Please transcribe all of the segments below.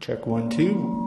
Check 1, 2.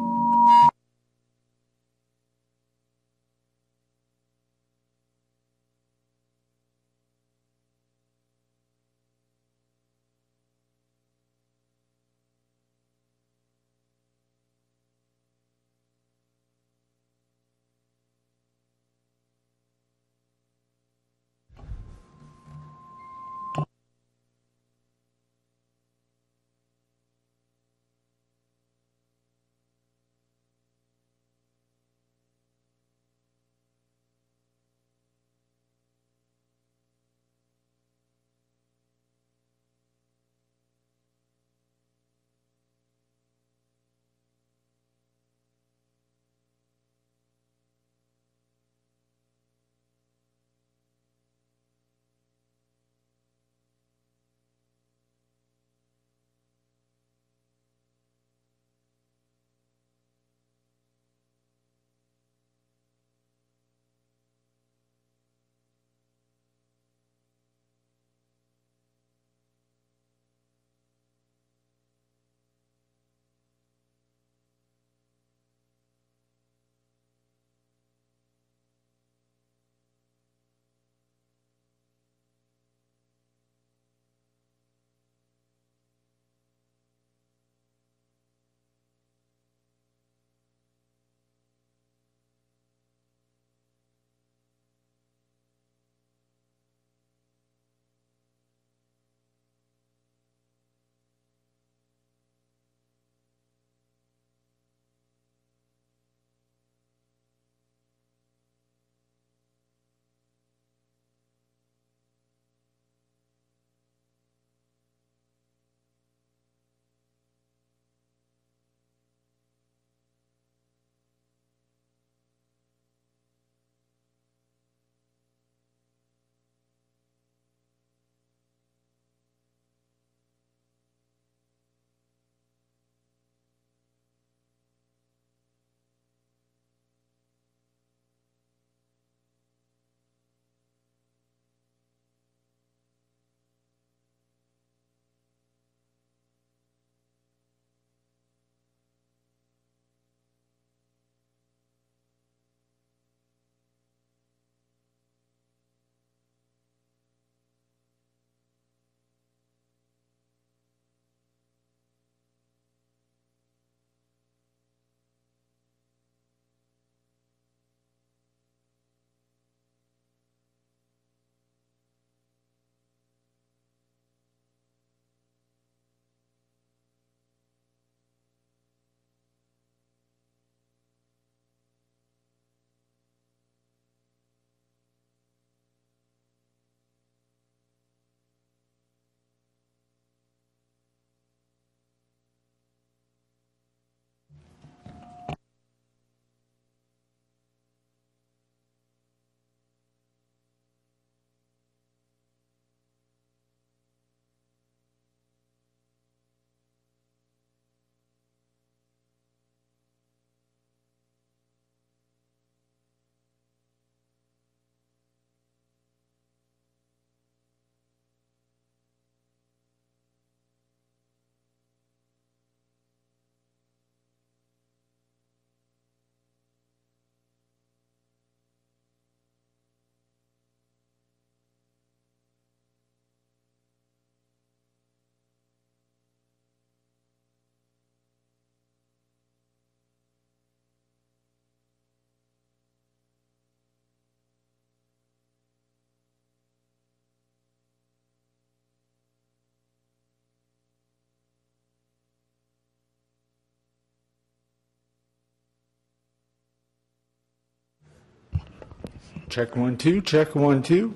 Check 1, 2. Check 1, 2.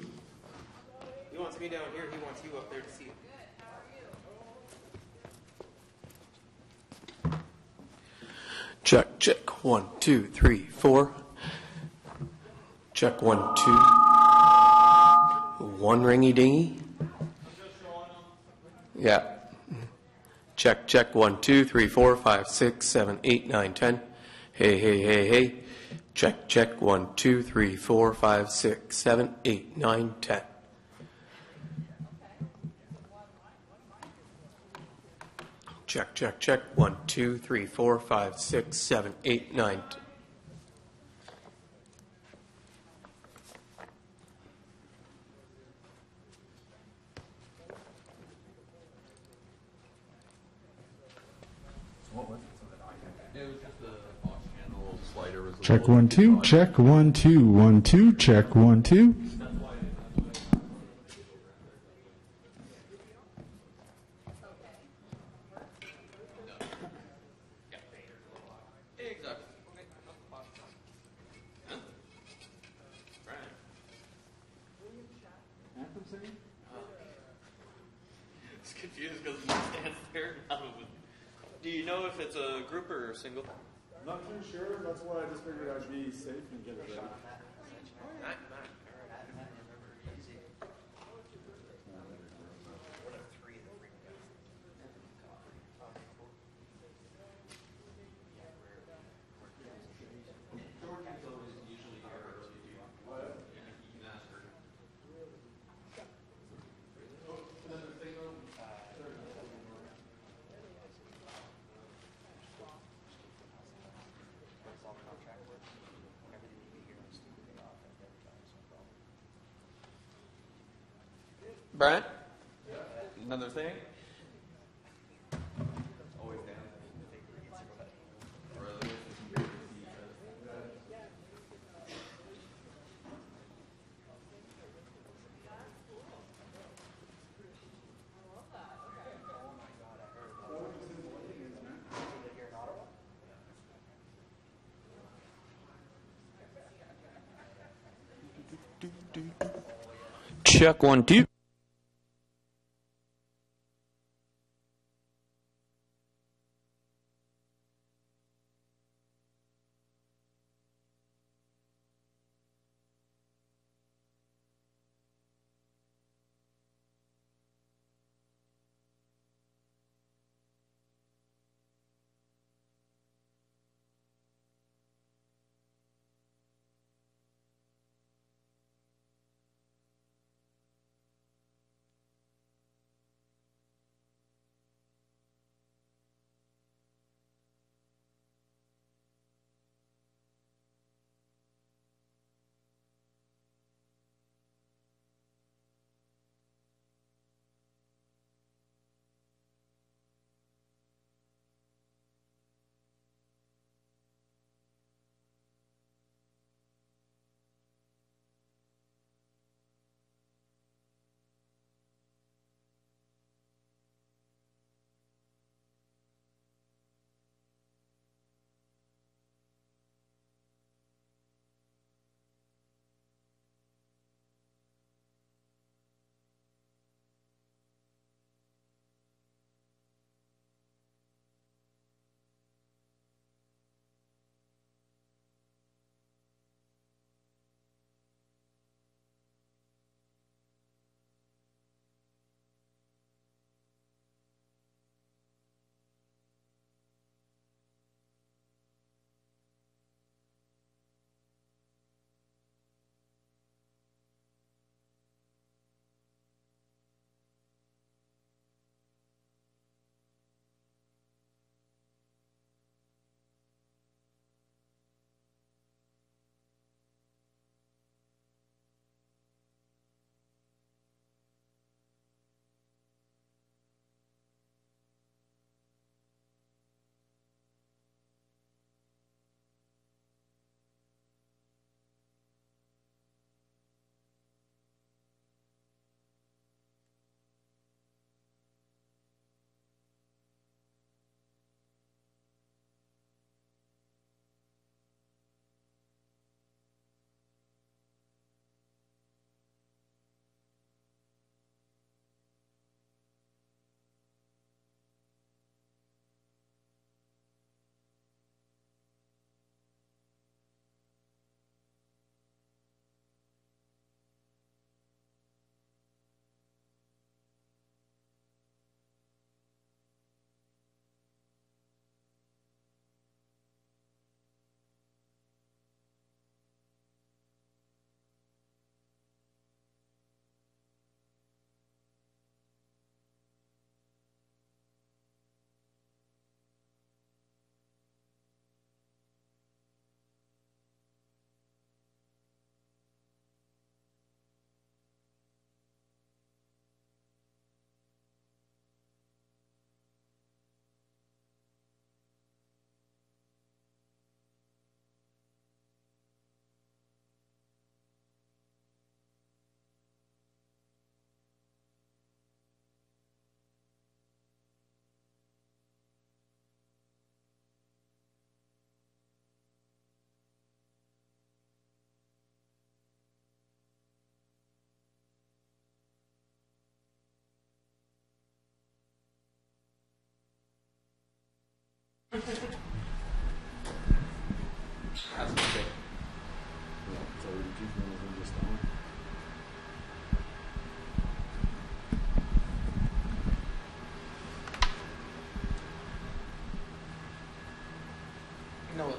He wants me down here. He wants you up there to see it. Check, check. 1, 2, 3, 4. Check 1, 2. One ringy dingy. Yeah. Check, check. 1, 2, 3, 4, 5, 6, 7, 8, 9, 10. Hey, hey, hey, hey. Check, check. 1, 2, 3, 4, 5, 6, 7, 8, 9, 10. Check, check, check. 1, 2, 3, 4, 5, 6, 7, 8, 9. Check 1 2. Check 1 2 1 2. Check 1 2. It's confused because he stands there now. Do you know if it's a group or a single? Not too sure. That's why I just figured I'd be safe and get it ready. Brian? Another thing? Always down. Check 1 2.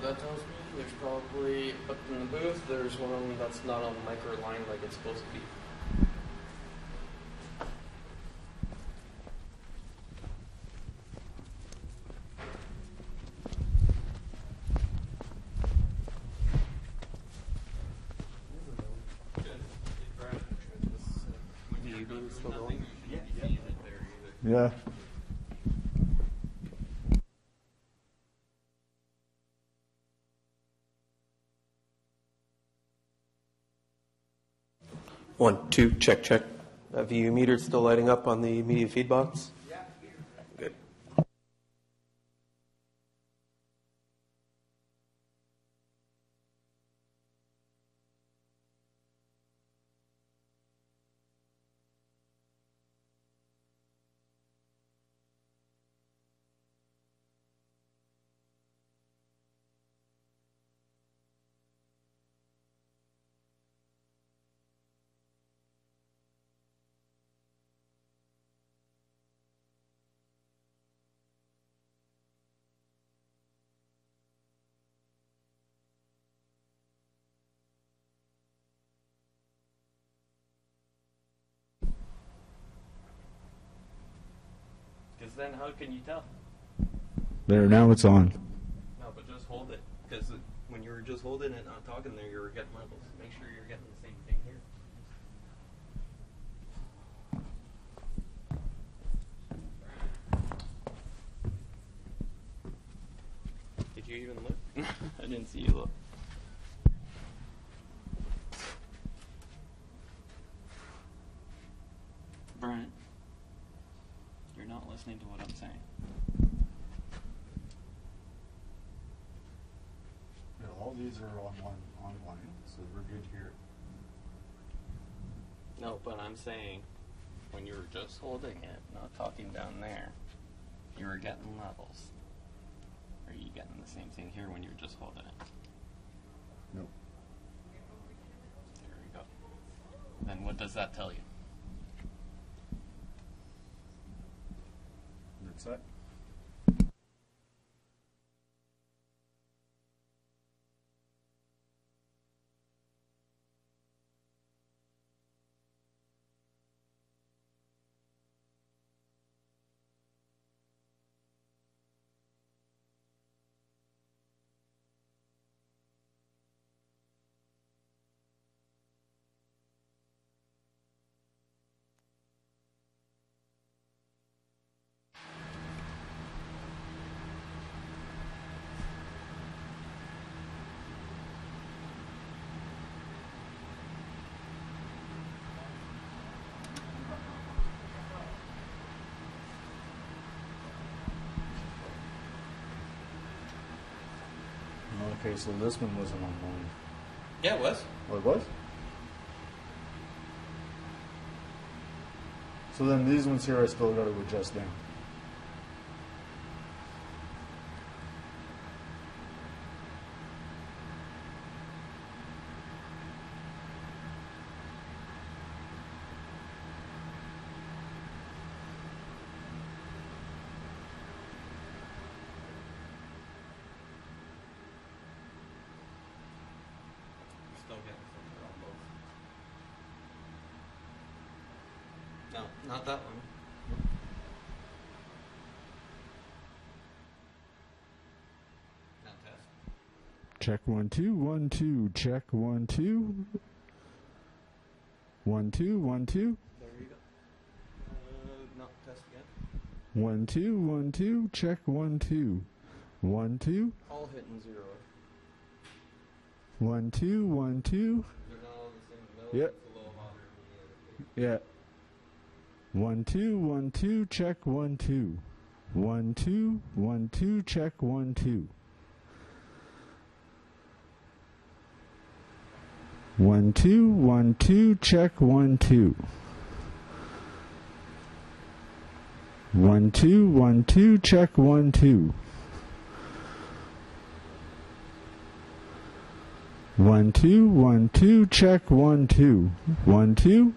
what that tells me? There's probably, up in the booth, there's one that's not on the micro line like it's supposed to be. Yeah. One, two, check, check. VU meter still lighting up on the media feed box? Yeah. Good. Because then how can you tell? There, now it's on. No, but just hold it. Because when you were just holding it, not talking there, you were getting levels. Make sure you're getting the same thing here. Did you even look? I didn't see you look. Brian, you're not listening to what I'm saying. Yeah, all these are online, so we're good here. No, but I'm saying when you were just holding it, not talking down there, you were getting levels. Are you getting the same thing here when you were just holding it? No. There we go. Then what does that tell you? That's it. Okay, so this one wasn't online. Yeah, it was. Oh, it was? So then these ones here I still got to adjust down. Still getting filter on both. No, not that one. Now test. Check 1 2 1 2. Check 1 2. 1 2 1 2. There you go. No, test again. 1 2 1 2. Check 1 2. 1 2. All hitting 0. 1 2 1 2. They're not all the same. No, Yep. it's a little hotter than the other. Yeah. 1 2 1 2. Check 1 2. 1 2 1 2. Check 1 2. 1 2 1 2. Check 1 2. 1 2 1 2. Check 1 2. 1 2 1 2. Check 1 2. 1 2.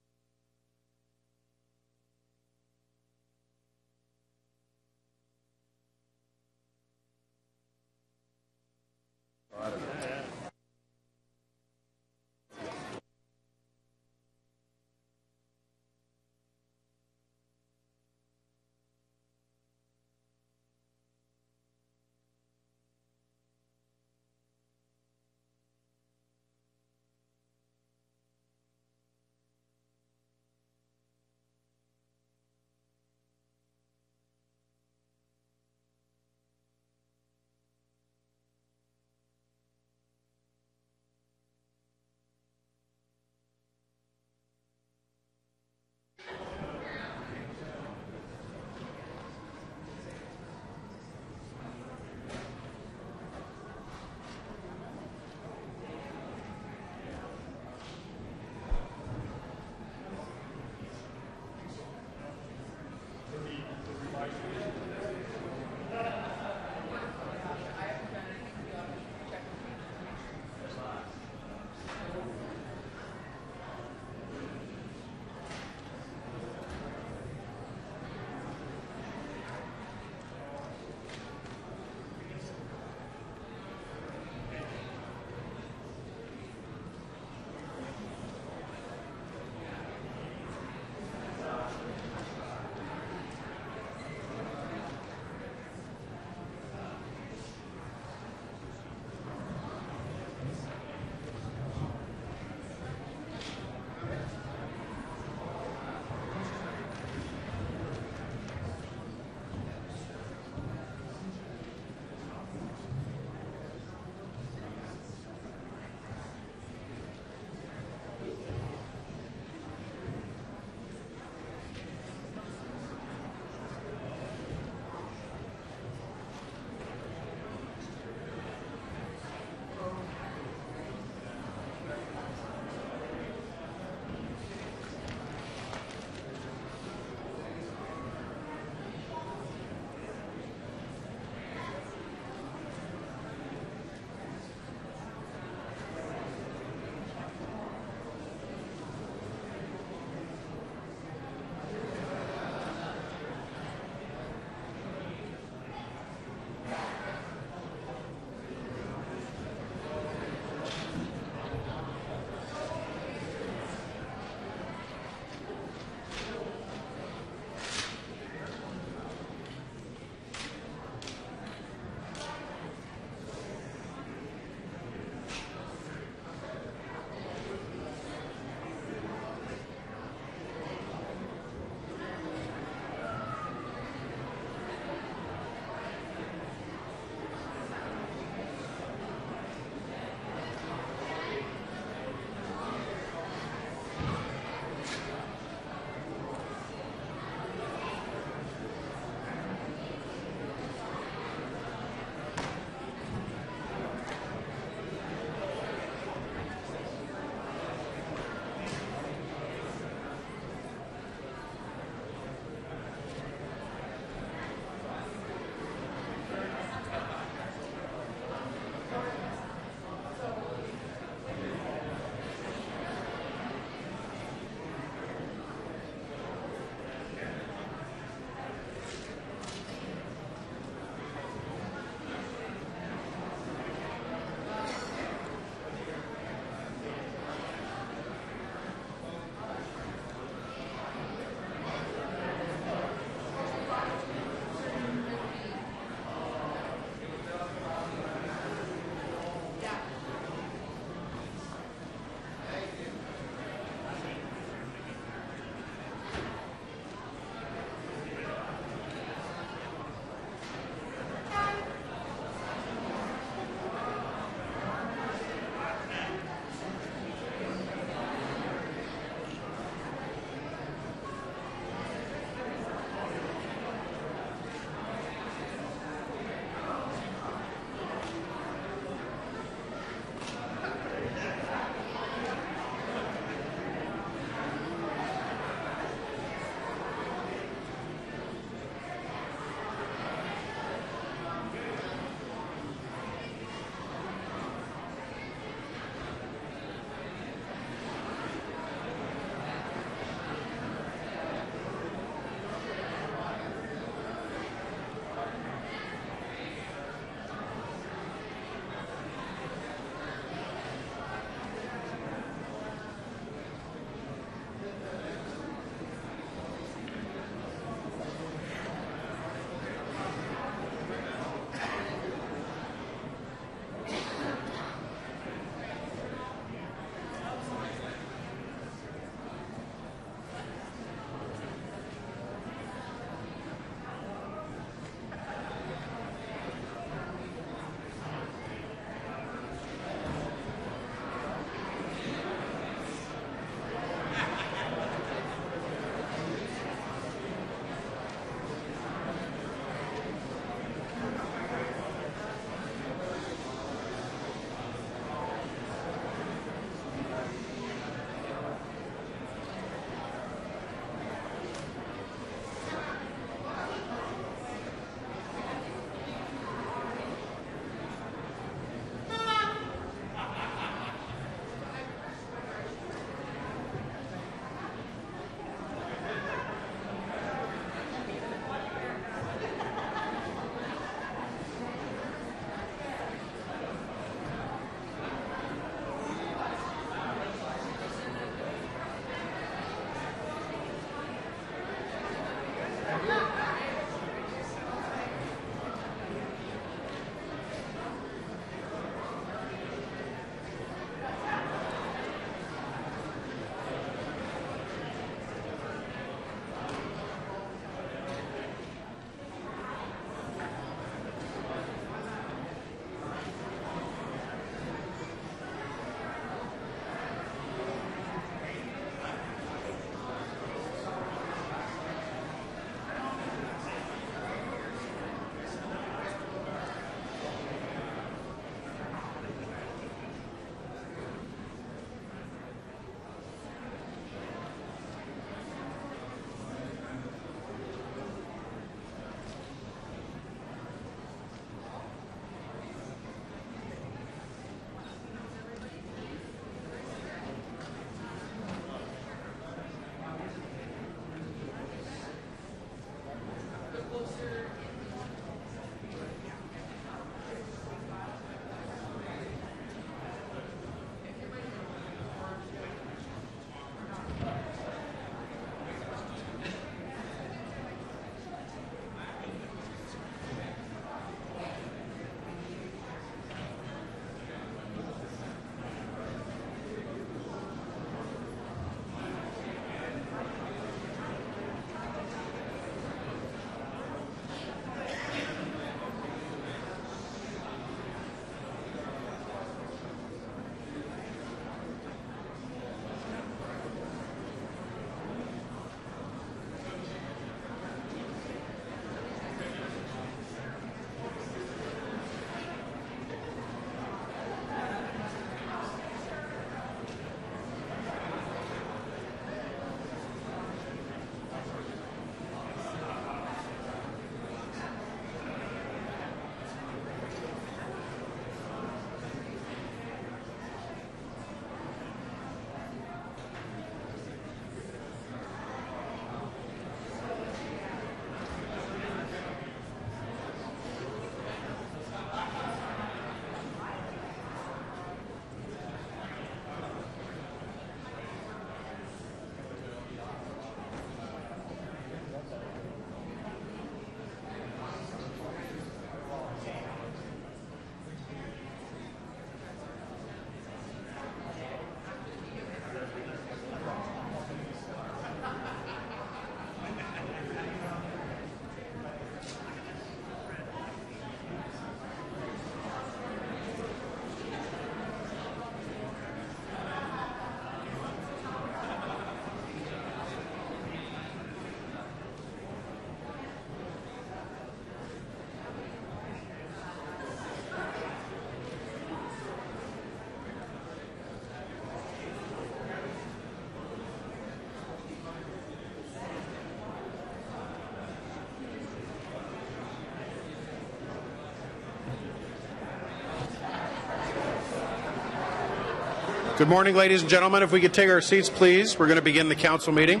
Good morning, ladies and gentlemen. If we could take our seats, please. We're going to begin the council meeting.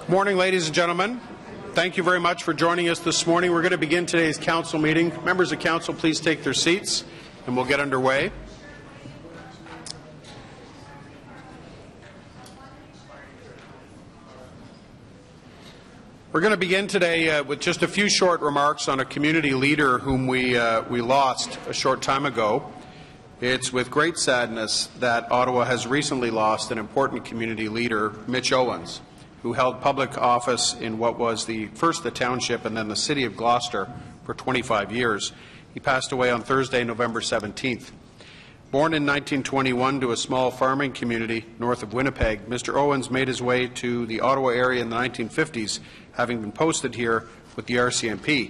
Morning, ladies and gentlemen. Thank you very much for joining us this morning. We're going to begin today's council meeting. Members of council, please take their seats and we'll get underway. We're going to begin today with just a few short remarks on a community leader whom we lost a short time ago. It's with great sadness that Ottawa has recently lost an important community leader, Mitch Owens, who held public office in what was first the township and then the city of Gloucester for 25 years. He passed away on Thursday, November 17th. Born in 1921 to a small farming community north of Winnipeg, Mr. Owens made his way to the Ottawa area in the 1950s, having been posted here with the RCMP.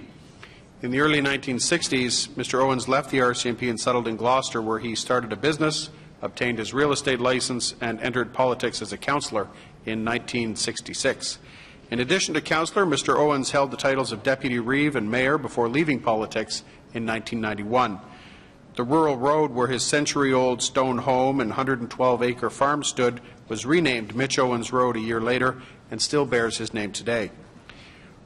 In the early 1960s, Mr. Owens left the RCMP and settled in Gloucester, where he started a business, obtained his real estate license, and entered politics as a councillor in 1966. In addition to councillor, Mr. Owens held the titles of Deputy Reeve and Mayor before leaving politics in 1991. The rural road where his century-old stone home and 112-acre farm stood was renamed Mitch Owens Road a year later and still bears his name today.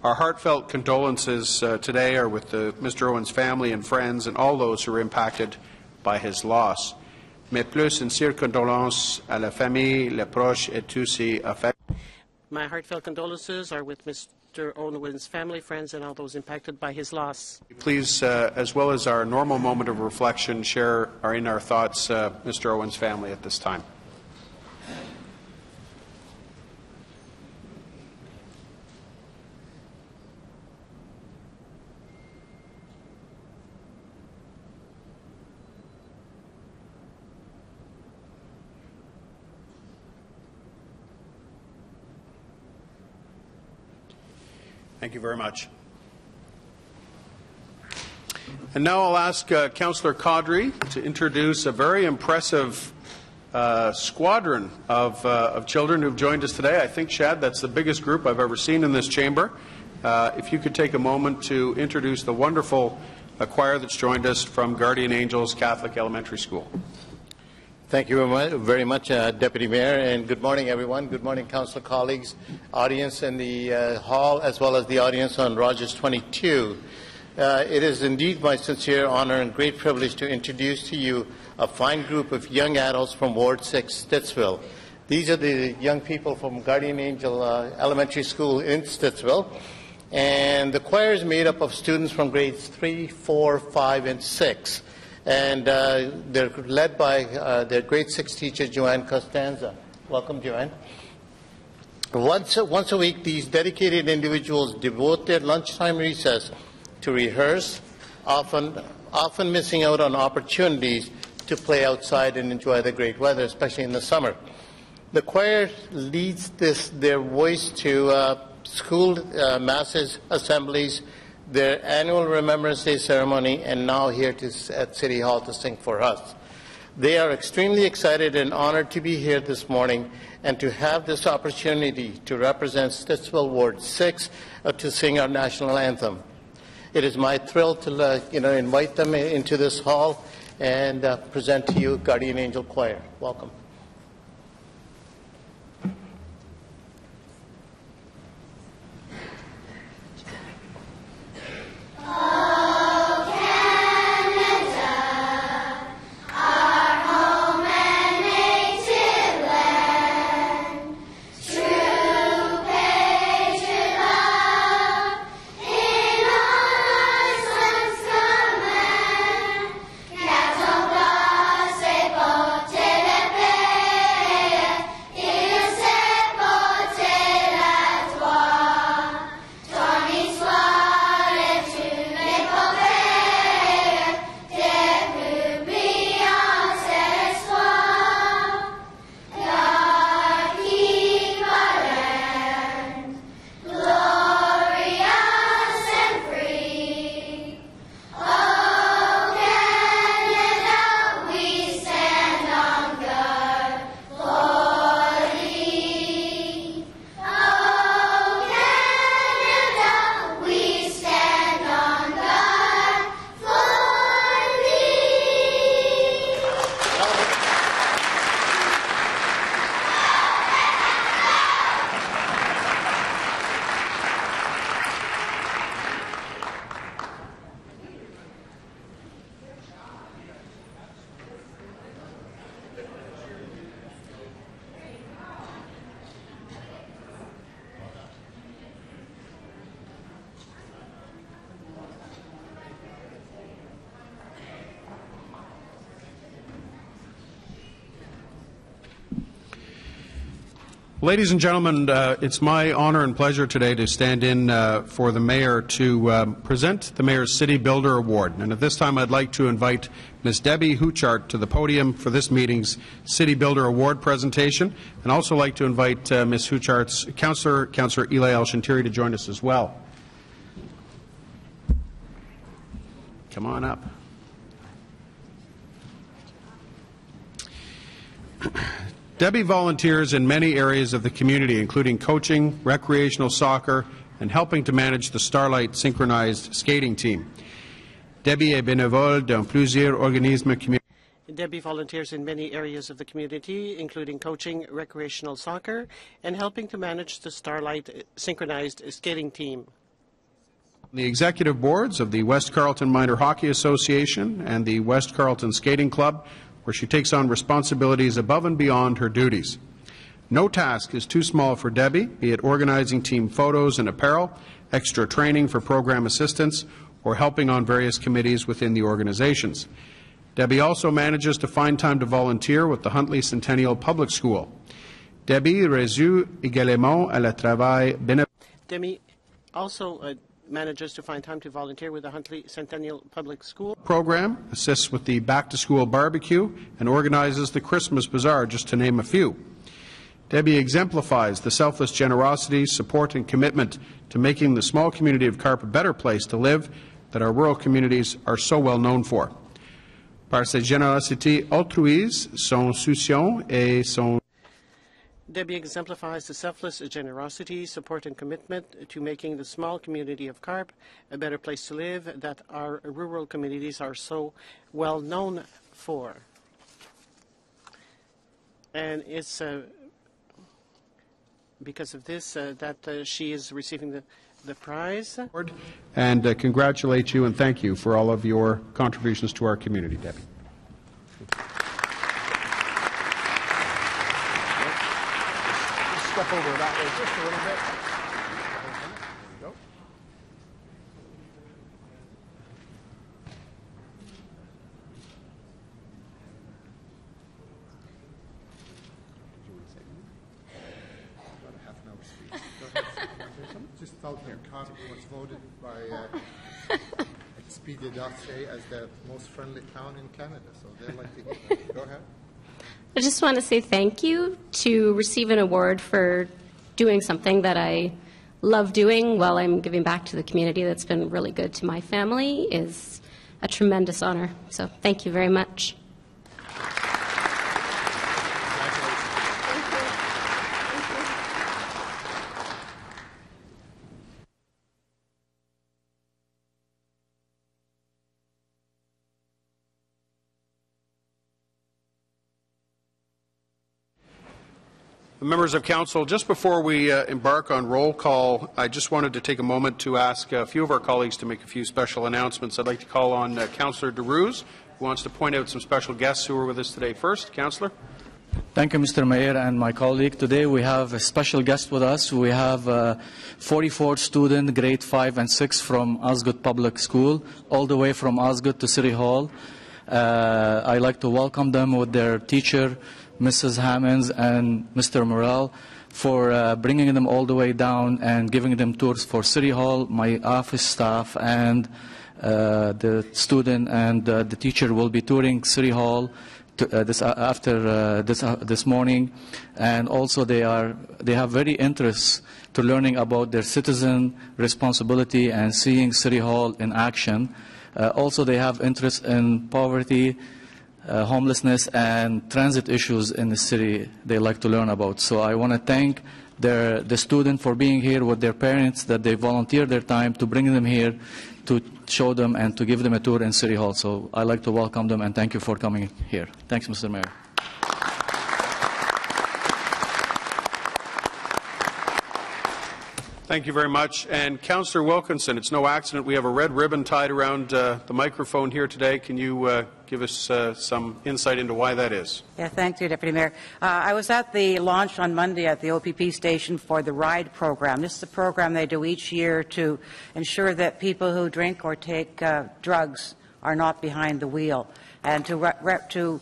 Our heartfelt condolences today are with Mr. Owens' family and friends and all those who were impacted by his loss. Mes plus sincères condolences à la famille, les proches et tous ceux affectés. My heartfelt condolences are with Mr. Owens' family, friends, and all those impacted by his loss. Please, as well as our normal moment of reflection, share in our thoughts Mr. Owens' family at this time. Thank you very much. And now I'll ask Councillor Caudry to introduce a very impressive squadron of children who've joined us today. I think, Shad, that's the biggest group I've ever seen in this chamber. If you could take a moment to introduce the wonderful choir that's joined us from Guardian Angels Catholic Elementary School. Thank you very much, Deputy Mayor, and good morning, everyone. Good morning, Council colleagues, audience in the hall, as well as the audience on Rogers 22. It is indeed my sincere honor and great privilege to introduce to you a fine group of young adults from Ward 6, Stittsville. These are the young people from Guardian Angel Elementary School in Stittsville, and the choir is made up of students from grades 3, 4, 5, and 6. And they're led by their grade 6 teacher, Joanne Costanza. Welcome, Joanne. Once a week, these dedicated individuals devote their lunchtime recess to rehearse, often missing out on opportunities to play outside and enjoy the great weather, especially in the summer. The choir leads their voice to school masses, assemblies, their annual Remembrance Day ceremony, and now here at City Hall to sing for us. They are extremely excited and honored to be here this morning and to have this opportunity to represent Stittsville Ward 6 to sing our national anthem. It is my thrill to invite them into this hall and present to you Guardian Angel Choir. Welcome. Oh, Ladies and gentlemen, it's my honor and pleasure today to stand in for the Mayor to present the Mayor's City Builder Award. And at this time I'd like to invite Ms. Debbie Huchart to the podium for this meeting's City Builder Award presentation, and also like to invite Ms. Huchart's Councillor Eli El-Shantiri to join us as well. Come on up. Debbie volunteers in many areas of the community, including coaching, recreational soccer, and helping to manage the Starlight synchronized skating team. Debbie est bénévole dans plusieurs organismes communautaires. Debbie volunteers in many areas of the community, including coaching, recreational soccer, and helping to manage the Starlight synchronized skating team. The executive boards of the West Carleton Minor Hockey Association and the West Carleton Skating Club, where she takes on responsibilities above and beyond her duties. No task is too small for Debbie, be it organizing team photos and apparel, extra training for program assistants, or helping on various committees within the organizations. Debbie also manages to find time to volunteer with the Huntley Centennial Public School. Debbie résout également à la travail bénévole. Debbie also manages to find time to volunteer with the Huntley Centennial Public School program, assists with the back-to-school barbecue, and organizes the Christmas Bazaar, just to name a few. Debbie exemplifies the selfless generosity, support, and commitment to making the small community of Carp a better place to live that our rural communities are so well known for. Par sa générosité altruiste, son souciance et son Debbie exemplifies the selfless generosity, support, and commitment to making the small community of Carp a better place to live that our rural communities are so well known for. And it's because of this that she is receiving the prize. And congratulate you and thank you for all of your contributions to our community, Debbie. Step over that way just a little bit. There we go. About a half an hour speech. Just felt here, Carp was voted by Expedia Dossier as the most friendly town in Canada, so they'd like to hear that. Go ahead. I just want to say thank you. To receive an award for doing something that I love doing while I'm giving back to the community that's been really good to my family is a tremendous honor. So thank you very much. Members of Council, just before we embark on roll call, I just wanted to take a moment to ask a few of our colleagues to make a few special announcements. I'd like to call on Councillor DeRuse, who wants to point out some special guests who are with us today. First, Councillor. Thank you, Mr. Mayor and my colleague. Today we have a special guest with us. We have 44 students, grade 5 and 6 from Osgood Public School, all the way from Osgood to City Hall. I'd like to welcome them with their teacher, Mrs. Hammonds and Mr. Morrell, for bringing them all the way down and giving them tours for City Hall. My office staff and the student and the teacher will be touring City Hall this morning, and also they have very interest to learning about their citizen responsibility and seeing City Hall in action. Also, they have interest in poverty, homelessness, and transit issues in the city they like to learn about. So I want to thank the student for being here with their parents, that they volunteer their time to bring them here to show them and to give them a tour in City Hall. So I'd like to welcome them and thank you for coming here. Thanks, Mr. Mayor. Thank you very much. And Councillor Wilkinson, it's no accident we have a red ribbon tied around the microphone here today. Can you give us some insight into why that is? Yeah, thank you, Deputy Mayor. I was at the launch on Monday at the OPP station for the RIDE program. This is a program they do each year to ensure that people who drink or take drugs are not behind the wheel, and to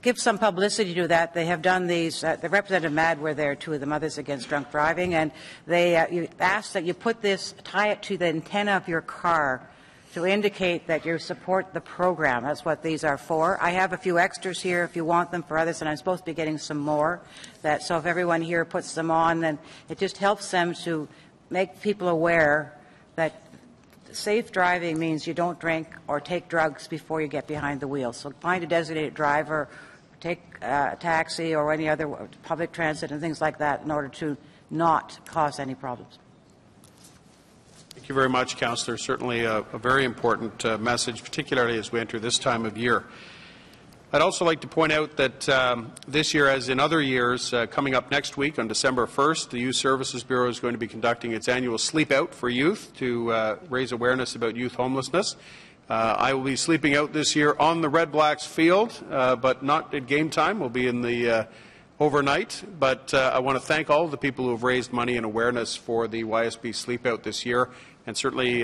give some publicity to that, they have done these, the Representative Mad were there, two of the Mothers Against Drunk Driving, and they you ask that you put this, tie it to the antenna of your car to indicate that you support the program. That's what these are for. I have a few extras here if you want them for others, and I'm supposed to be getting some more. So if everyone here puts them on, then it just helps them to make people aware that safe driving means you don't drink or take drugs before you get behind the wheel. So find a designated driver, take a taxi or any other public transit and things like that in order to not cause any problems. Thank you very much, Councillor. Certainly a very important message, particularly as we enter this time of year. I'd also like to point out that this year, as in other years, coming up next week on December 1st, the Youth Services Bureau is going to be conducting its annual Sleep Out for Youth to raise awareness about youth homelessness. I will be sleeping out this year on the Red Blacks field, but not at game time. We'll be in the overnight. But I want to thank all of the people who have raised money and awareness for the YSB Sleep Out this year, and certainly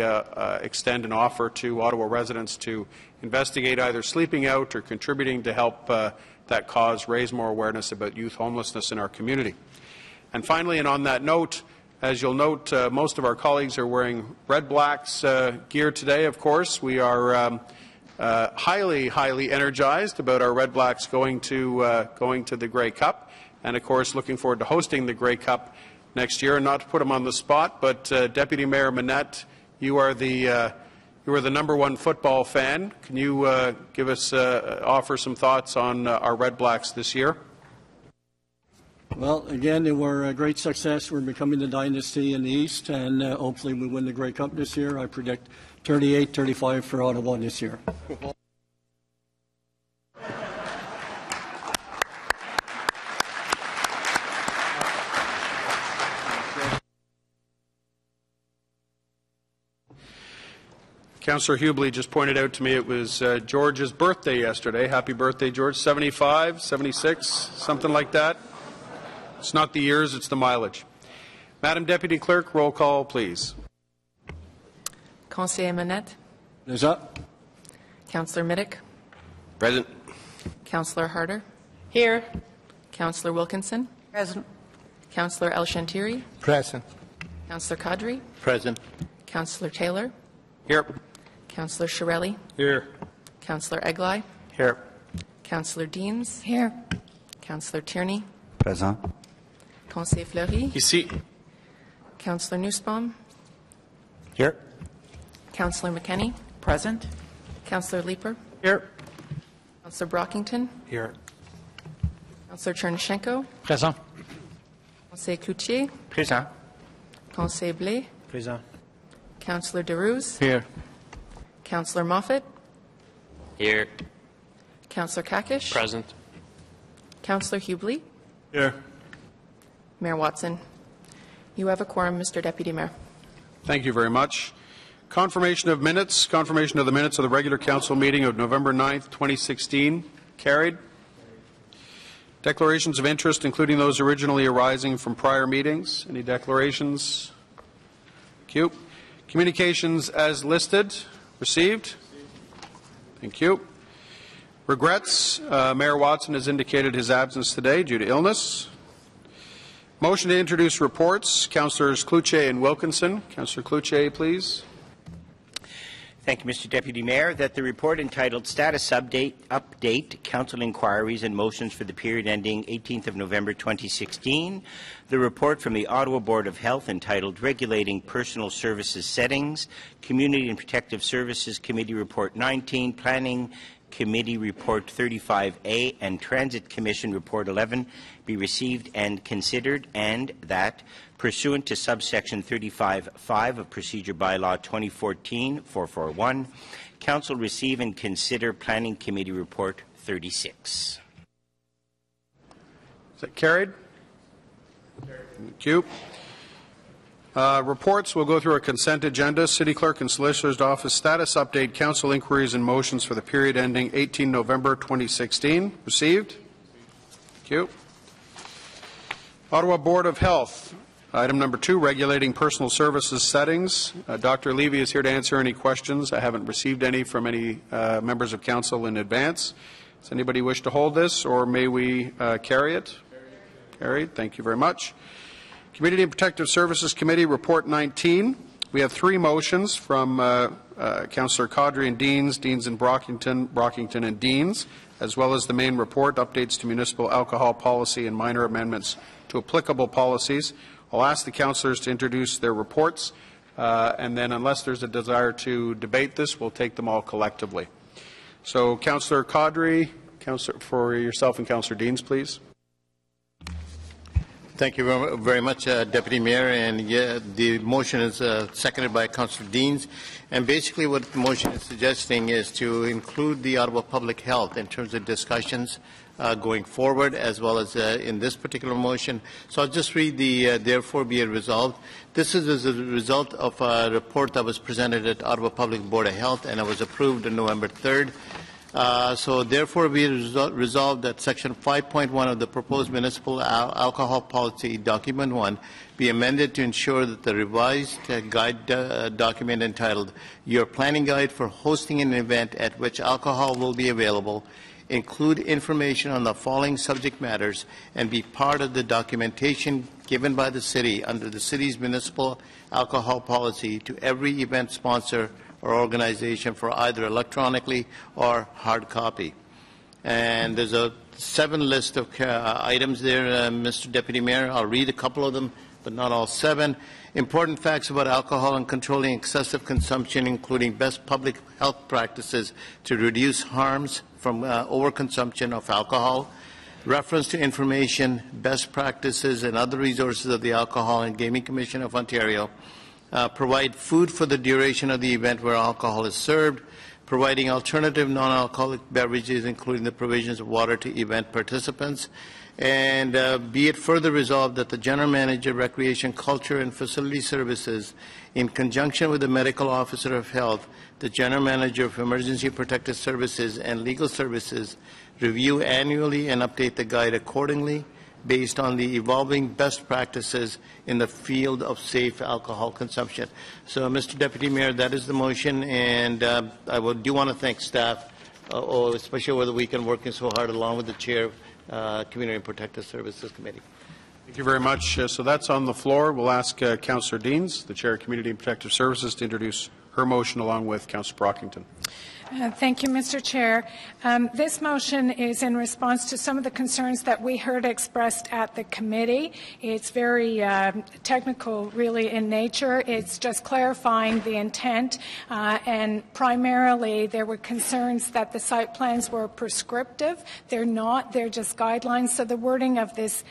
extend an offer to Ottawa residents to investigate either sleeping out or contributing to help that cause raise more awareness about youth homelessness in our community. And finally, and on that note, as you'll note, most of our colleagues are wearing Red Blacks gear today, of course. We are highly energized about our Red Blacks going to the Grey Cup, and of course looking forward to hosting the Grey Cup next year. And not to put him on the spot, but Deputy Mayor Manette, you are the #1 football fan. Can you give us offer some thoughts on our Red Blacks this year? Well, again, they were a great success. We're becoming the dynasty in the East, and hopefully we win the Grey Cup this year. I predict 38-35 for Ottawa this year. Councillor Hubley just pointed out to me it was George's birthday yesterday. Happy birthday, George. 75, 76, something like that. It's not the years, it's the mileage. Madam Deputy Clerk, roll call, please. Conseiller Manette. Is up. Councillor Middick. Present. Councillor Harder. Here. Councillor Wilkinson. Present. Councillor El Shantiri. Present. Councillor Kadri. Present. Councillor Taylor. Here. Councillor Shirelli. Here. Councillor Eglai. Here. Councillor Deans. Here. Councillor Tierney. Present. Conseiller Fleury. Ici. Councillor Nussbaum. Here. Councillor McKenney. Present. Councillor Leeper. Here. Councillor Brockington. Here. Councillor Chernyshenko. Present. Conseiller Cloutier. Present. Conseiller Blais. Present. Councillor Derouz. Here. Councillor Moffat. Here. Councillor Kakish. Present. Councillor Hubley. Here. Mayor Watson. You have a quorum, Mr. Deputy Mayor. Thank you very much. Confirmation of minutes. Confirmation of the minutes of the regular council meeting of November 9th, 2016. Carried. Declarations of interest, including those originally arising from prior meetings. Any declarations? Thank you. Communications as listed. Received. Thank you. Regrets. Mayor Watson has indicated his absence today due to illness. Motion to introduce reports. Councillors Cloutier and Wilkinson. Councillor Cloutier, please. Thank you, Mr. Deputy Mayor. That the report entitled Status Update, Council Inquiries and Motions for the period ending 18th of November 2016, the report from the Ottawa Board of Health entitled Regulating Personal Services Settings, Community and Protective Services Committee Report 19, Planning Committee Report 35A and Transit Commission Report 11 be received and considered, and that, pursuant to subsection 35(5) of Procedure Bylaw 2014-441, Council receive and consider Planning Committee Report 36. Is that carried? Thank you. Reports. We'll go through a consent agenda. City Clerk and Solicitor's Office status update, Council inquiries and motions for the period ending 18 November 2016. Received? Thank you. Ottawa Board of Health. Item number 2, regulating personal services settings. Dr. Levy is here to answer any questions. I haven't received any from any members of Council in advance. Does anybody wish to hold this, or may we carry it? Carried. Thank you very much. Community and Protective Services Committee, Report 19. We have 3 motions from Councillor Caudry and Deans and Brockington and Deans, as well as the main report, updates to municipal alcohol policy and minor amendments to applicable policies. I'll ask the councillors to introduce their reports, and then unless there's a desire to debate this, we'll take them all collectively. So, Councillor Caudry, for yourself and Councillor Deans, please. Thank you very much, Deputy Mayor. And the motion is seconded by Councillor Deans. And basically what the motion is suggesting is to include the Ottawa Public Health in terms of discussions going forward, as well as in this particular motion. So I'll just read the therefore be it resolved. This is as a result of a report that was presented at Ottawa Public Board of Health, and it was approved on November 3rd. So therefore be resolved that Section 5.1 of the proposed municipal alcohol policy, Document 1, be amended to ensure that the revised guide document entitled Your Planning Guide for Hosting an Event at Which Alcohol Will Be Available include information on the following subject matters and be part of the documentation given by the city under the city's municipal alcohol policy to every event sponsor or organization for either electronically or hard copy. And there's a 7 list of items there, Mr. Deputy Mayor. I'll read a couple of them, but not all 7. Important facts about alcohol and controlling excessive consumption, including best public health practices to reduce harms from overconsumption of alcohol. Reference to information, best practices, and other resources of the Alcohol and Gaming Commission of Ontario. Provide food for the duration of the event where alcohol is served, providing alternative non-alcoholic beverages, including the provisions of water to event participants. And be it further resolved that the General Manager, Recreation, Culture and Facility Services, in conjunction with the Medical Officer of Health, the General Manager of Emergency Protective Services and Legal Services, review annually and update the guide accordingly, based on the evolving best practices in the field of safe alcohol consumption. So, Mr. Deputy Mayor, that is the motion, and I do want to thank staff, especially over the weekend, working so hard along with the Chair of Community and Protective Services Committee. Thank you very much. So that's on the floor. We'll ask Councillor Deans, the Chair of Community and Protective Services, to introduce her motion along with Councillor Brockington. Thank you, Mr. Chair. This motion is in response to some of the concerns that we heard expressed at the committee. It's very technical, really, in nature. It's just clarifying the intent, and primarily there were concerns that the site plans were prescriptive. They're not. They're just guidelines. So the wording of this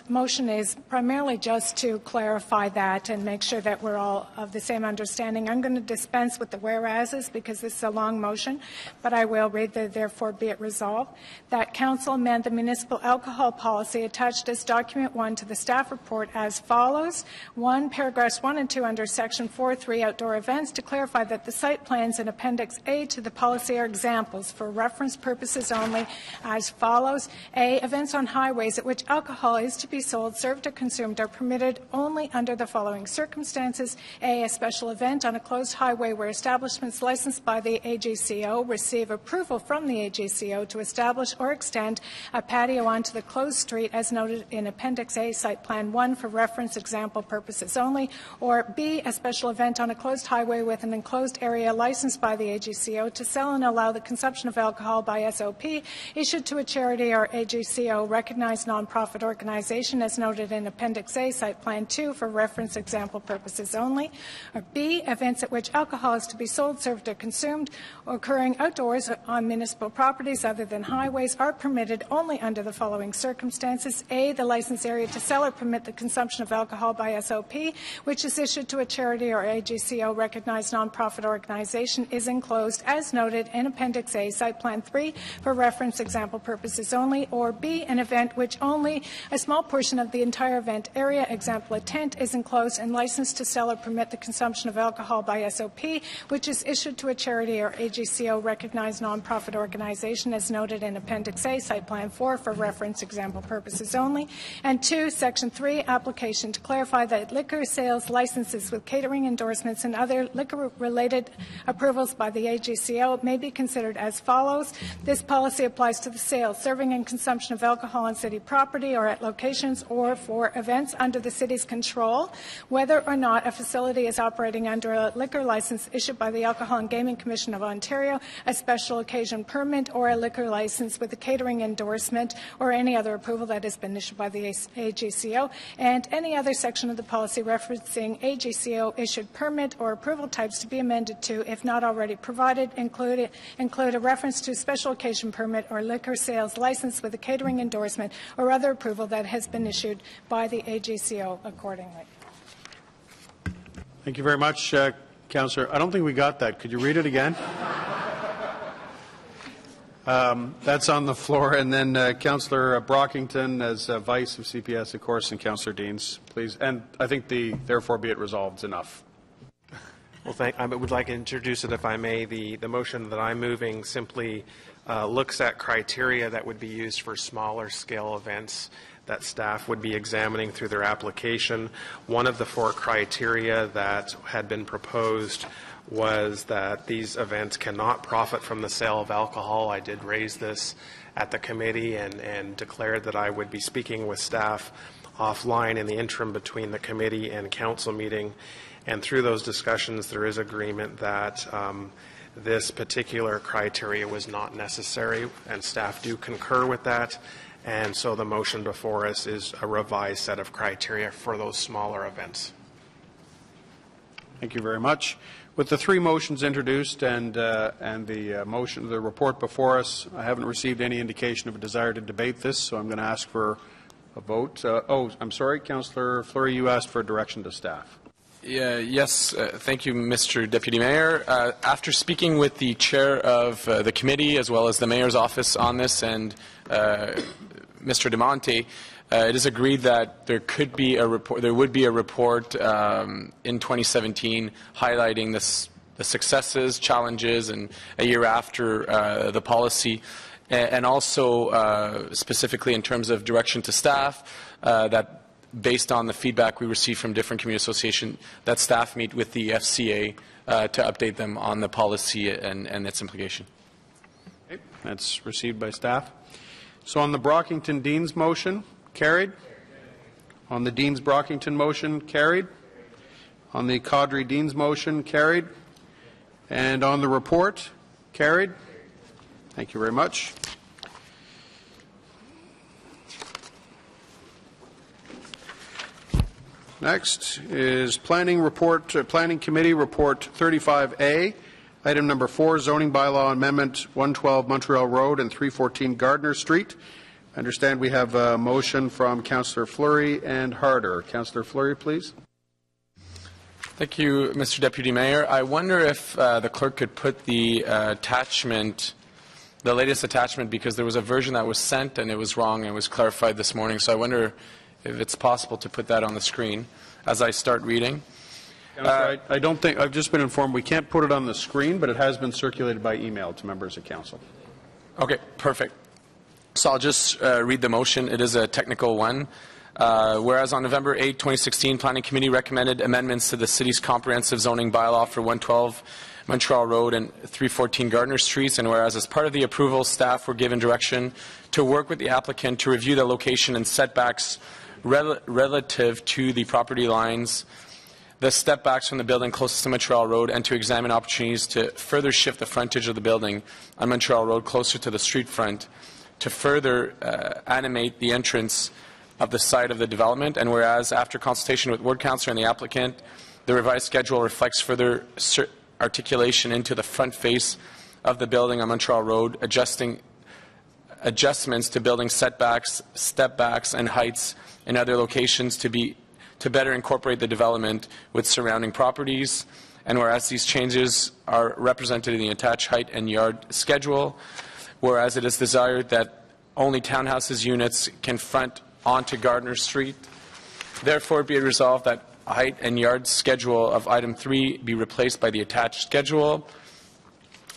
motion is primarily just to clarify that and make sure that we're all of the same understanding. I'm going to dispense with the whereases because this is a long motion, but I will read the therefore be it resolved that Council amend the municipal alcohol policy attached as document 1 to the staff report as follows. 1, paragraphs 1 and 2 under section 4.3 outdoor events to clarify that the site plans in appendix A to the policy are examples for reference purposes only as follows. A, events on highways at which alcohol is to be sold, served or consumed are permitted only under the following circumstances. A special event on a closed highway where establishments licensed by the AGCO receive approval from the AGCO to establish or extend a patio onto the closed street as noted in Appendix A, Site Plan 1 for reference example purposes only, or B, a special event on a closed highway with an enclosed area licensed by the AGCO to sell and allow the consumption of alcohol by SOP issued to a charity or AGCO recognized nonprofit organization as noted in Appendix A, Site Plan 2 for reference example purposes only, or B, events at which alcohol is to be sold, served, or consumed occurring outdoors on municipal properties other than highways are permitted only under the following circumstances. A, the license area to sell or permit the consumption of alcohol by SOP, which is issued to a charity or AGCO recognized nonprofit organization, is enclosed as noted in Appendix A, Site Plan 3 for reference example purposes only, or B, an event which only a small portion of the entire event area, example a tent, is enclosed and licensed to sell or permit the consumption of alcohol by SOP, which is issued to a charity or AGCO recognized nonprofit organization as noted in Appendix A, Site Plan 4 for reference example purposes only. And 2, Section 3, application to clarify that liquor sales licenses with catering endorsements and other liquor-related approvals by the AGCO may be considered as follows. This policy applies to the sale, serving, and consumption of alcohol on city property or at locations or for events under the city's control, whether or not a facility is operating under a liquor license issued by the Alcohol and Gaming Commission of Ontario, a special occasion permit, or a liquor license with a catering endorsement or any other approval that has been issued by the AGCO, and any other section of the policy referencing AGCO issued permit or approval types to be amended to, if not already provided, include a reference to special occasion permit or liquor sales license with a catering endorsement or other approval that has been issued by the AGCO accordingly. Thank you very much, Councillor. I don't think we got that. Could you read it again? That's on the floor. And then Councillor Brockington as Vice of CPS, of course, and Councillor Deans, please. And I think the therefore be it resolved is enough. Well, I would like to introduce it, if I may. The motion that I'm moving simply looks at criteria that would be used for smaller scale events that staff would be examining through their application. One of the 4 criteria that had been proposed was that these events cannot profit from the sale of alcohol. I did raise this at the committee and declared that I would be speaking with staff offline in the interim between the committee and council meeting. And through those discussions, there is agreement that this particular criteria was not necessary, and staff do concur with that. And so the motion before us is a revised set of criteria for those smaller events. Thank you very much. With the 3 motions introduced and the report before us, I haven't received any indication of a desire to debate this, so I'm going to ask for a vote. I'm sorry, Councillor Fleury, you asked for a direction to staff. Yes, thank you, Mr. Deputy Mayor. After speaking with the chair of the committee as well as the mayor's office on this and Mr. DeMonte, it is agreed that there could be a report. There would be a report in 2017 highlighting the successes, challenges, and a year after the policy, and also specifically in terms of direction to staff that. Based on the feedback we received from different community associations, that staff meet with the FCA to update them on the policy and its implication. Okay. That's received by staff. So on the Brockington-Deans motion, carried. On the Deans-Brockington motion, carried. On the Caudry-Deans motion, carried. And on the report, carried. Thank you very much. Next is Planning Committee Report 35A, item number 4, Zoning Bylaw Amendment 112 Montreal Road and 314 Gardner Street. I understand we have a motion from Councillor Fleury and Harder. Councillor Fleury, please. Thank you, Mr. Deputy Mayor. I wonder if the clerk could put the attachment, the latest attachment, because there was a version that was sent and it was wrong and it was clarified this morning. So I wonder if it's possible to put that on the screen as I start reading. I don't think, I've just been informed we can't put it on the screen, but it has been circulated by email to members of council. Okay, perfect. So I'll just read the motion. It is a technical one. Whereas on November 8, 2016, Planning Committee recommended amendments to the city's comprehensive zoning bylaw for 112 Montreal Road and 314 Gardner Streets, and whereas as part of the approval, staff were given direction to work with the applicant to review the location and setbacks relative to the property lines, the step backs from the building closest to Montreal Road, and to examine opportunities to further shift the frontage of the building on Montreal Road closer to the street front to further animate the entrance of the site of the development. And whereas after consultation with Ward Councillor and the applicant, the revised schedule reflects further articulation into the front face of the building on Montreal Road, adjustments to building setbacks, step backs, and heights in other locations to better incorporate the development with surrounding properties. And whereas these changes are represented in the attached height and yard schedule, whereas it is desired that only townhouses units can front onto Gardner Street, therefore be it resolved that height and yard schedule of item 3 be replaced by the attached schedule.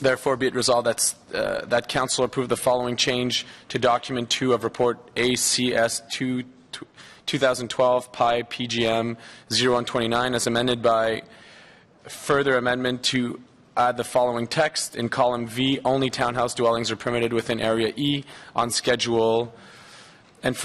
Therefore, be it resolved that Council approve the following change to Document 2 of Report ACS 2012 PI PGM 0129 as amended by further amendment to add the following text in column V: only townhouse dwellings are permitted within Area E on Schedule, and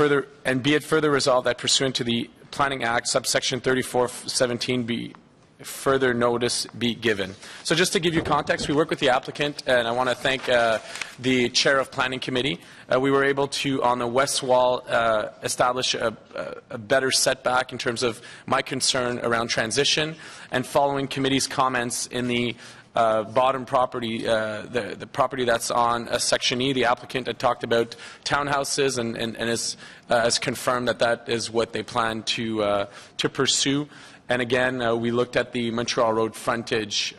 be it further resolved that pursuant to the Planning Act, subsection 3417 be further notice be given. So just to give you context, we work with the applicant, and I want to thank the Chair of Planning Committee. We were able to, on the west wall, establish a better setback in terms of my concern around transition, and following committee's comments in the bottom property, the property that's on Section E, the applicant had talked about townhouses and has confirmed that is what they plan to pursue. And again, we looked at the Montreal Road frontage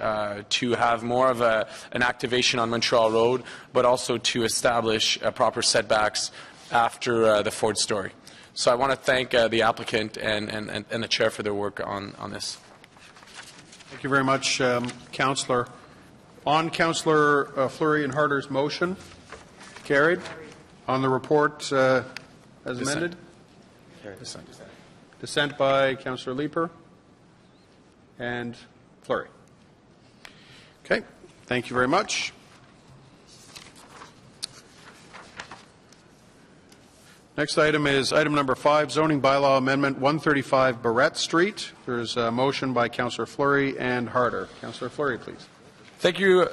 to have more of an activation on Montreal Road, but also to establish proper setbacks after the Ford story. So I want to thank the applicant and the Chair for their work on this. Thank you very much, Councillor. On Councillor Fleury and Harder's motion, carried. On the report as amended? Dissent by Councillor Leeper and Fleury. Okay, thank you very much. Next item is item number 5, zoning bylaw amendment 135 Barrett Street. There's a motion by Councillor Fleury and Harder. Councillor Fleury, please. Thank you,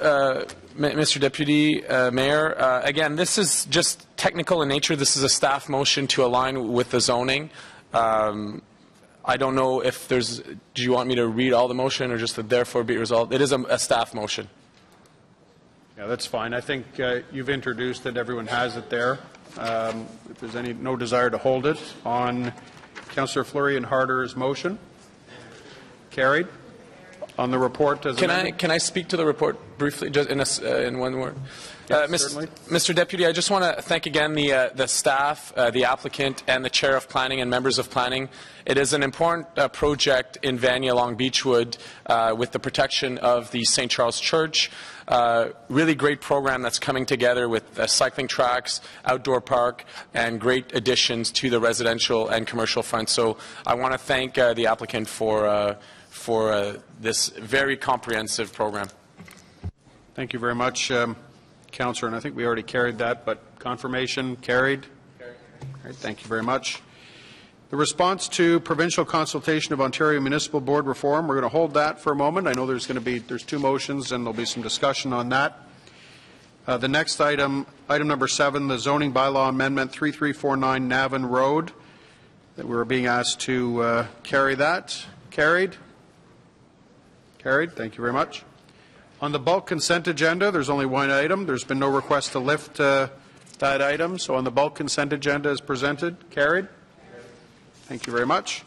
Mr. Deputy Mayor. Again, this is just technical in nature. This is a staff motion to align with the zoning. I don't know if there's, do you want me to read all the motion or just the therefore be resolved? It is a staff motion. Yeah, that's fine. I think you've introduced it. Everyone has it there. If there's no desire to hold it, on Councillor Fleury and Harder's motion, carried. On the report as amended. Can I speak to the report briefly, just in one word? Yes, Mr. Deputy, I just want to thank again the staff, the applicant, and the Chair of Planning and members of Planning. It is an important project in Vanier along Beechwood with the protection of the St. Charles Church. Really great program that's coming together with cycling tracks, outdoor park, and great additions to the residential and commercial front. So I want to thank the applicant for this very comprehensive program. Thank you very much, Councillor, and I think we already carried that, but confirmation carried. All right, thank you very much. The response to provincial consultation of Ontario Municipal Board reform, we're going to hold that for a moment. I know there's two motions and there'll be some discussion on that. The next item, item number 7, the zoning bylaw amendment 3349 Navan Road, that we're being asked to carry that. Carried? Carried. Thank you very much. On the bulk consent agenda, there's only one item. There's been no request to lift that item. So on the bulk consent agenda as presented, carried? Thank you very much.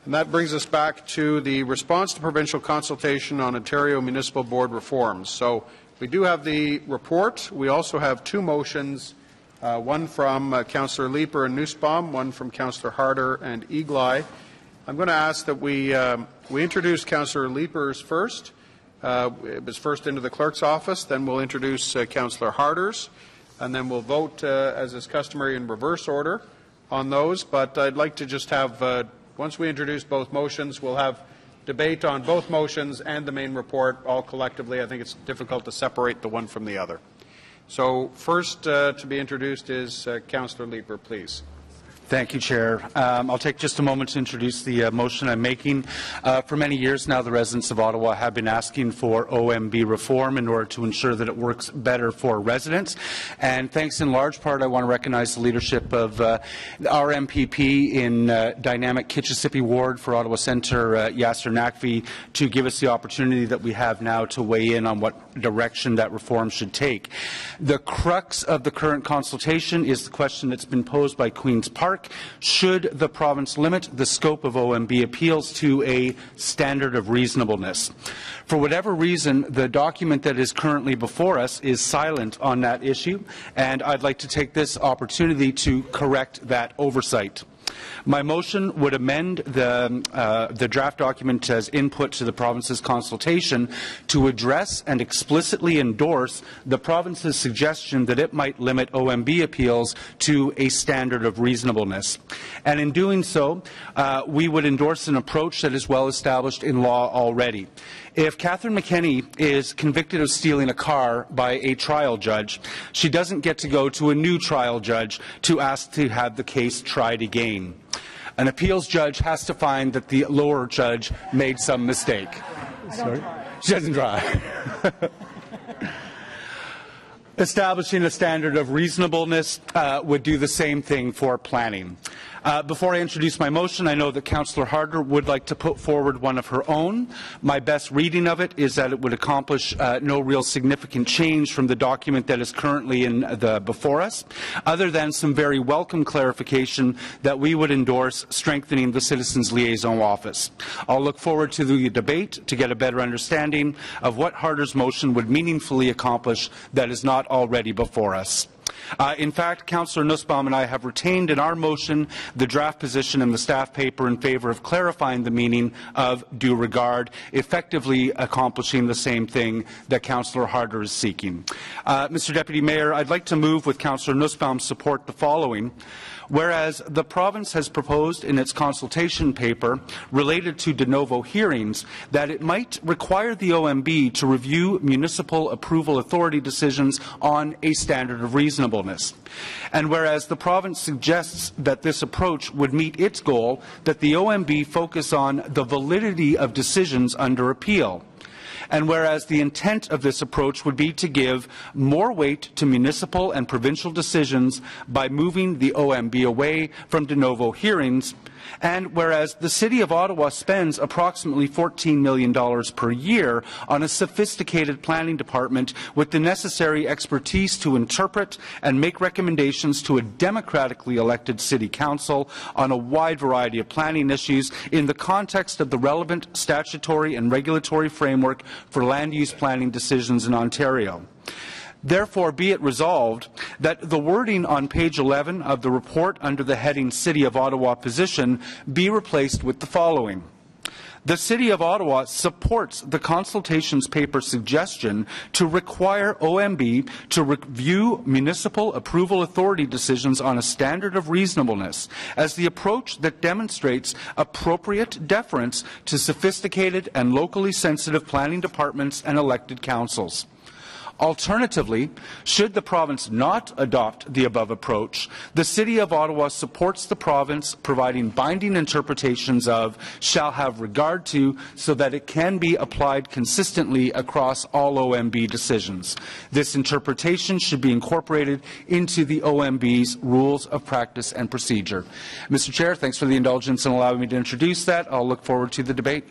And that brings us back to the response to provincial consultation on Ontario Municipal Board reforms. So we do have the report. We also have two motions, one from Councillor Leeper and Nussbaum, one from Councillor Harder and Eagleye. I'm going to ask that we introduce Councillor Leeper's first. It was first into the clerk's office. Then we'll introduce Councillor Harder's, and then we'll vote, as is customary, in reverse order on those. But I'd like to just have, once we introduce both motions, we'll have debate on both motions and the main report all collectively. I think it's difficult to separate the one from the other. So first to be introduced is Councillor Leeper, please. Thank you, Chair. I'll take just a moment to introduce the motion I'm making. For many years now, the residents of Ottawa have been asking for OMB reform in order to ensure that it works better for residents. And thanks in large part, I want to recognize the leadership of our MPP in dynamic Kitchissippi Ward for Ottawa Centre, Yasser Naqvi, to give us the opportunity that we have now to weigh in on what direction that reform should take. The crux of the current consultation is the question that's been posed by Queen's Park. Should the province limit the scope of OMB appeals to a standard of reasonableness? For whatever reason, the document that is currently before us is silent on that issue, and I'd like to take this opportunity to correct that oversight. My motion would amend the draft document as input to the province's consultation to address and explicitly endorse the province's suggestion that it might limit OMB appeals to a standard of reasonableness. And in doing so, we would endorse an approach that is well established in law already. If Catherine McKenney is convicted of stealing a car by a trial judge, she doesn't get to go to a new trial judge to ask to have the case tried again. An appeals judge has to find that the lower judge made some mistake. Sorry? She doesn't try. Establishing a standard of reasonableness would do the same thing for planning. Before I introduce my motion, I know that Councillor Harder would like to put forward one of her own. My best reading of it is that it would accomplish no real significant change from the document that is currently before us, other than some very welcome clarification that we would endorse strengthening the Citizens Liaison Office. I'll look forward to the debate to get a better understanding of what Harder's motion would meaningfully accomplish that is not already before us. In fact, Councillor Nussbaum and I have retained in our motion the draft position in the staff paper in favour of clarifying the meaning of due regard, effectively accomplishing the same thing that Councillor Harder is seeking. Mr. Deputy Mayor, I'd like to move with Councillor Nussbaum's support the following. Whereas the province has proposed in its consultation paper related to de novo hearings that it might require the OMB to review municipal approval authority decisions on a standard of reasonableness. And whereas the province suggests that this approach would meet its goal that the OMB focus on the validity of decisions under appeal. And whereas the intent of this approach would be to give more weight to municipal and provincial decisions by moving the OMB away from de novo hearings, and whereas the City of Ottawa spends approximately $14 million per year on a sophisticated planning department with the necessary expertise to interpret and make recommendations to a democratically elected City Council on a wide variety of planning issues in the context of the relevant statutory and regulatory framework for land use planning decisions in Ontario. Therefore, be it resolved that the wording on page 11 of the report under the heading City of Ottawa Position be replaced with the following. The City of Ottawa supports the consultations paper suggestion to require OMB to review municipal approval authority decisions on a standard of reasonableness as the approach that demonstrates appropriate deference to sophisticated and locally sensitive planning departments and elected councils. Alternatively, should the province not adopt the above approach, the City of Ottawa supports the province providing binding interpretations of shall have regard to so that it can be applied consistently across all OMB decisions. This interpretation should be incorporated into the OMB's rules of practice and procedure. Mr. Chair, thanks for the indulgence in allowing me to introduce that. I'll look forward to the debate.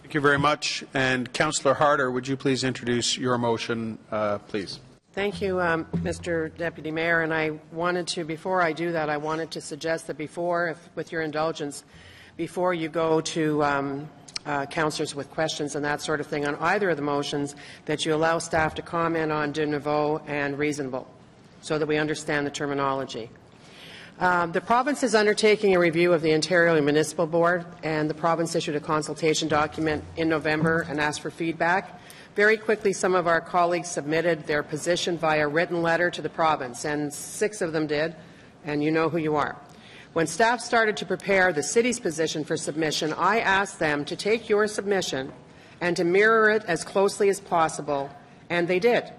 Thank you very much. And Councillor Harder, would you please introduce your motion, please? Thank you, Mr. Deputy Mayor. And I wanted to, before I do that, I wanted to suggest that before, with your indulgence, before you go to councillors with questions and that sort of thing on either of the motions, that you allow staff to comment on de novo and reasonable, so that we understand the terminology. The province is undertaking a review of the Ontario Municipal Board, and the province issued a consultation document in November and asked for feedback. Very quickly, some of our colleagues submitted their position via written letter to the province, and 6 of them did, and you know who you are. When staff started to prepare the city's position for submission, I asked them to take your submission and to mirror it as closely as possible, and they did.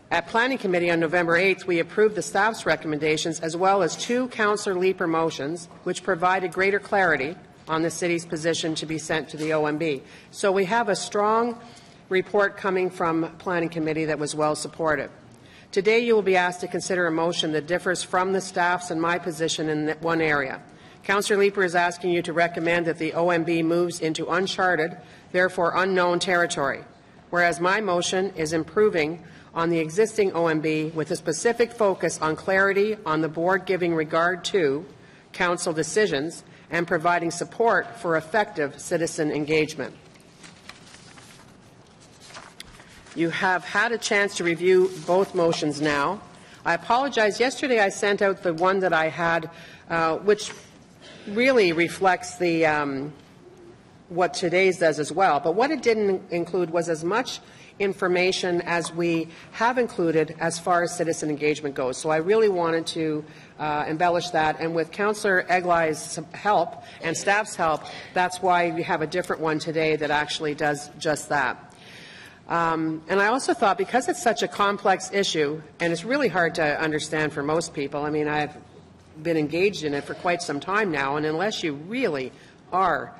At Planning Committee on November 8th, we approved the staff's recommendations as well as 2 Councillor Leaper motions, which provided greater clarity on the city's position to be sent to the OMB. So we have a strong report coming from Planning Committee that was well supported. Today you will be asked to consider a motion that differs from the staff's and my position in one area. Councillor Leaper is asking you to recommend that the OMB moves into uncharted, therefore unknown territory, whereas my motion is improving on the existing OMB with a specific focus on clarity on the board giving regard to council decisions and providing support for effective citizen engagement. You have had a chance to review both motions now. I apologize. Yesterday I sent out the one that I had, which really reflects the what today's does as well. But what it didn't include was as much information as we have included as far as citizen engagement goes. So I really wanted to embellish that, and with Councillor Eglai's help and staff's help, that's why we have a different one today that actually does just that. And I also thought, because it's such a complex issue, and it's really hard to understand for most people, I mean, I've been engaged in it for quite some time now, and unless you really are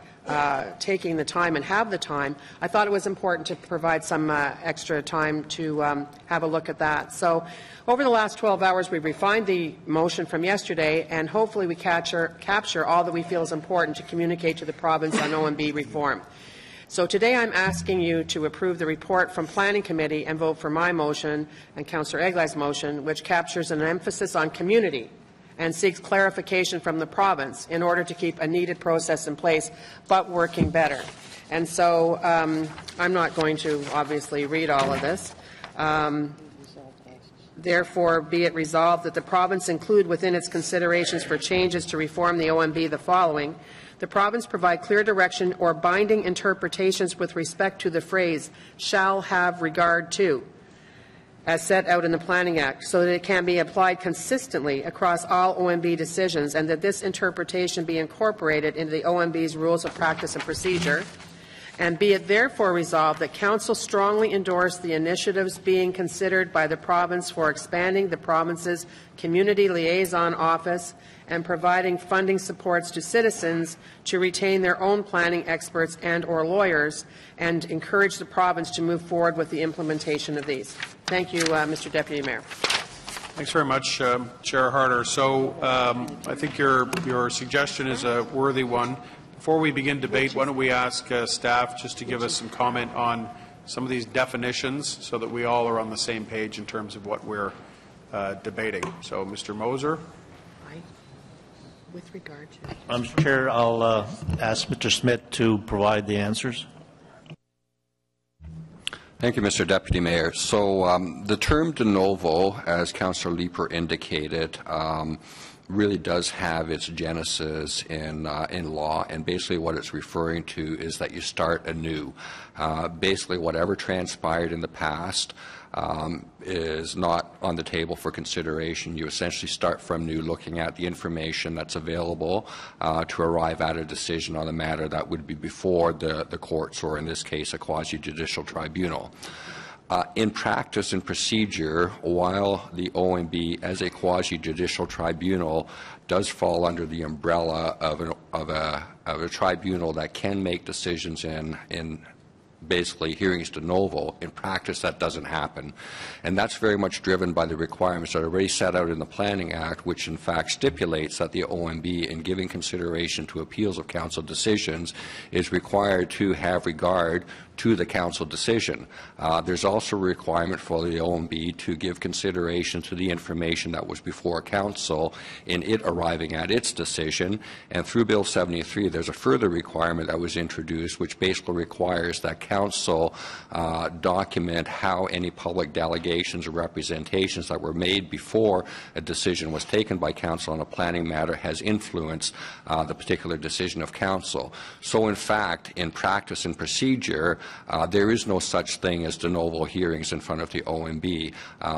taking the time and have the time, I thought it was important to provide some extra time to have a look at that. So over the last 12 hours, we refined the motion from yesterday, and hopefully we capture all that we feel is important to communicate to the province on OMB reform. So today I'm asking you to approve the report from Planning Committee and vote for my motion and Councillor Eglai's motion, which captures an emphasis on community and seeks clarification from the province in order to keep a needed process in place, but working better. And so I'm not going to obviously read all of this. Therefore, be it resolved that the province include within its considerations for changes to reform the OMB the following. The province provide clear direction or binding interpretations with respect to the phrase shall have regard to, as set out in the Planning Act, so that it can be applied consistently across all OMB decisions, and that this interpretation be incorporated into the OMB's rules of practice and procedure. And be it therefore resolved that Council strongly endorse the initiatives being considered by the province for expanding the province's Community Liaison Office and providing funding supports to citizens to retain their own planning experts and or lawyers, and encourage the province to move forward with the implementation of these. Thank you, Mr. Deputy Mayor. Thanks very much, Chair Harder. So I think your suggestion is a worthy one. Before we begin debate, why don't we ask staff just to give us some comment on some of these definitions so that we all are on the same page in terms of what we're debating. So, Mr. Moser. With regard to... Mr. Chair, I'll ask Mr. Smith to provide the answers. Thank you, Mr. Deputy Mayor. So the term de novo, as Councillor Leeper indicated, really does have its genesis in law, and basically what it's referring to is that you start anew. Basically, whatever transpired in the past is not on the table for consideration. You essentially start from new, looking at the information that's available to arrive at a decision on the matter that would be before the courts, or in this case, a quasi-judicial tribunal. In practice and procedure, while the OMB as a quasi-judicial tribunal does fall under the umbrella of a tribunal that can make decisions in basically hearings de novo, in practice that doesn't happen. And that's very much driven by the requirements that are already set out in the Planning Act, which in fact stipulates that the OMB, in giving consideration to appeals of council decisions, is required to have regard to the council decision. There's also a requirement for the OMB to give consideration to the information that was before council in it arriving at its decision. And through Bill 73, there's a further requirement that was introduced, which basically requires that council document how any public delegations or representations that were made before a decision was taken by council on a planning matter has influenced the particular decision of council. So in fact, in practice and procedure, there is no such thing as de novo hearings in front of the OMB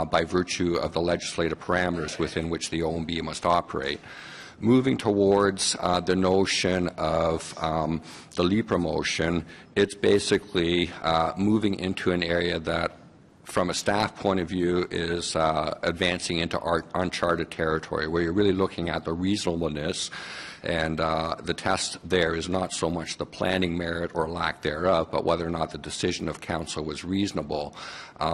by virtue of the legislative parameters within which the OMB must operate. Moving towards the notion of the Leeper motion, it's basically moving into an area that, from a staff point of view, is advancing into uncharted territory, where you're really looking at the reasonableness. And the test there is not so much the planning merit or lack thereof, but whether or not the decision of council was reasonable.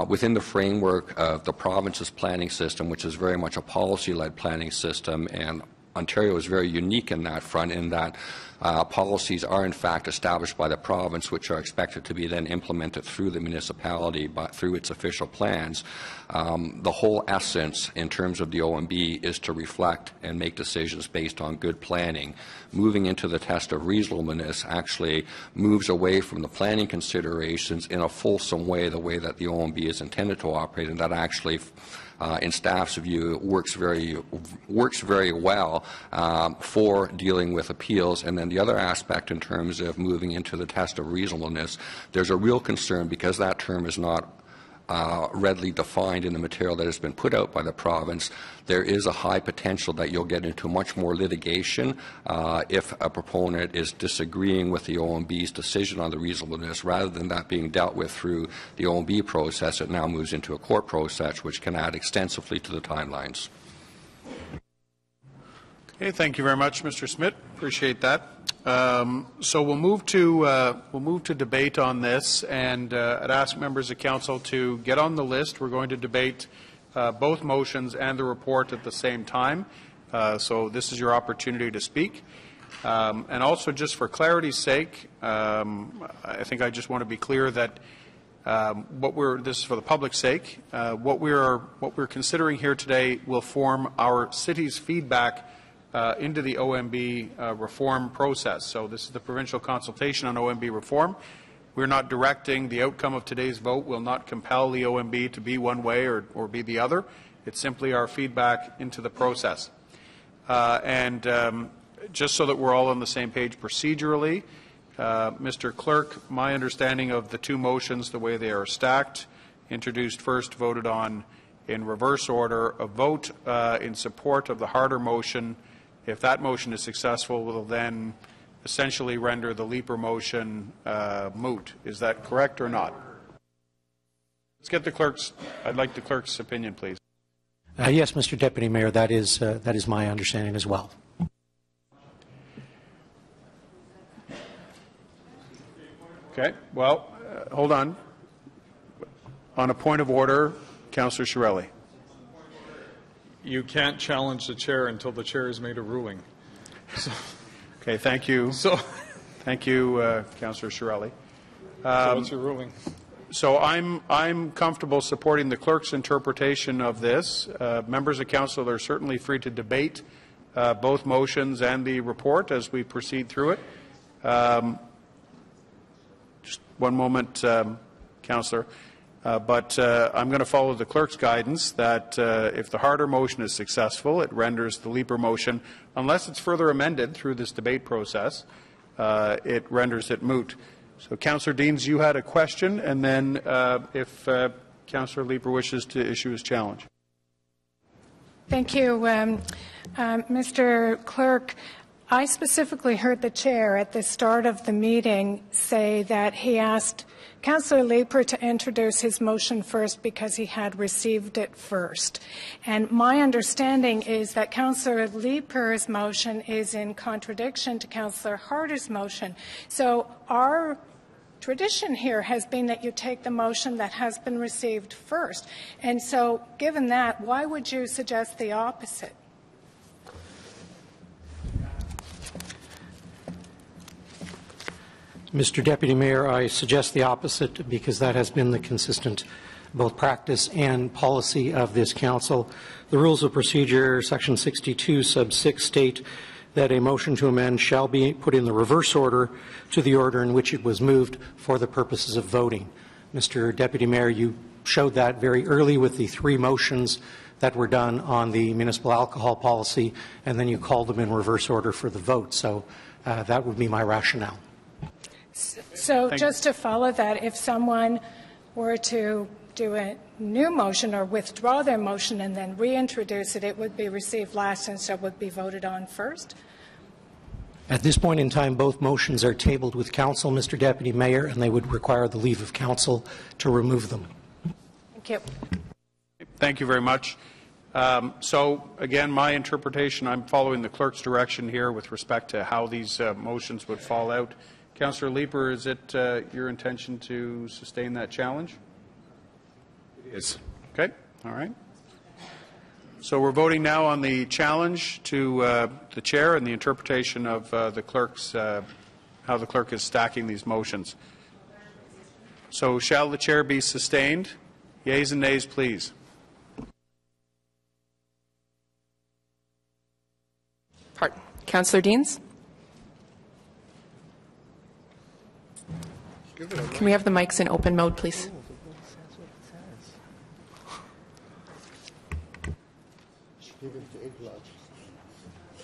Within the framework of the province's planning system, which is very much a policy-led planning system, and Ontario is very unique in that front, in that policies are in fact established by the province, which are expected to be then implemented through the municipality through its official plans. The whole essence in terms of the OMB is to reflect and make decisions based on good planning. Moving into the test of reasonableness actually moves away from the planning considerations in a fulsome way, the way that the OMB is intended to operate, and that actually in staff's view, works very well for dealing with appeals. And then the other aspect in terms of moving into the test of reasonableness, there's a real concern because that term is not readily defined in the material that has been put out by the province. There is a high potential that you'll get into much more litigation if a proponent is disagreeing with the OMB's decision on the reasonableness. Rather than that being dealt with through the OMB process, it now moves into a court process, which can add extensively to the timelines. Okay, thank you very much, Mr. Smith. Appreciate that. So we'll move to debate on this, and I'd ask members of council to get on the list. We're going to debate both motions and the report at the same time. So this is your opportunity to speak. And also, just for clarity's sake, I think I just want to be clear that this is for the public's sake. What we're considering here today will form our city's feedback into the OMB reform process. So this is the provincial consultation on OMB reform. We're not directing the outcome of today's vote, will not compel the OMB to be one way or be the other. It's simply our feedback into the process. Just so that we're all on the same page procedurally, Mr. Clerk, my understanding of the two motions, the way they are stacked, introduced first, voted on in reverse order, a vote in support of the Harder motion, if that motion is successful, will then essentially render the Leaper motion moot. Is that correct or not? Let's get the clerk's. I'd like the clerk's opinion, please. Yes, Mr. Deputy Mayor, that is my understanding as well. Okay. Well, hold on. On a point of order, Councillor Shirelli. You can't challenge the chair until the chair has made a ruling. So, okay, thank you. Thank you, Councillor Shirelli. So what's your ruling? So I'm comfortable supporting the clerk's interpretation of this. Members of council are certainly free to debate both motions and the report as we proceed through it. Just one moment, Councillor. But I'm going to follow the clerk's guidance that if the Harder motion is successful, it renders the Leaper motion, unless it's further amended through this debate process, it renders it moot. So, Councillor Deans, you had a question, and then if Councillor Leaper wishes to issue his challenge. Thank you, Mr. Clerk. I specifically heard the chair at the start of the meeting say that he asked Councillor Leaper to introduce his motion first because he had received it first. And my understanding is that Councillor Leaper's motion is in contradiction to Councillor Harder's motion. So our tradition here has been that you take the motion that has been received first. And so given that, why would you suggest the opposite? Mr. Deputy Mayor, I suggest the opposite because that has been the consistent both practice and policy of this council. The Rules of Procedure, Section 62, Sub 6, state that a motion to amend shall be put in the reverse order to the order in which it was moved for the purposes of voting. Mr. Deputy Mayor, you showed that very early with the three motions that were done on the municipal alcohol policy, and then you called them in reverse order for the vote. So that would be my rationale. So just to follow that, if someone were to do a new motion or withdraw their motion and then reintroduce it, it would be received last and so would be voted on first? At this point in time, both motions are tabled with council, Mr. Deputy Mayor, and they would require the leave of council to remove them. Thank you. Thank you very much. So, again, my interpretation, I'm following the clerk's direction here with respect to how these motions would fall out. Councillor Leaper, is it your intention to sustain that challenge? It is. Okay. All right. So we're voting now on the challenge to the chair and the interpretation of the clerk's, how the clerk is stacking these motions. So shall the chair be sustained? Yeas and nays, please. Pardon. Councillor Deans? Can we have the mics in open mode, please? Give it to Eglaj.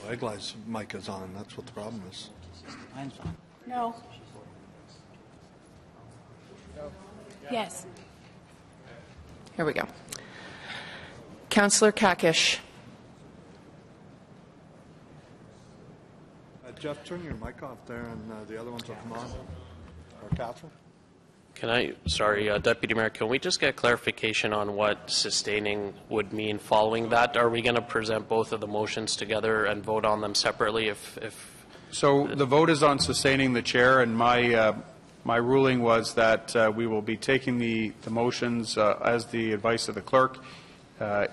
Well, Eglaj's mic is on. That's what the problem is. Mine's on. No. Yes. Here we go. Councillor Kakish. Jeff, turn your mic off there, and the other ones will come on. Or Catherine. Can I, sorry, Deputy Mayor, can we just get clarification on what sustaining would mean following that? Are we going to present both of the motions together and vote on them separately if So the vote is on sustaining the chair, and my ruling was that we will be taking the motions as the advice of the clerk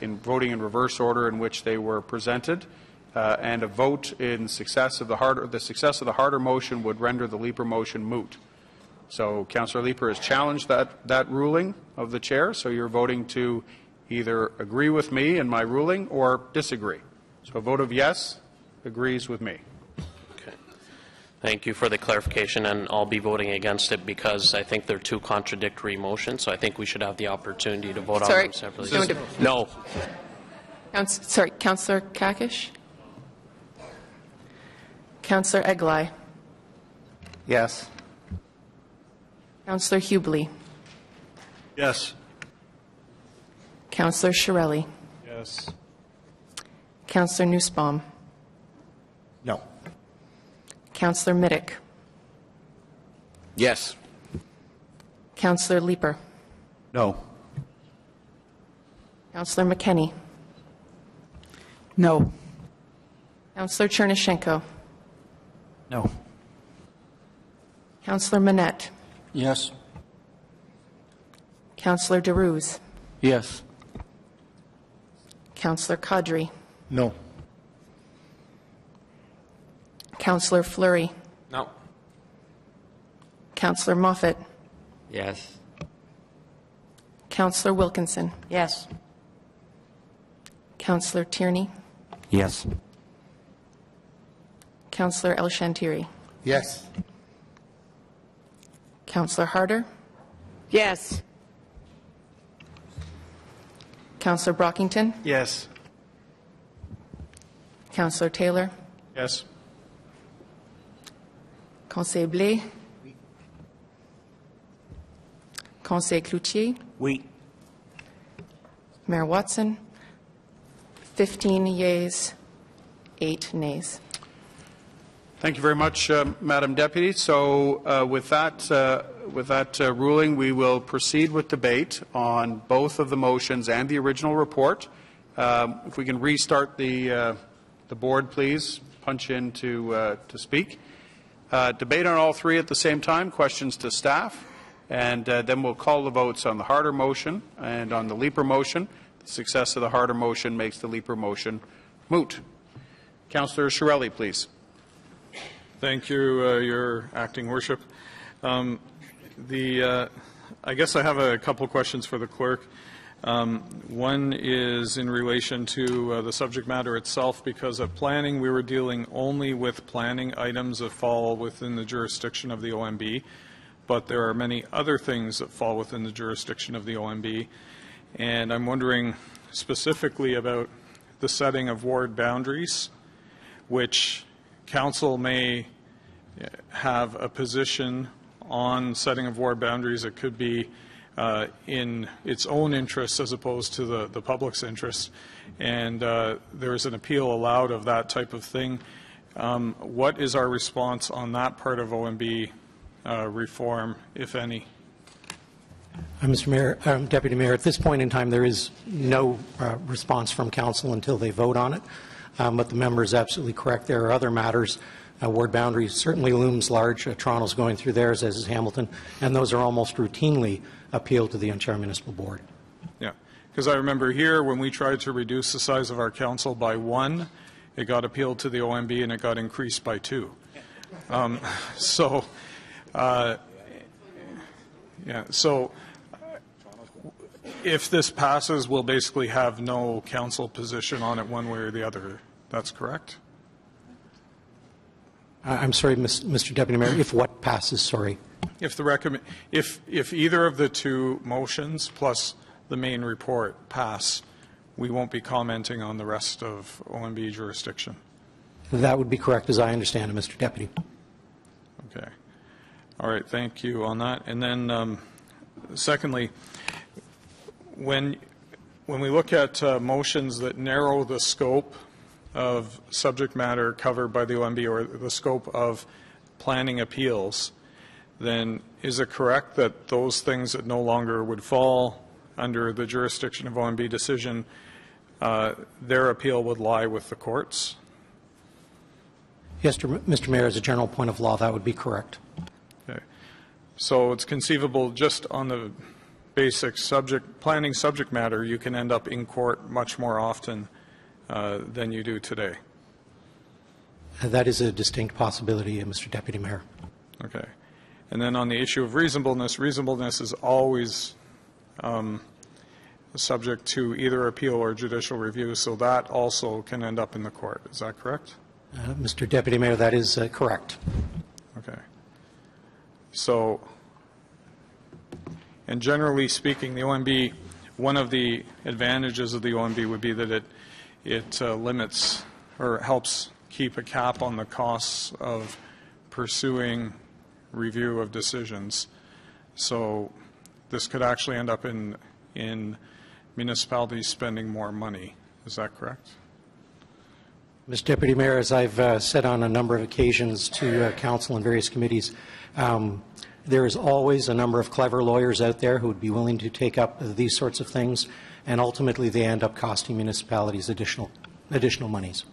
in voting in reverse order in which they were presented, and a vote in success of the harder motion would render the Leaper motion moot. So Councillor Leaper has challenged that ruling of the chair, so you're voting to either agree with me in my ruling or disagree. So a vote of yes agrees with me. Okay. Thank you for the clarification, and I'll be voting against it because I think they're two contradictory motions, so I think we should have the opportunity to vote on them separately. No. Sorry, Councillor Kakish? Councillor Eglai? Yes. Councillor Hubley? Yes. Councillor Shirelli? Yes. Councillor Nussbaum? No. Councillor Middick? Yes. Councillor Leaper? No. Councillor McKenney? No. Councillor Chernyshenko? No. Councillor Manette? Yes. Councillor DeRuse? Yes. Councillor Kadri? No. Councillor Fleury? No. Councillor Moffat? Yes. Councillor Wilkinson? Yes. Councillor Tierney? Yes. Councillor El Shantiri? Yes. Councillor Harder? Yes. Councillor Brockington? Yes. Councillor Taylor? Yes. Conseil Blais? Conseil Cloutier? Oui. Mayor Watson? 15 yeas, 8 nays. Thank you very much, Madam Deputy. So with that ruling, we will proceed with debate on both of the motions and the original report. If we can restart the board, please. Punch in to speak. Debate on all three at the same time. Questions to staff. And then we'll call the votes on the Harder motion and on the Leaper motion. The success of the Harder motion makes the Leaper motion moot. Councillor Shirelli, please. Thank you, Your Acting Worship. I guess I have a couple questions for the clerk. One is in relation to the subject matter itself, because at planning we were dealing only with planning items that fall within the jurisdiction of the OMB, but there are many other things that fall within the jurisdiction of the OMB, and I'm wondering specifically about the setting of ward boundaries, which Council may have a position on setting of ward boundaries that could be in its own interest as opposed to the public's interest, and there is an appeal allowed of that type of thing. What is our response on that part of OMB reform, if any? Mr. Mayor, Deputy Mayor, at this point in time there is no response from Council until they vote on it, but the member is absolutely correct. There are other matters. Ward boundaries certainly looms large. Toronto's going through theirs, as is Hamilton, and those are almost routinely appealed to the Ontario Municipal Board. Yeah, because I remember here when we tried to reduce the size of our council by 1, it got appealed to the OMB and it got increased by 2. So if this passes, we'll basically have no council position on it one way or the other. That's correct? I'm sorry, Mr. Deputy Mayor, if what passes, sorry? If either of the two motions plus the main report pass, we won't be commenting on the rest of OMB jurisdiction. That would be correct, as I understand it, Mr. Deputy. Okay. All right, thank you on that. And then secondly, when we look at motions that narrow the scope of subject matter covered by the OMB or the scope of planning appeals, then is it correct that those things that no longer would fall under the jurisdiction of OMB decision, their appeal would lie with the courts? Yes, Mr. Mayor, as a general point of law, that would be correct. Okay. So it's conceivable just on the basic planning subject matter, you can end up in court much more often than you do today. That is a distinct possibility, Mr. Deputy Mayor. Okay. And then on the issue of reasonableness, reasonableness is always subject to either appeal or judicial review, so that also can end up in the court. Is that correct? Mr. Deputy Mayor, that is correct. Okay. So, and generally speaking, the OMB, one of the advantages of the OMB would be that it limits or helps keep a cap on the costs of pursuing review of decisions. So this could actually end up in municipalities spending more money. Is that correct? Mr. Deputy Mayor, as I've said on a number of occasions to council and various committees, there is always a number of clever lawyers out there who would be willing to take up these sorts of things, and ultimately they end up costing municipalities additional monies.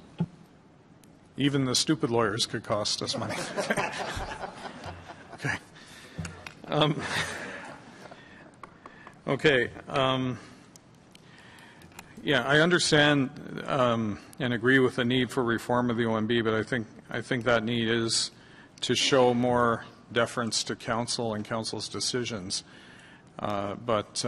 Even the stupid lawyers could cost us money. Okay. Okay. Yeah, I understand and agree with the need for reform of the OMB, but I think that need is to show more deference to council and council's decisions. But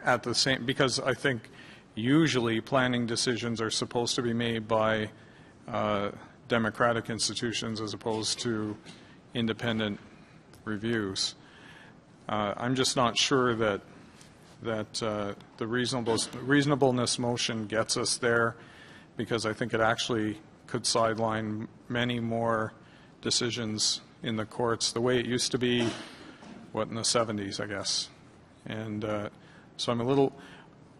at the same, because I think usually planning decisions are supposed to be made by democratic institutions as opposed to independent reviews. I'm just not sure that the reasonableness motion gets us there, because I think it actually could sideline many more decisions in the courts the way it used to be, in the 70s, I guess. And so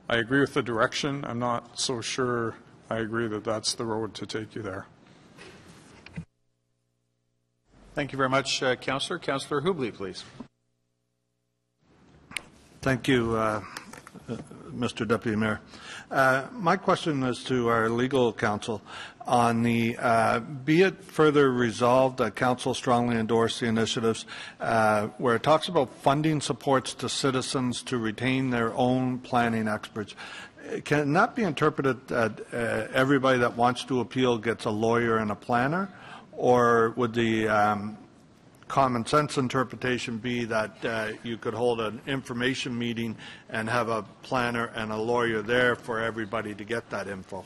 I agree with the direction. I'm not so sure I agree that that's the road to take you there. Thank you very much, Councillor. Councillor Hubley, please. Thank you, Mr. Deputy Mayor. My question is to our legal counsel on the be it further resolved that council strongly endorse the initiatives where it talks about funding supports to citizens to retain their own planning experts. Can that be interpreted that everybody that wants to appeal gets a lawyer and a planner, or would the common sense interpretation be that you could hold an information meeting and have a planner and a lawyer there for everybody to get that info?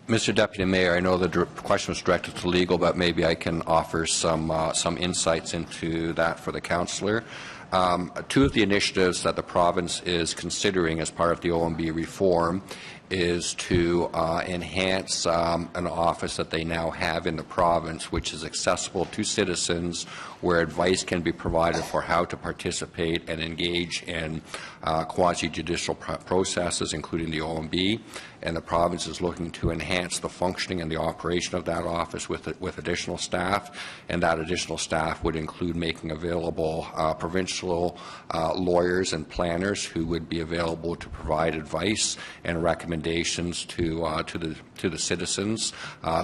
Mr. Deputy Mayor, I know the question was directed to legal, but maybe I can offer some insights into that for the councillor. Two of the initiatives that the province is considering as part of the OMB reform is to enhance an office that they now have in the province, which is accessible to citizens, where advice can be provided for how to participate and engage in quasi-judicial processes, including the OMB. And the province is looking to enhance the functioning and the operation of that office with additional staff, and that additional staff would include making available provincial lawyers and planners who would be available to provide advice and recommendations to the citizens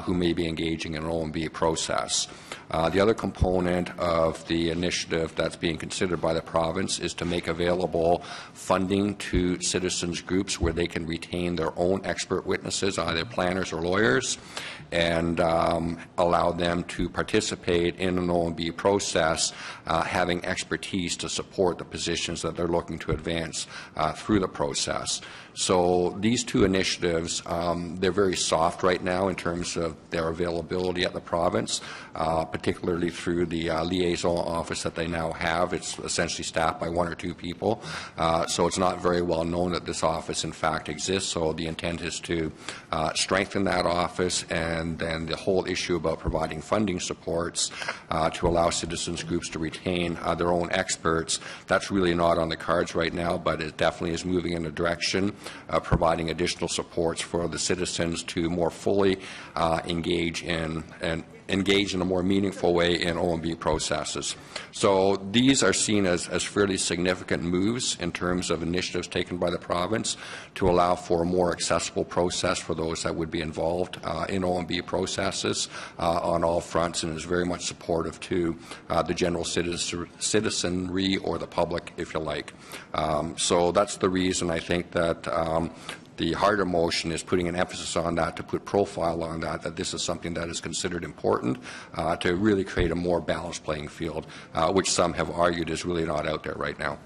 who may be engaging in an OMB process. The other component of the initiative that's being considered by the province is to make available funding to citizens groups where they can retain their own expert witnesses, either planners or lawyers, and allow them to participate in an OMB process, having expertise to support the positions that they're looking to advance through the process. So these two initiatives, they're very soft right now in terms of their availability at the province, particularly through the liaison office that they now have. It's essentially staffed by 1 or 2 people, so it's not very well known that this office in fact exists. So the intent is to strengthen that office, and then the whole issue about providing funding supports to allow citizens groups to retain their own experts, that's really not on the cards right now, but it definitely is moving in a direction of providing additional supports for the citizens to more fully engage in a more meaningful way in OMB processes. So these are seen as fairly significant moves in terms of initiatives taken by the province to allow for a more accessible process for those that would be involved in OMB processes on all fronts, and is very much supportive to the general citizenry, or the public, if you like. So that's the reason I think that the harder motion is putting an emphasis on that, to put profile on that, that this is something that is considered important to really create a more balanced playing field, which some have argued is really not out there right now.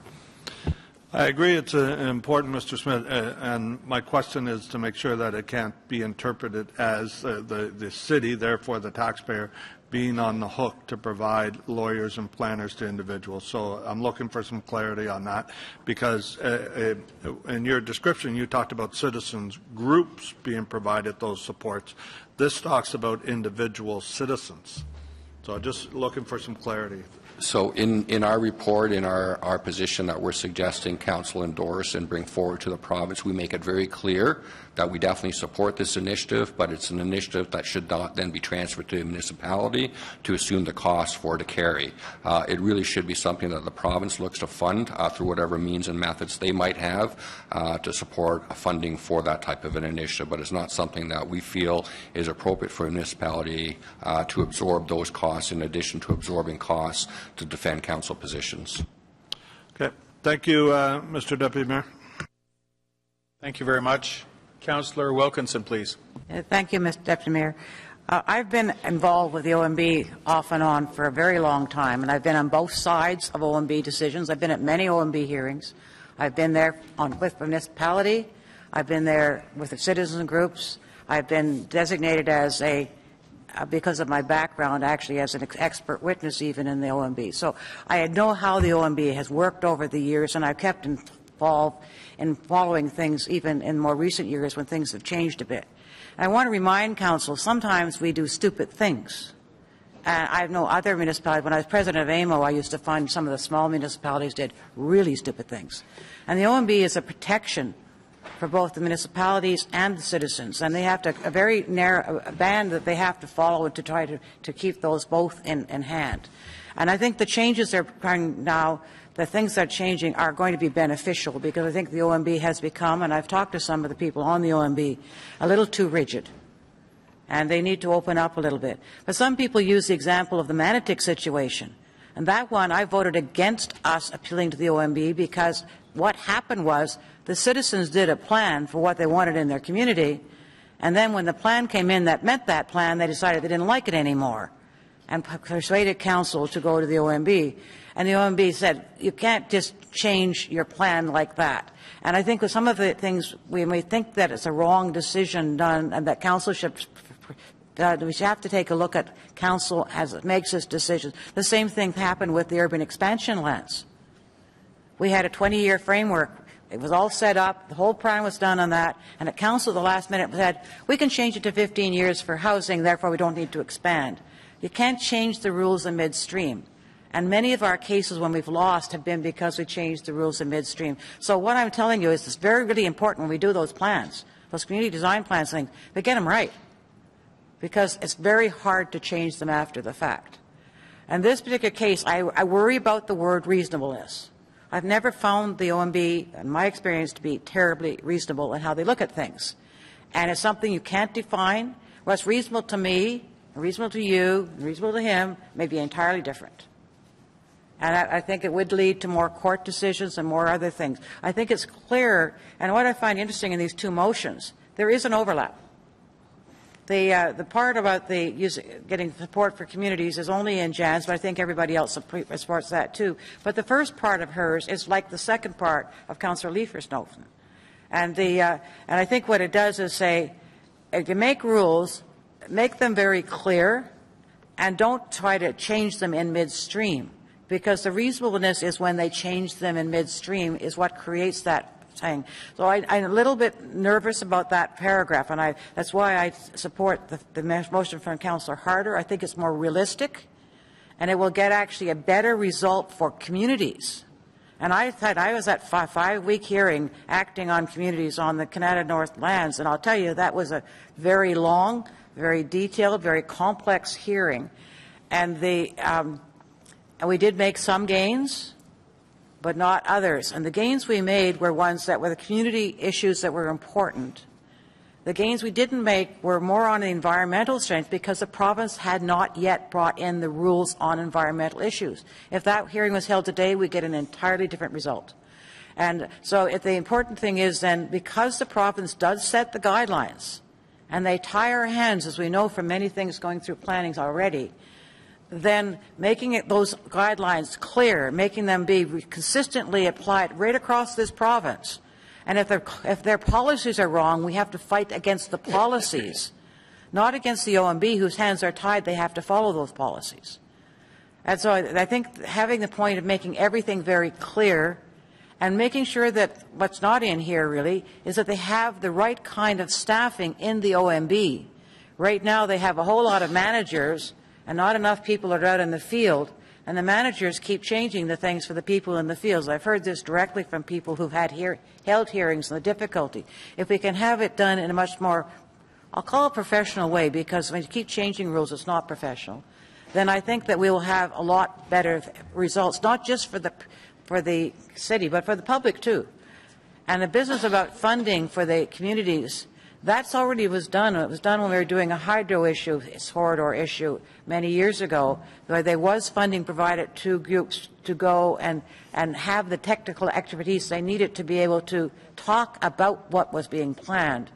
I agree it's important, Mr. Smith, and my question is to make sure that it can't be interpreted as the city, therefore the taxpayer, being on the hook to provide lawyers and planners to individuals. So I'm looking for some clarity on that, because in your description you talked about citizens groups being provided those supports. This talks about individual citizens. So just looking for some clarity. So in our report, in our position that we're suggesting Council endorse and bring forward to the province, we make it very clear that we definitely support this initiative, but it's an initiative that should not then be transferred to the municipality to assume the cost for to carry. It really should be something that the province looks to fund through whatever means and methods they might have to support funding for that type of an initiative, but it's not something that we feel is appropriate for a municipality to absorb those costs in addition to absorbing costs to defend council positions. Okay. Thank you, Mr. Deputy Mayor. Thank you very much. Councillor Wilkinson, please. Thank you, Mr. Deputy Mayor. I've been involved with the OMB off and on for a very long time, and I've been on both sides of OMB decisions. I've been at many OMB hearings. I've been there with the municipality. I've been there with the citizen groups. I've been designated as because of my background, actually as an expert witness even in the OMB. So I know how the OMB has worked over the years, and I've kept involved in following things even in more recent years when things have changed a bit. And I want to remind Council, sometimes we do stupid things. And I know other municipalities, when I was president of AMO, I used to find some of the small municipalities did really stupid things. And the OMB is a protection for both the municipalities and the citizens, and they have to a very narrow band that they have to follow to try to keep those both in hand. And I think the changes they're trying now, the things that are changing are going to be beneficial, because I think the OMB has become, and I've talked to some of the people on the OMB, a little too rigid, and they need to open up a little bit. But some people use the example of the Manotick situation, and that one I voted against us appealing to the OMB, because what happened was the citizens did a plan for what they wanted in their community, and then when the plan came in that met that plan, they decided they didn't like it anymore and persuaded council to go to the OMB. And the OMB said, you can't just change your plan like that. And I think with some of the things, we may think that it's a wrong decision done and that council should we should have to take a look at council as it makes its decisions. The same thing happened with the urban expansion lands. We had a 20-year framework. It was all set up. The whole plan was done on that. And at council, the last minute said, we can change it to 15 years for housing, therefore we don't need to expand. You can't change the rules in midstream. And many of our cases when we've lost have been because we changed the rules in midstream. So what I'm telling you is it's very, really important when we do those plans, those community design plans, things, we get them right. Because it's very hard to change them after the fact. In this particular case, I worry about the word reasonableness. I've never found the OMB, in my experience, to be terribly reasonable in how they look at things. And it's something you can't define. What's reasonable to me, reasonable to you, reasonable to him, may be entirely different. And I think it would lead to more court decisions and more other things. I think it's clear, and what I find interesting in these two motions, there is an overlap. The part about getting support for communities is only in Jan's, but I think everybody else supports that too. But the first part of hers is like the second part of Councillor Leifer's notion. And I think what it does is say, if you make rules, make them very clear and don't try to change them in midstream, because the reasonableness is when they change them in midstream is what creates that thing. So I'm a little bit nervous about that paragraph, and that's why I support the motion from Councillor Harder. I think it's more realistic, and it will get actually a better result for communities. And I was at a 5-week hearing acting on communities on the Canada North lands, and I'll tell you that was a very long, very detailed, very complex hearing. And we did make some gains, but not others. And the gains we made were ones that were the community issues that were important. The gains we didn't make were more on the environmental strength because the province had not yet brought in the rules on environmental issues. If that hearing was held today, we'd get an entirely different result. And so the important thing is then, because the province does set the guidelines, and they tie our hands, as we know from many things going through plannings already, then making those guidelines clear, making them be consistently applied right across this province. And if their policies are wrong, we have to fight against the policies, not against the OMB, whose hands are tied. They have to follow those policies. And so I think having the point of making everything very clear and making sure that what's not in here really is that they have the right kind of staffing in the OMB. Right now they have a whole lot of managers and not enough people are out in the field, and the managers keep changing the things for the people in the fields. I've heard this directly from people who've had held hearings and the difficulty. If we can have it done in a much more, I'll call it professional way, because when you keep changing rules, it's not professional, then I think that we will have a lot better results, not just for the city, but for the public too. And the business about funding for the communities, that's already was done. It was done when we were doing a hydro issue, corridor issue, many years ago, where there was funding provided to groups to go and have the technical expertise they needed to be able to talk about what was being planned.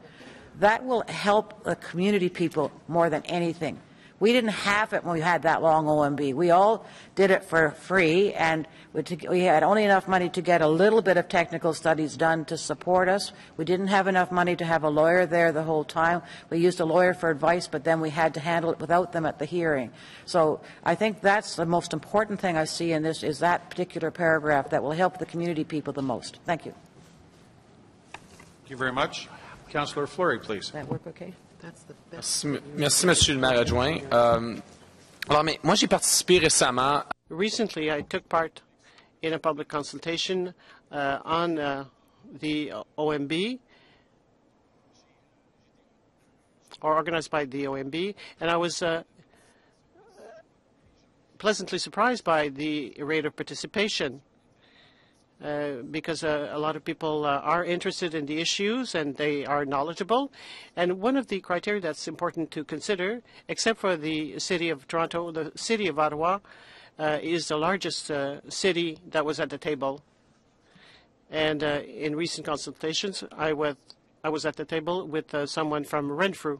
That will help the community people more than anything. We didn't have it when we had that long OMB. We all did it for free, and we had only enough money to get a little bit of technical studies done to support us. We didn't have enough money to have a lawyer there the whole time. We used a lawyer for advice, but then we had to handle it without them at the hearing. So I think that's the most important thing I see in this, is that particular paragraph that will help the community people the most. Thank you. Thank you very much. Councillor Fleury, please. Does that work okay? Merci, Monsieur le maire adjoint. Alors, mais moi, j'ai participé récemment. Recently, I took part in a public consultation on the OMB, or organized by the OMB, and I was pleasantly surprised by the rate of participation. Because a lot of people are interested in the issues and they are knowledgeable. And one of the criteria that's important to consider, except for the City of Toronto, the City of Ottawa is the largest city that was at the table. And in recent consultations, I was at the table with someone from Renfrew.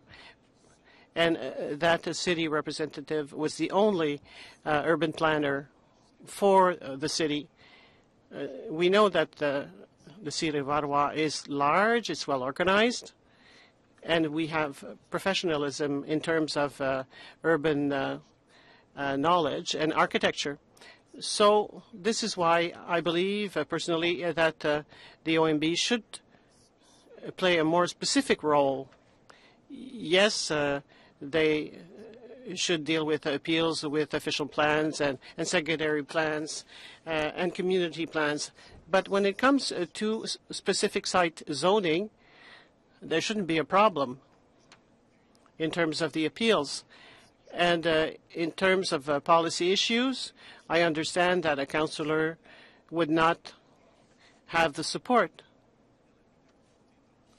And that city representative was the only urban planner for the city. We know that the City of Ottawa is large, it's well organized, and we have professionalism in terms of urban knowledge and architecture. So this is why I believe personally that the OMB should play a more specific role. Yes, they should deal with appeals with official plans and secondary plans and community plans. But when it comes to specific site zoning, there shouldn't be a problem in terms of the appeals. And in terms of policy issues, I understand that a councillor would not have the support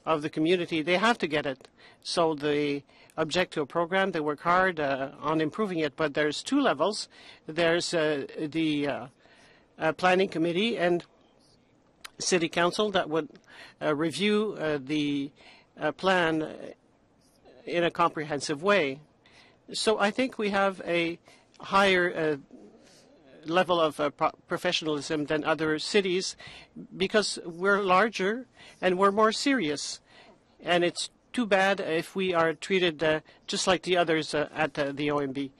of the community. They have to get it. So they object to a program, they work hard on improving it, but there's two levels. There's the planning committee and city council that would review the plan in a comprehensive way. So I think we have a higher level of professionalism than other cities because we're larger and we're more serious. And it's too bad if we are treated just like the others at the OMB.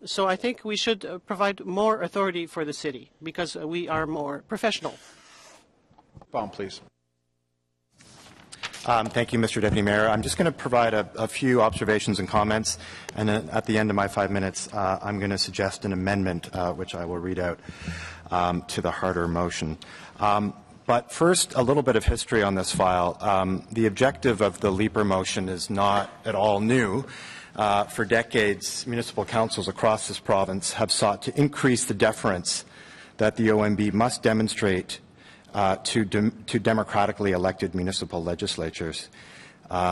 So I think we should provide more authority for the city because we are more professional. Baum, please. Thank you, Mr. Deputy Mayor. I'm just going to provide a few observations and comments, and then at the end of my 5 minutes, I'm going to suggest an amendment, which I will read out to the Harder motion. But first, a little bit of history on this file. The objective of the Leaper motion is not at all new. For decades, municipal councils across this province have sought to increase the deference that the OMB must demonstrate to democratically elected municipal legislatures.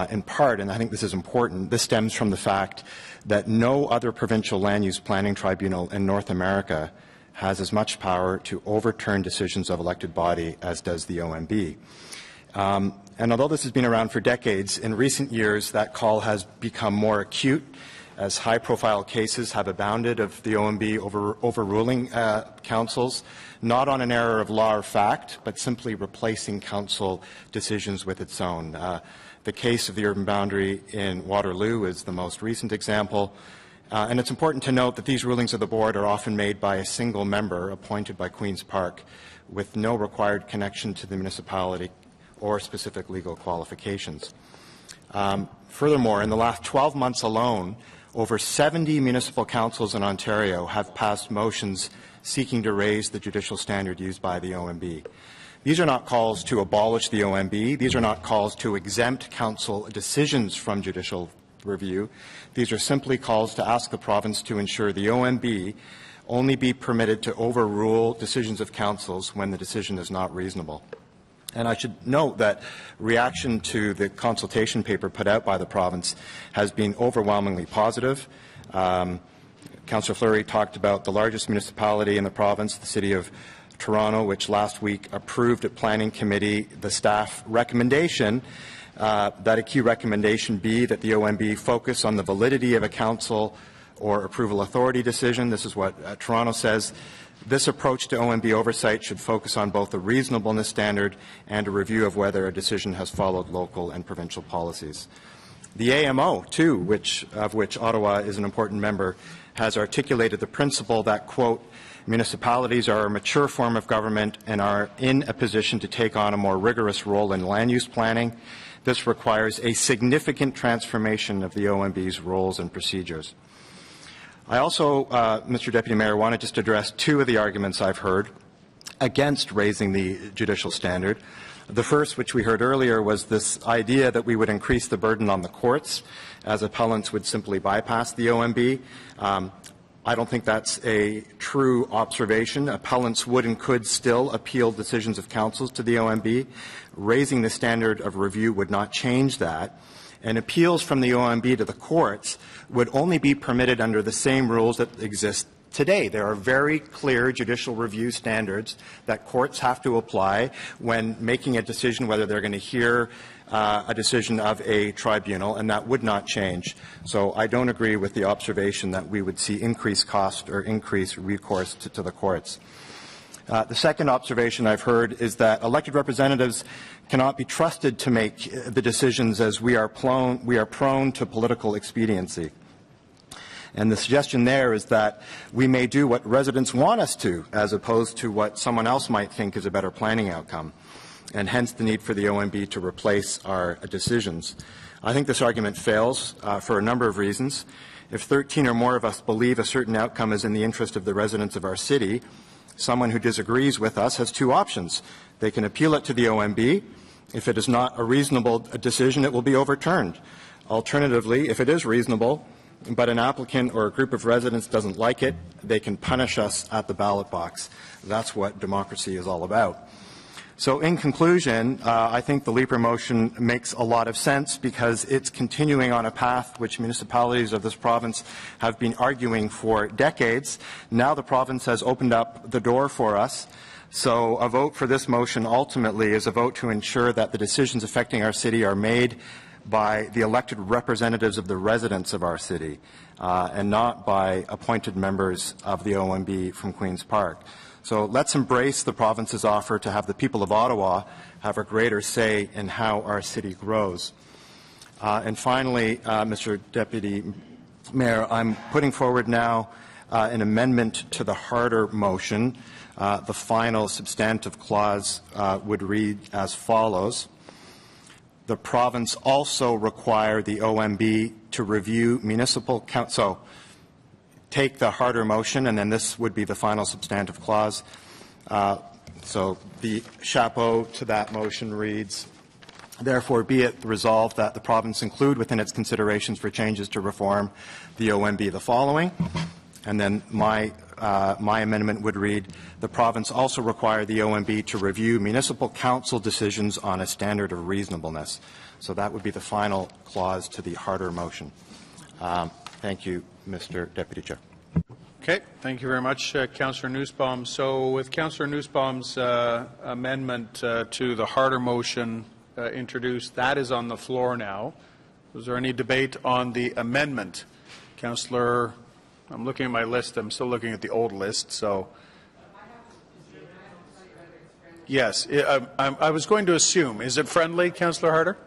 In part, and I think this is important, this stems from the fact that no other provincial land use planning tribunal in North America has as much power to overturn decisions of elected body as does the OMB. And although this has been around for decades, in recent years that call has become more acute as high-profile cases have abounded of the OMB overruling councils, not on an error of law or fact, but simply replacing council decisions with its own. The case of the urban boundary in Waterloo is the most recent example. And it's important to note that these rulings of the board are often made by a single member appointed by Queen's Park with no required connection to the municipality or specific legal qualifications. Furthermore, in the last 12 months alone, over 70 municipal councils in Ontario have passed motions seeking to raise the judicial standard used by the OMB. These are not calls to abolish the OMB. These are not calls to exempt council decisions from judicial review. These are simply calls to ask the province to ensure the OMB only be permitted to overrule decisions of councils when the decision is not reasonable. And I should note that reaction to the consultation paper put out by the province has been overwhelmingly positive. Councillor Fleury talked about the largest municipality in the province, the City of Toronto, which last week approved at Planning Committee the staff recommendation that a key recommendation be that the OMB focus on the validity of a council or approval authority decision. This is what Toronto says. This approach to OMB oversight should focus on both the reasonableness standard and a review of whether a decision has followed local and provincial policies. The AMO, too, of which Ottawa is an important member, has articulated the principle that, quote, municipalities are a mature form of government and are in a position to take on a more rigorous role in land use planning. This requires a significant transformation of the OMB's roles and procedures. I also, Mr. Deputy Mayor, want to just address two of the arguments I've heard against raising the judicial standard. The first, which we heard earlier, was this idea that we would increase the burden on the courts as appellants would simply bypass the OMB. I don't think that's a true observation. Appellants would and could still appeal decisions of councils to the OMB. Raising the standard of review would not change that. And appeals from the OMB to the courts would only be permitted under the same rules that exist today. There are very clear judicial review standards that courts have to apply when making a decision whether they're going to hear a decision of a tribunal, and that would not change. So I don't agree with the observation that we would see increased cost or increased recourse to the courts. The second observation I've heard is that elected representatives cannot be trusted to make the decisions as we are prone to political expediency. And the suggestion there is that we may do what residents want us to, as opposed to what someone else might think is a better planning outcome, and hence the need for the OMB to replace our decisions. I think this argument fails for a number of reasons. If 13 or more of us believe a certain outcome is in the interest of the residents of our city, someone who disagrees with us has two options. They can appeal it to the OMB. If it is not a reasonable decision, it will be overturned. Alternatively, if it is reasonable, but an applicant or a group of residents doesn't like it, they can punish us at the ballot box. That's what democracy is all about. So in conclusion, I think the Leaper motion makes a lot of sense because it's continuing on a path which municipalities of this province have been arguing for decades. Now the province has opened up the door for us. So a vote for this motion ultimately is a vote to ensure that the decisions affecting our city are made by the elected representatives of the residents of our city and not by appointed members of the OMB from Queen's Park. So let's embrace the province's offer to have the people of Ottawa have a greater say in how our city grows. And finally, Mr. Deputy Mayor, I'm putting forward now an amendment to the Harder motion. The final substantive clause would read as follows. The province also require the OMB to review municipal council. So take the Harder motion, and then this would be the final substantive clause. So the chapeau to that motion reads, therefore be it resolved that the province include within its considerations for changes to reform the OMB the following. And then my amendment would read, the province also require the OMB to review municipal council decisions on a standard of reasonableness. So that would be the final clause to the Harder motion. Thank you, Mr. Deputy Chair. Okay, thank you very much, Councillor Nussbaum. So with Councillor Nussbaum's amendment to the Harder motion introduced, that is on the floor now. Was there any debate on the amendment? Councillor, I'm looking at my list. I'm still looking at the old list, so. Yes, I was going to assume. Is it friendly, Councillor Harder?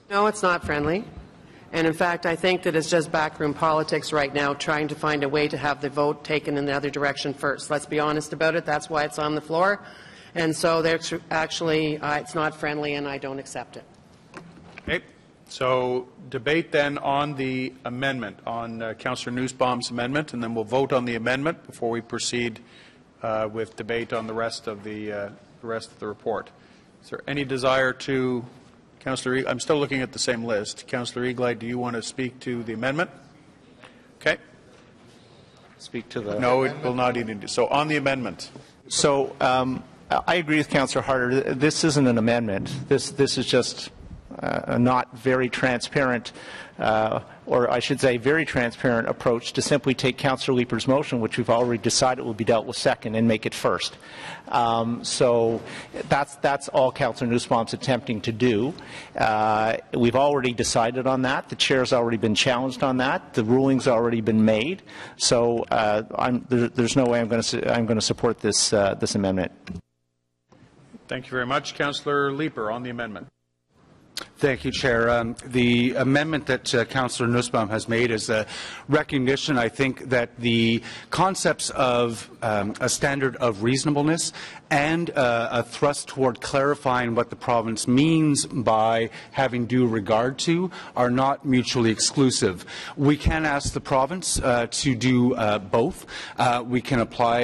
No, it's not friendly. And in fact, I think that it's just backroom politics right now, trying to find a way to have the vote taken in the other direction first. Let's be honest about it. That's why it's on the floor. And so there's actually, it's not friendly, and I don't accept it. Okay. So debate then on the amendment, on Councillor Nussbaum's amendment, and then we'll vote on the amendment before we proceed with debate on the rest of the report. Is there any desire to, Councillor? I'm still looking at the same list. Councillor Eagley, do you want to speak to the amendment? Okay. Speak to the. No, it will not even do. So on the amendment. So I agree with Councillor Harder. This isn't an amendment. This is just a not very transparent, or I should say very transparent approach to simply take Councillor Leeper's motion, which we've already decided will be dealt with second, and make it first. So that's all Councillor Nussbaum's attempting to do. We've already decided on that. The chair's already been challenged on that. The ruling's already been made. So there's no way I'm going to support this amendment. Thank you very much, Councillor Leeper, on the amendment. Thank you, Chair. The amendment that Councillor Nussbaum has made is a recognition, I think, that the concepts of a standard of reasonableness and a thrust toward clarifying what the province means by having due regard to are not mutually exclusive. We can ask the province to do both. We can apply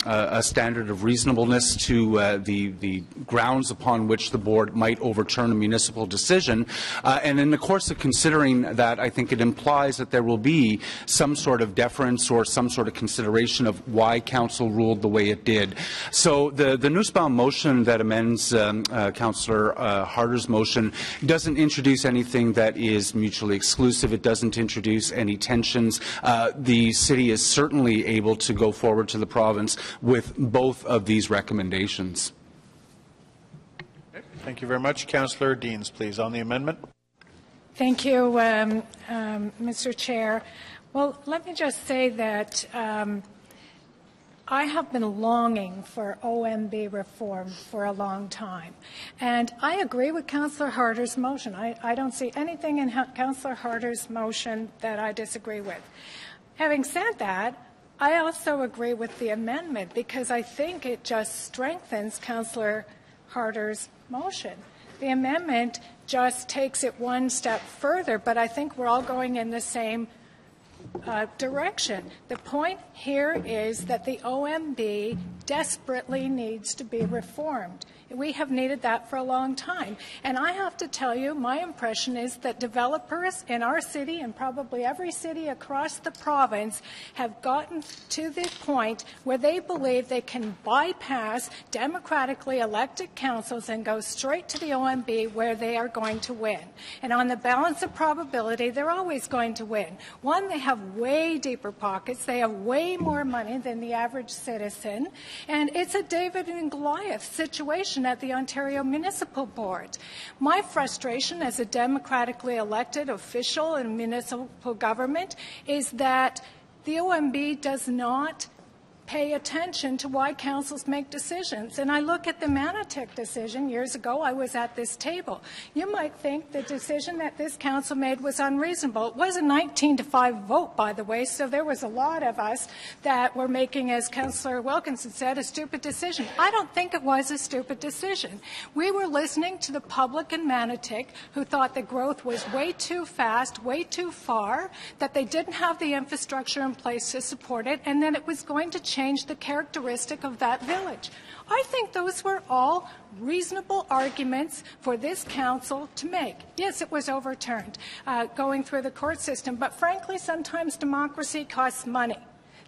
a standard of reasonableness to the grounds upon which the board might overturn a municipal decision. And in the course of considering that, I think it implies that there will be some sort of deference or some sort of consideration of why Council ruled the way it did. So the Nussbaum motion that amends Councillor Harder's motion doesn't introduce anything that is mutually exclusive. It doesn't introduce any tensions. The city is certainly able to go forward to the province with both of these recommendations. Thank you very much. Councillor Deans, please, on the amendment. Thank you, Mr. Chair. Well, let me just say that I have been longing for OMB reform for a long time. And I agree with Councillor Harder's motion. I don't see anything in Councillor Harder's motion that I disagree with. Having said that, I also agree with the amendment because I think it just strengthens Councillor Harder's motion. The amendment just takes it one step further, but I think we're all going in the same direction. The point here is that the OMB desperately needs to be reformed. We have needed that for a long time. And I have to tell you, my impression is that developers in our city and probably every city across the province have gotten to the point where they believe they can bypass democratically elected councils and go straight to the OMB where they are going to win. And on the balance of probability, they're always going to win. One, they have way deeper pockets. They have way more money than the average citizen. And it's a David and Goliath situation at the Ontario Municipal Board. My frustration as a democratically elected official in municipal government is that the OMB does not pay attention to why councils make decisions. And I look at the Manotick decision. Years ago, I was at this table. You might think the decision that this council made was unreasonable. It was a 19-5 vote, by the way, so there was a lot of us that were making, as Councillor Wilkinson said, a stupid decision. I don't think it was a stupid decision. We were listening to the public in Manotick who thought the growth was way too fast, way too far, that they didn't have the infrastructure in place to support it, and then it was going to change the characteristic of that village. I think those were all reasonable arguments for this council to make. Yes, it was overturned going through the court system, but frankly, sometimes democracy costs money.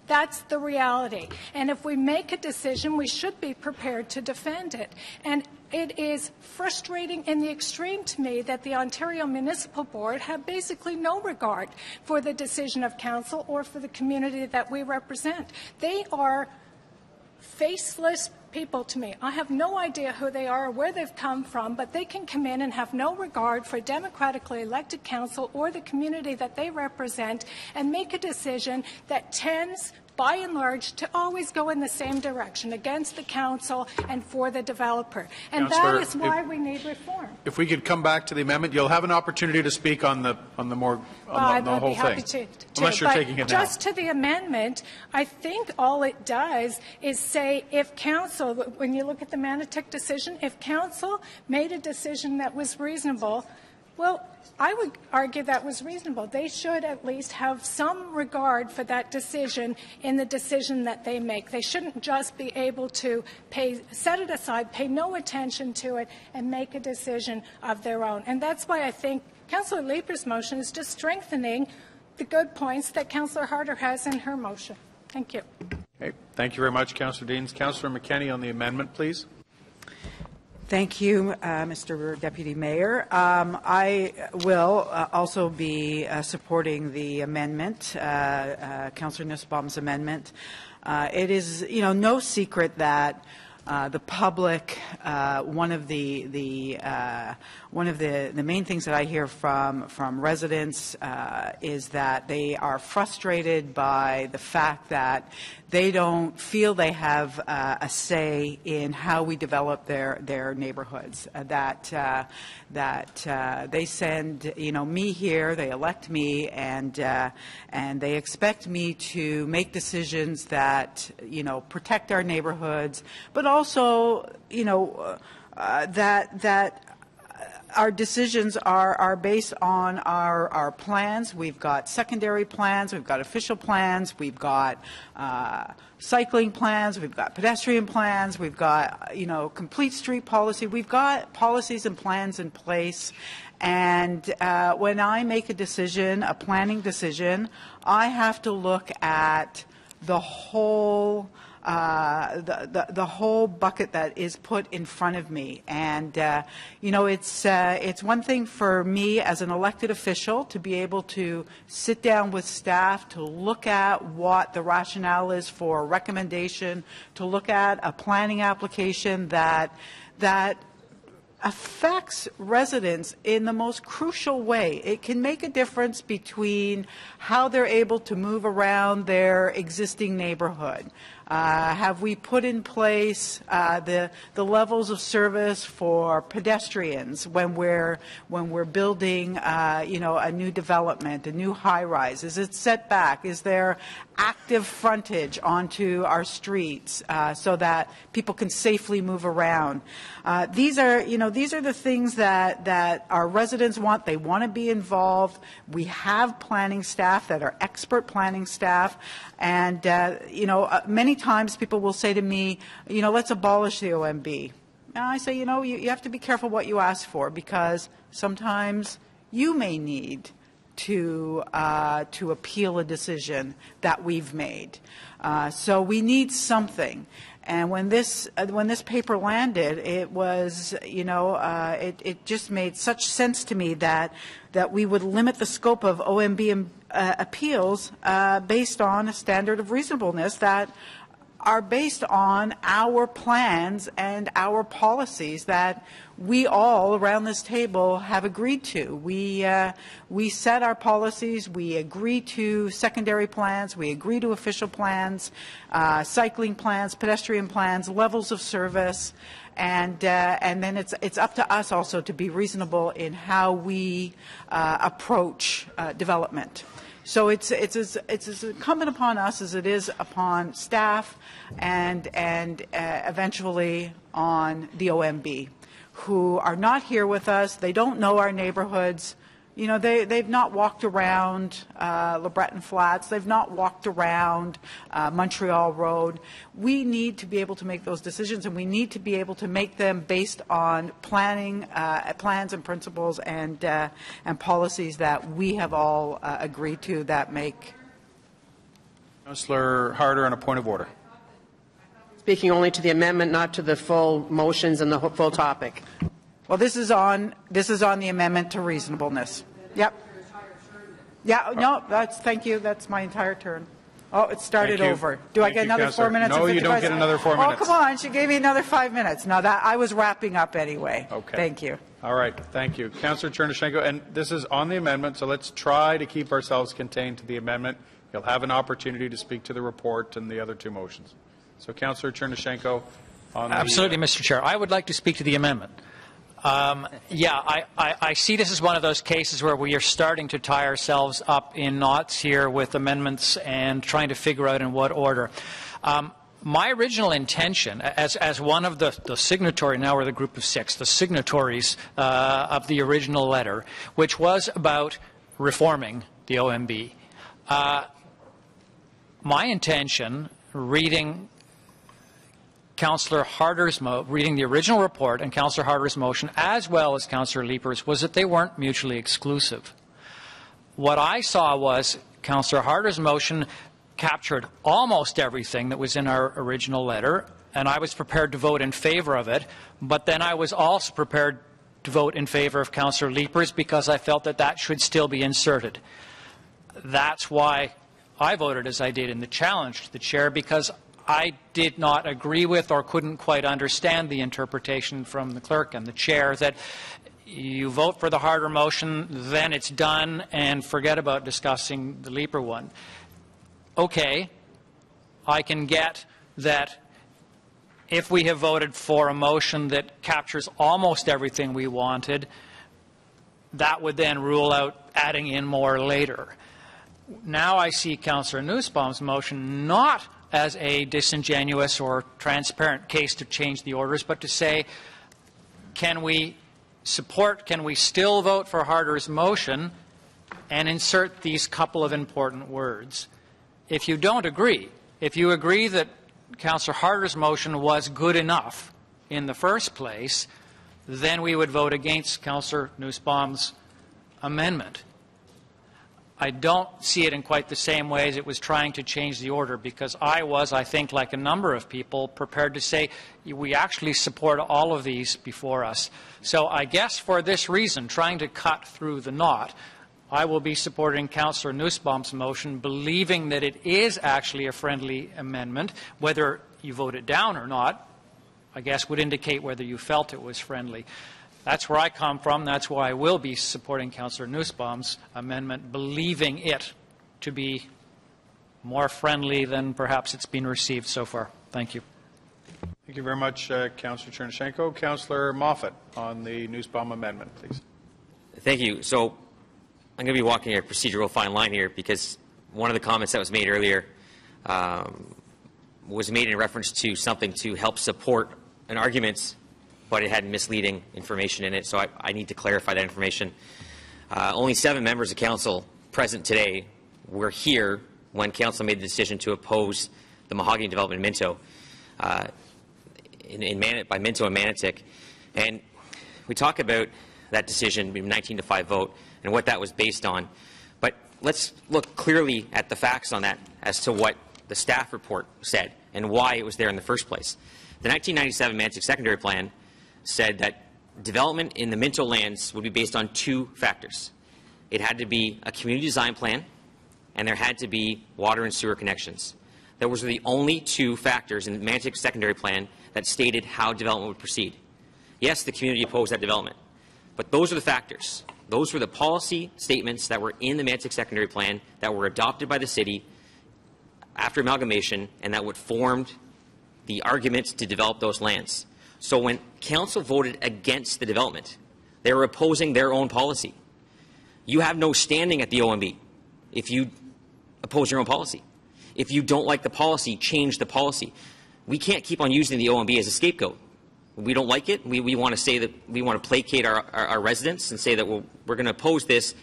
That's the reality. And if we make a decision, we should be prepared to defend it. And it is frustrating in the extreme to me that the Ontario Municipal Board have basically no regard for the decision of council or for the community that we represent. They are faceless people to me. I have no idea who they are or where they've come from, but they can come in and have no regard for democratically elected council or the community that they represent and make a decision that tends, by and large, to always go in the same direction, against the council and for the developer. And Councillor, that is why we need reform. If we could come back to the amendment, you'll have an opportunity to speak on the whole I'd be happy thing. To, unless you're but taking it just now. to the amendment, I think all it does is say if council, when you look at the Manotick decision, if council made a decision that was reasonable, well, I would argue that was reasonable. They should at least have some regard for that decision in the decision that they make. They shouldn't just be able to set it aside, pay no attention to it, and make a decision of their own. And that's why I think Councillor Leaper's motion is just strengthening the good points that Councillor Harder has in her motion. Thank you. Okay. Thank you very much, Councillor Deans. Councillor McKenney on the amendment, please. Thank you, Mr. Deputy Mayor. I will also be supporting the amendment, Councillor Nussbaum's amendment. It is, no secret that the public, one of the main things that I hear from residents is that they are frustrated by the fact that they don't feel they have a say in how we develop their neighborhoods. That they send me here, they elect me, and they expect me to make decisions that protect our neighborhoods, but also that our decisions are based on our plans. We've got secondary plans, we've got official plans, we've got cycling plans, we've got pedestrian plans, we've got, complete street policy. We've got policies and plans in place. And when I make a decision, a planning decision, I have to look at the whole the whole bucket that is put in front of me. And, it's one thing for me as an elected official to be able to sit down with staff, to look at what the rationale is for a recommendation, to look at a planning application that affects residents in the most crucial way. It can make a difference between how they're able to move around their existing neighborhood. Have we put in place the levels of service for pedestrians when we're building a new development, a new high-rise? Is it set back? Is there active frontage onto our streets so that people can safely move around? These are the things that our residents want. They want to be involved. We have planning staff that are expert planning staff, and many times people will say to me, let's abolish the OMB. And I say, you have to be careful what you ask for, because sometimes you may need to appeal a decision that we've made. So we need something. And when this paper landed, it was, it just made such sense to me that we would limit the scope of OMB appeals based on a standard of reasonableness that are based on our plans and our policies that we all around this table have agreed to. We set our policies, we agree to secondary plans, we agree to official plans, cycling plans, pedestrian plans, levels of service, and then it's up to us also to be reasonable in how we approach development. So it's as incumbent upon us as it is upon staff and eventually on the OMB, who are not here with us. They don't know our neighborhoods. You know, they've not walked around LeBreton Flats. They've not walked around Montreal Road. We need to be able to make those decisions, and we need to be able to make them based on planning, plans and principles and policies that we have all agreed to that make. Councillor Harder on a point of order. Speaking only to the amendment, not to the full motions and the full topic. Well, this is on the amendment to reasonableness. Yep. Yeah. No. Thank you. That's my entire turn. Oh, it started over. Do I get another 4 minutes? No, you don't get another 4 minutes. Oh, come on. She gave me another 5 minutes. No, that I was wrapping up anyway. Okay. Thank you. All right. Thank you. Councillor Chernyshenko, and this is on the amendment, so let's try to keep ourselves contained to the amendment. You'll have an opportunity to speak to the report and the other two motions. So, Councillor Chernyshenko, on Absolutely, Mr. Chair. I would like to speak to the amendment. I see this as one of those cases where we are starting to tie ourselves up in knots here with amendments and trying to figure out in what order. My original intention, as one of the signatory, now we're the group of 6, the signatories of the original letter, which was about reforming the OMB. My intention, reading Councillor Harder's reading the original report and Councillor Harder's motion, as well as Councillor Leeper's, was that they weren't mutually exclusive. What I saw was Councillor Harder's motion captured almost everything that was in our original letter, and I was prepared to vote in favor of it, but then I was also prepared to vote in favor of Councillor Leeper's because I felt that that should still be inserted. That's why I voted as I did in the challenge to the chair, because I did not agree with or couldn't quite understand the interpretation from the clerk and the chair that you vote for the Harder motion, then it's done, and forget about discussing the Leeper one. Okay, I can get that if we have voted for a motion that captures almost everything we wanted, that would then rule out adding in more later. Now I see Councillor Nussbaum's motion not as a disingenuous or transparent case to change the orders, but to say, can we still vote for Harder's motion and insert these couple of important words? If you don't agree, if you agree that Councillor Harder's motion was good enough in the first place, then we would vote against Councillor Nussbaum's amendment. I don't see it in quite the same way as it was trying to change the order, because I think, like a number of people, prepared to say we actually support all of these before us. So I guess for this reason, trying to cut through the knot, I will be supporting Councillor Nussbaum's motion, believing that it is actually a friendly amendment. Whether you vote it down or not, I guess, would indicate whether you felt it was friendly. That's where I come from. That's why I will be supporting Councillor Nussbaum's amendment, believing it to be more friendly than perhaps it's been received so far. Thank you. Thank you very much, Councillor Chernyshenko. Councillor Moffat on the Nussbaum amendment, please. Thank you. So I'm going to be walking a procedural fine line here, because one of the comments that was made earlier was made in reference to something to help support an argument, but it had misleading information in it, so I need to clarify that information. Only 7 members of Council present today were here when Council made the decision to oppose the Mahogany development in Minto, by Minto and Manotick. And we talk about that decision, 19-5 vote, and what that was based on. But let's look clearly at the facts on that as to what the staff report said and why it was there in the first place. The 1997 Manotick Secondary Plan said that development in the Minto lands would be based on 2 factors. It had to be a community design plan, and there had to be water and sewer connections. Those were the only two factors in the Mantic secondary plan that stated how development would proceed. Yes, the community opposed that development, but those are the factors. Those were the policy statements that were in the Mantic secondary plan that were adopted by the city after amalgamation, and that would formed the argument to develop those lands. So when council voted against the development, they were opposing their own policy. You have no standing at the OMB if you oppose your own policy. If you don't like the policy, change the policy. We can't keep on using the OMB as a scapegoat. We don't like it. We want to say that we want to placate our residents and say that we're going to oppose this.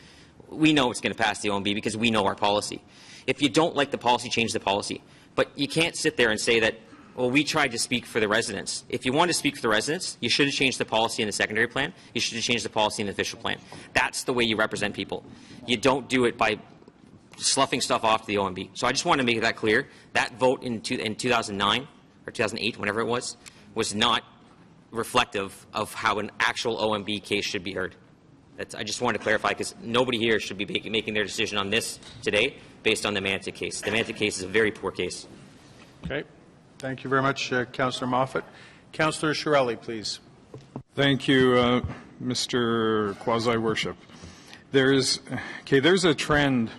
We know it's going to pass the OMB because we know our policy. If you don't like the policy, change the policy. But you can't sit there and say that, well, we tried to speak for the residents. If you want to speak for the residents, you should have changed the policy in the secondary plan. You should have changed the policy in the official plan. That's the way you represent people. You don't do it by sloughing stuff off to the OMB. So I just want to make that clear. That vote in 2009 or 2008, whenever it was not reflective of how an actual OMB case should be heard. I just want to clarify, because nobody here should be making their decision on this today based on the Mantic case. The Mantic case is a very poor case. Okay. Thank you very much, Councillor Moffat. Councillor Shirelli, please. Thank you, Mr. Quasi-Worship. There's a trend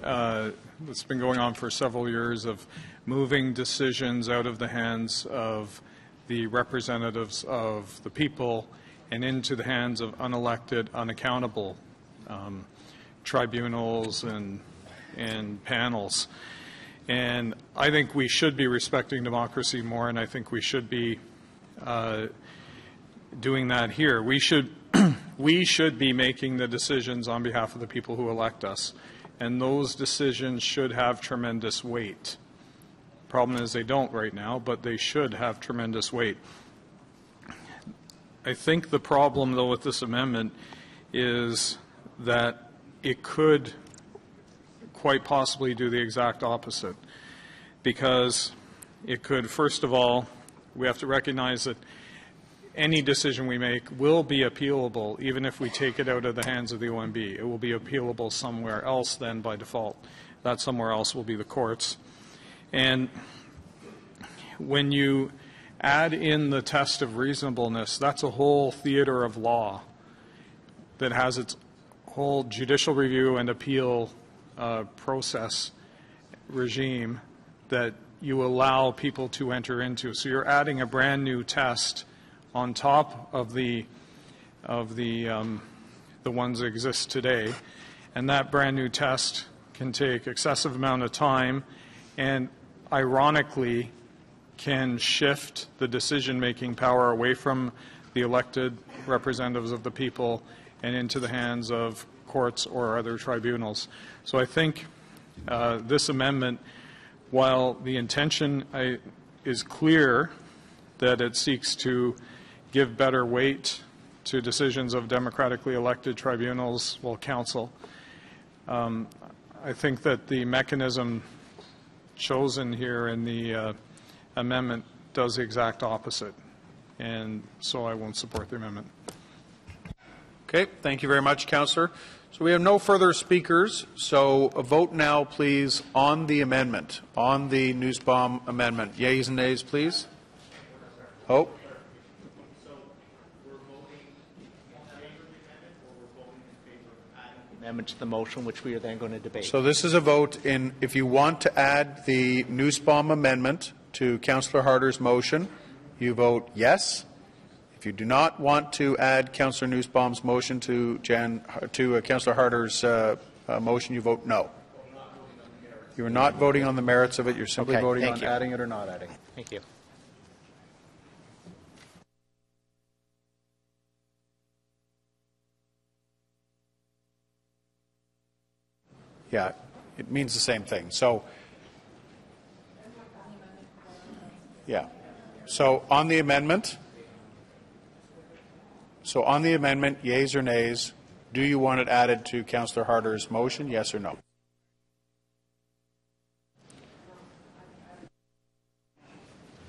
that's been going on for several years of moving decisions out of the hands of the representatives of the people and into the hands of unelected, unaccountable tribunals and panels. And I think we should be respecting democracy more, and I think we should be doing that here. We should be making the decisions on behalf of the people who elect us, and those decisions should have tremendous weight. Problem is they don't right now, but they should have tremendous weight. I think the problem, though, with this amendment is that it could quite possibly do the exact opposite, because it could, first of all, we have to recognize that any decision we make will be appealable, even if we take it out of the hands of the OMB. It will be appealable somewhere else then by default. That somewhere else will be the courts. And when you add in the test of reasonableness, that's a whole theater of law that has its whole judicial review and appeal process regime that you allow people to enter into. So you're adding a brand new test on top of the ones that exist today, and that brand new test can take excessive amount of time and ironically can shift the decision-making power away from the elected representatives of the people and into the hands of courts or other tribunals. So I think this amendment, while the intention is clear that it seeks to give better weight to decisions of democratically elected tribunals, well, council, I think that the mechanism chosen here in the amendment does the exact opposite, and so I won't support the amendment. Okay, thank you very much, Councillor. So we have no further speakers, so a vote now, please, on the amendment, on the Nussbaum amendment. Yeas and nays, please. Oh. Amendment to the motion, which we are then going to debate. So this is a vote in, if you want to add the Nussbaum amendment to Councillor Harder's motion, you vote yes. If you do not want to add Councillor Nussbaum's motion to Councillor Harder's motion, you vote no. You are not voting on the merits of it. You're simply voting on adding it or not adding it. Thank you. Yeah, it means the same thing. So, yeah. So on the amendment, yeas or nays, do you want it added to Councillor Harder's motion, yes or no?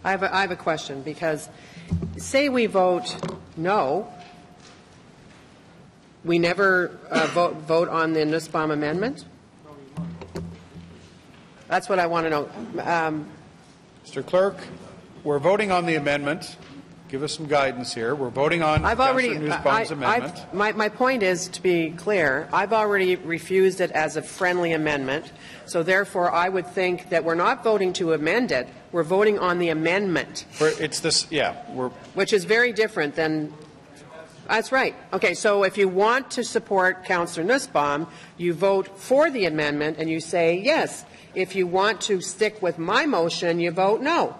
I have a question, because say we vote no, we never vote on the Nussbaum amendment? That's what I want to know. Mr. Clerk, we're voting on the amendment. Give us some guidance here. We're voting on Councillor Nussbaum's amendment. My point is, to be clear, I've already refused it as a friendly amendment, so therefore I would think that we're not voting to amend it, we're voting on the amendment. It's this, yeah. Which is very different than... That's right. Okay, so if you want to support Councillor Nussbaum, you vote for the amendment and you say yes. If you want to stick with my motion, you vote no.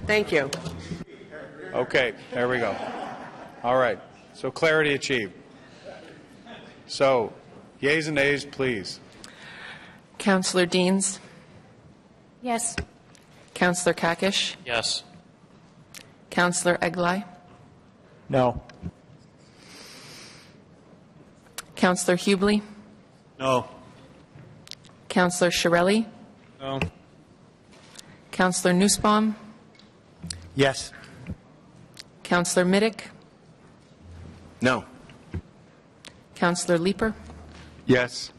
Thank you. Okay, there we go. All right, so clarity achieved. So, yeas and nays, please. Councillor Deans? Yes. Councillor Kakish? Yes. Councillor Eglai? No. Councillor Hubley? No. Councillor Shirelli? No. Councillor Nussbaum? Yes. Councillor Middick? No. Councillor Leeper? Yes.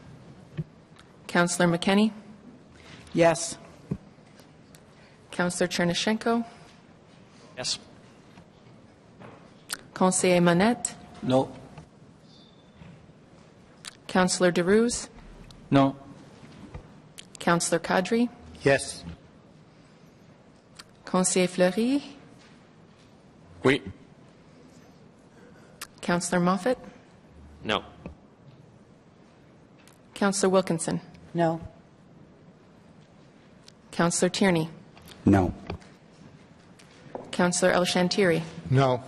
Councillor McKenney? Yes. Councillor Chernyshenko? Yes. Conseiller Monette? No. Councillor DeRuse? No. Councillor Kadri? Yes. Conseiller Fleury? Oui. Councillor Moffat? No. Councillor Wilkinson? No. Councillor Tierney? No. Councillor El Shantiri? No.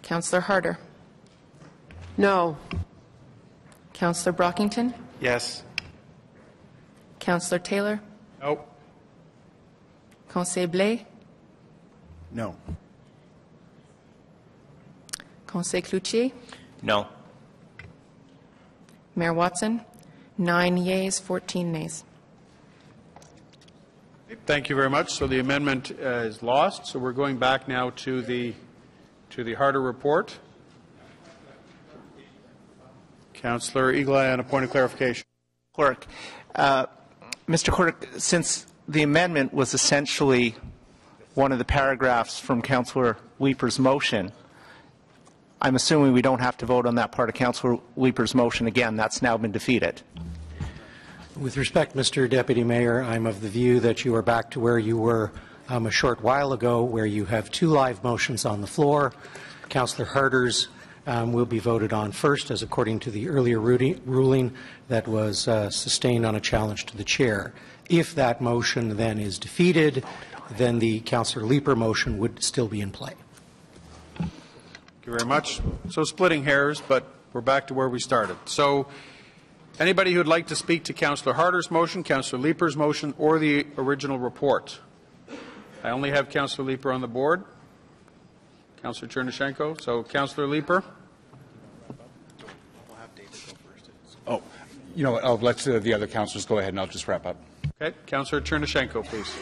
Councillor Harder? No. Councillor Brockington? Yes. Councillor Taylor? Nope. Conseiller Blais? No. Conseiller Cloutier? No. Mayor Watson? 9 yeas, 14 nays. Thank you very much. So the amendment is lost. So we're going back now to the Harder report. Councillor Eglai on a point of clarification. Clerk, Mr. Clerk, since the amendment was essentially one of the paragraphs from Councillor Leeper's motion, I'm assuming we don't have to vote on that part of Councillor Leeper's motion again. That's now been defeated. With respect, Mr. Deputy Mayor, I'm of the view that you are back to where you were a short while ago, where you have 2 live motions on the floor. Councillor Harder's will be voted on first, as according to the earlier ruling that was sustained on a challenge to the chair. If that motion then is defeated, then the Councillor Leeper motion would still be in play. Thank you very much. So splitting hairs, but we're back to where we started. So anybody who would like to speak to Councillor Harder's motion, Councillor Leeper's motion, or the original report? I only have Councillor Leeper on the board. Councillor Chernyshenko. So Councillor Leeper. Oh, you know what? I'll let the other councillors go ahead and I'll just wrap up. Okay. Councillor Chernyshenko, please.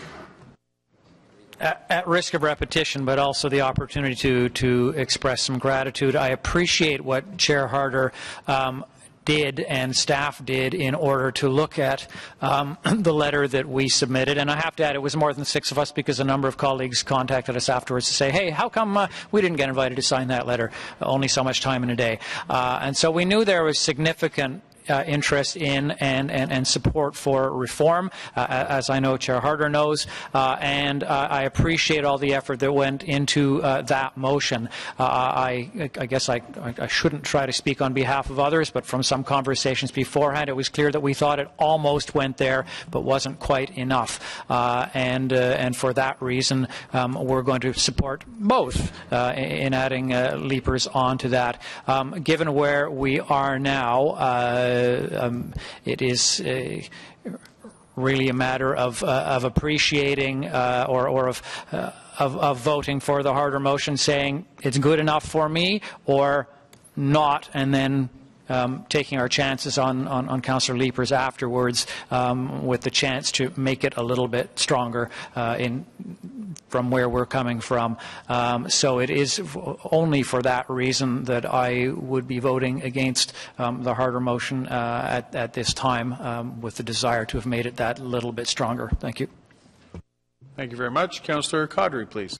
At risk of repetition, but also the opportunity to express some gratitude, I appreciate what Chair Harder did and staff did in order to look at the letter that we submitted. And I have to add, it was more than 6 of us, because a number of colleagues contacted us afterwards to say, hey, how come we didn't get invited to sign that letter? Only so much time in a day. And so we knew there was significant interest in and support for reform, as I know Chair Harder knows, and I appreciate all the effort that went into that motion. I guess I shouldn't try to speak on behalf of others, but from some conversations beforehand, it was clear that we thought it almost went there, but wasn't quite enough. And for that reason, we're going to support both in adding Leapers onto that. Given where we are now, it is really a matter of appreciating or of voting for the Harder motion, saying it's good enough for me or not, and then taking our chances on Councillor Leapers afterwards, with the chance to make it a little bit stronger in from where we're coming from. So it is only for that reason that I would be voting against the Harder motion at this time, with the desire to have made it that little bit stronger. Thank you. Thank you very much. Councillor Caudry, please.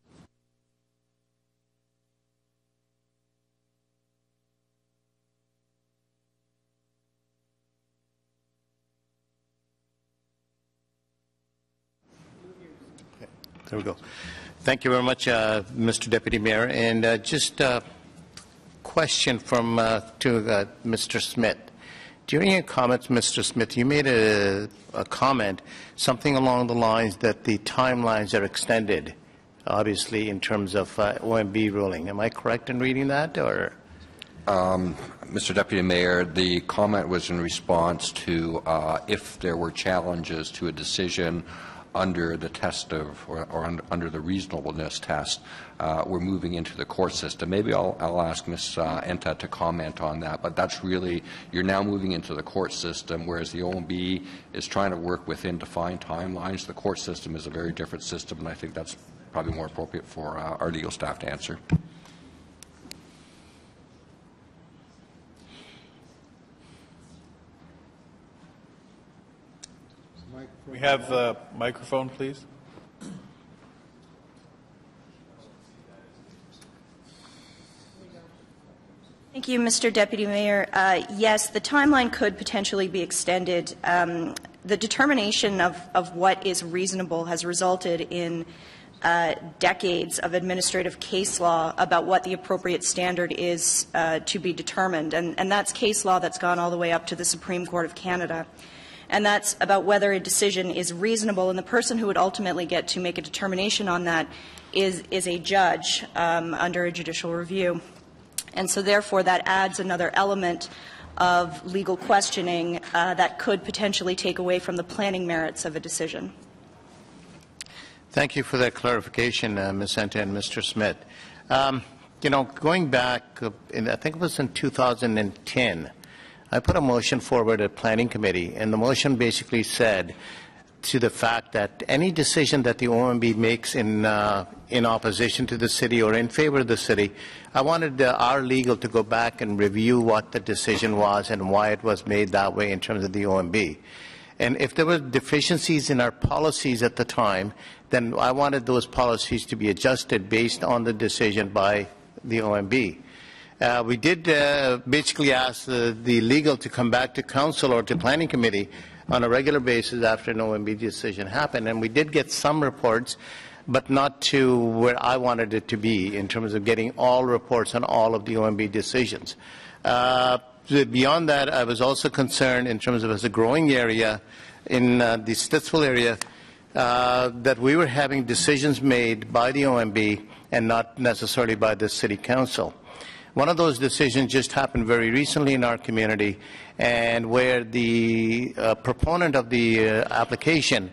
There we go. Thank you very much, Mr. Deputy Mayor. And just a question from to Mr. Smith. During your comments, Mr. Smith, you made a comment, something along the lines that the timelines are extended, obviously, in terms of OMB ruling. Am I correct in reading that, or? Mr. Deputy Mayor, the comment was in response to if there were challenges to a decision under the test of, or under the reasonableness test, we're moving into the court system. Maybe I'll ask Ms. Enta to comment on that, but that's really, you're now moving into the court system, whereas the OMB is trying to work within defined timelines. The court system is a very different system, and I think that's probably more appropriate for our legal staff to answer. We have a microphone, please. Thank you, Mr. Deputy Mayor. Yes, the timeline could potentially be extended. The determination of what is reasonable has resulted in decades of administrative case law about what the appropriate standard is to be determined. And that's case law that's gone all the way up to the Supreme Court of Canada. And that's about whether a decision is reasonable, and the person who would ultimately get to make a determination on that is a judge under a judicial review. And so therefore that adds another element of legal questioning that could potentially take away from the planning merits of a decision. Thank you for that clarification, Ms. Enta and Mr. Smith. You know, going back, I think it was in 2010, I put a motion forward at Planning Committee, and the motion basically said to the fact that any decision that the OMB makes in opposition to the city or in favor of the city, I wanted our legal to go back and review what the decision was and why it was made that way in terms of the OMB. And if there were deficiencies in our policies at the time, then I wanted those policies to be adjusted based on the decision by the OMB. We did basically ask the legal to come back to council or to planning committee on a regular basis after an OMB decision happened, and we did get some reports, but not to where I wanted it to be in terms of getting all reports on all of the OMB decisions. Beyond that, I was also concerned in terms of as a growing area in the Stittsville area that we were having decisions made by the OMB and not necessarily by the City Council. One of those decisions just happened very recently in our community, and where the proponent of the application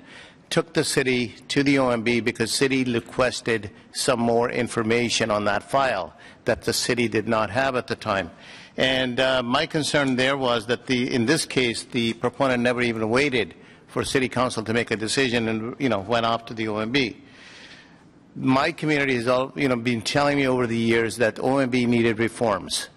took the city to the OMB because city requested some more information on that file that the city did not have at the time. And my concern there was that in this case, the proponent never even waited for City Council to make a decision and, went off to the OMB. My community has been telling me over the years that OMB needed reforms.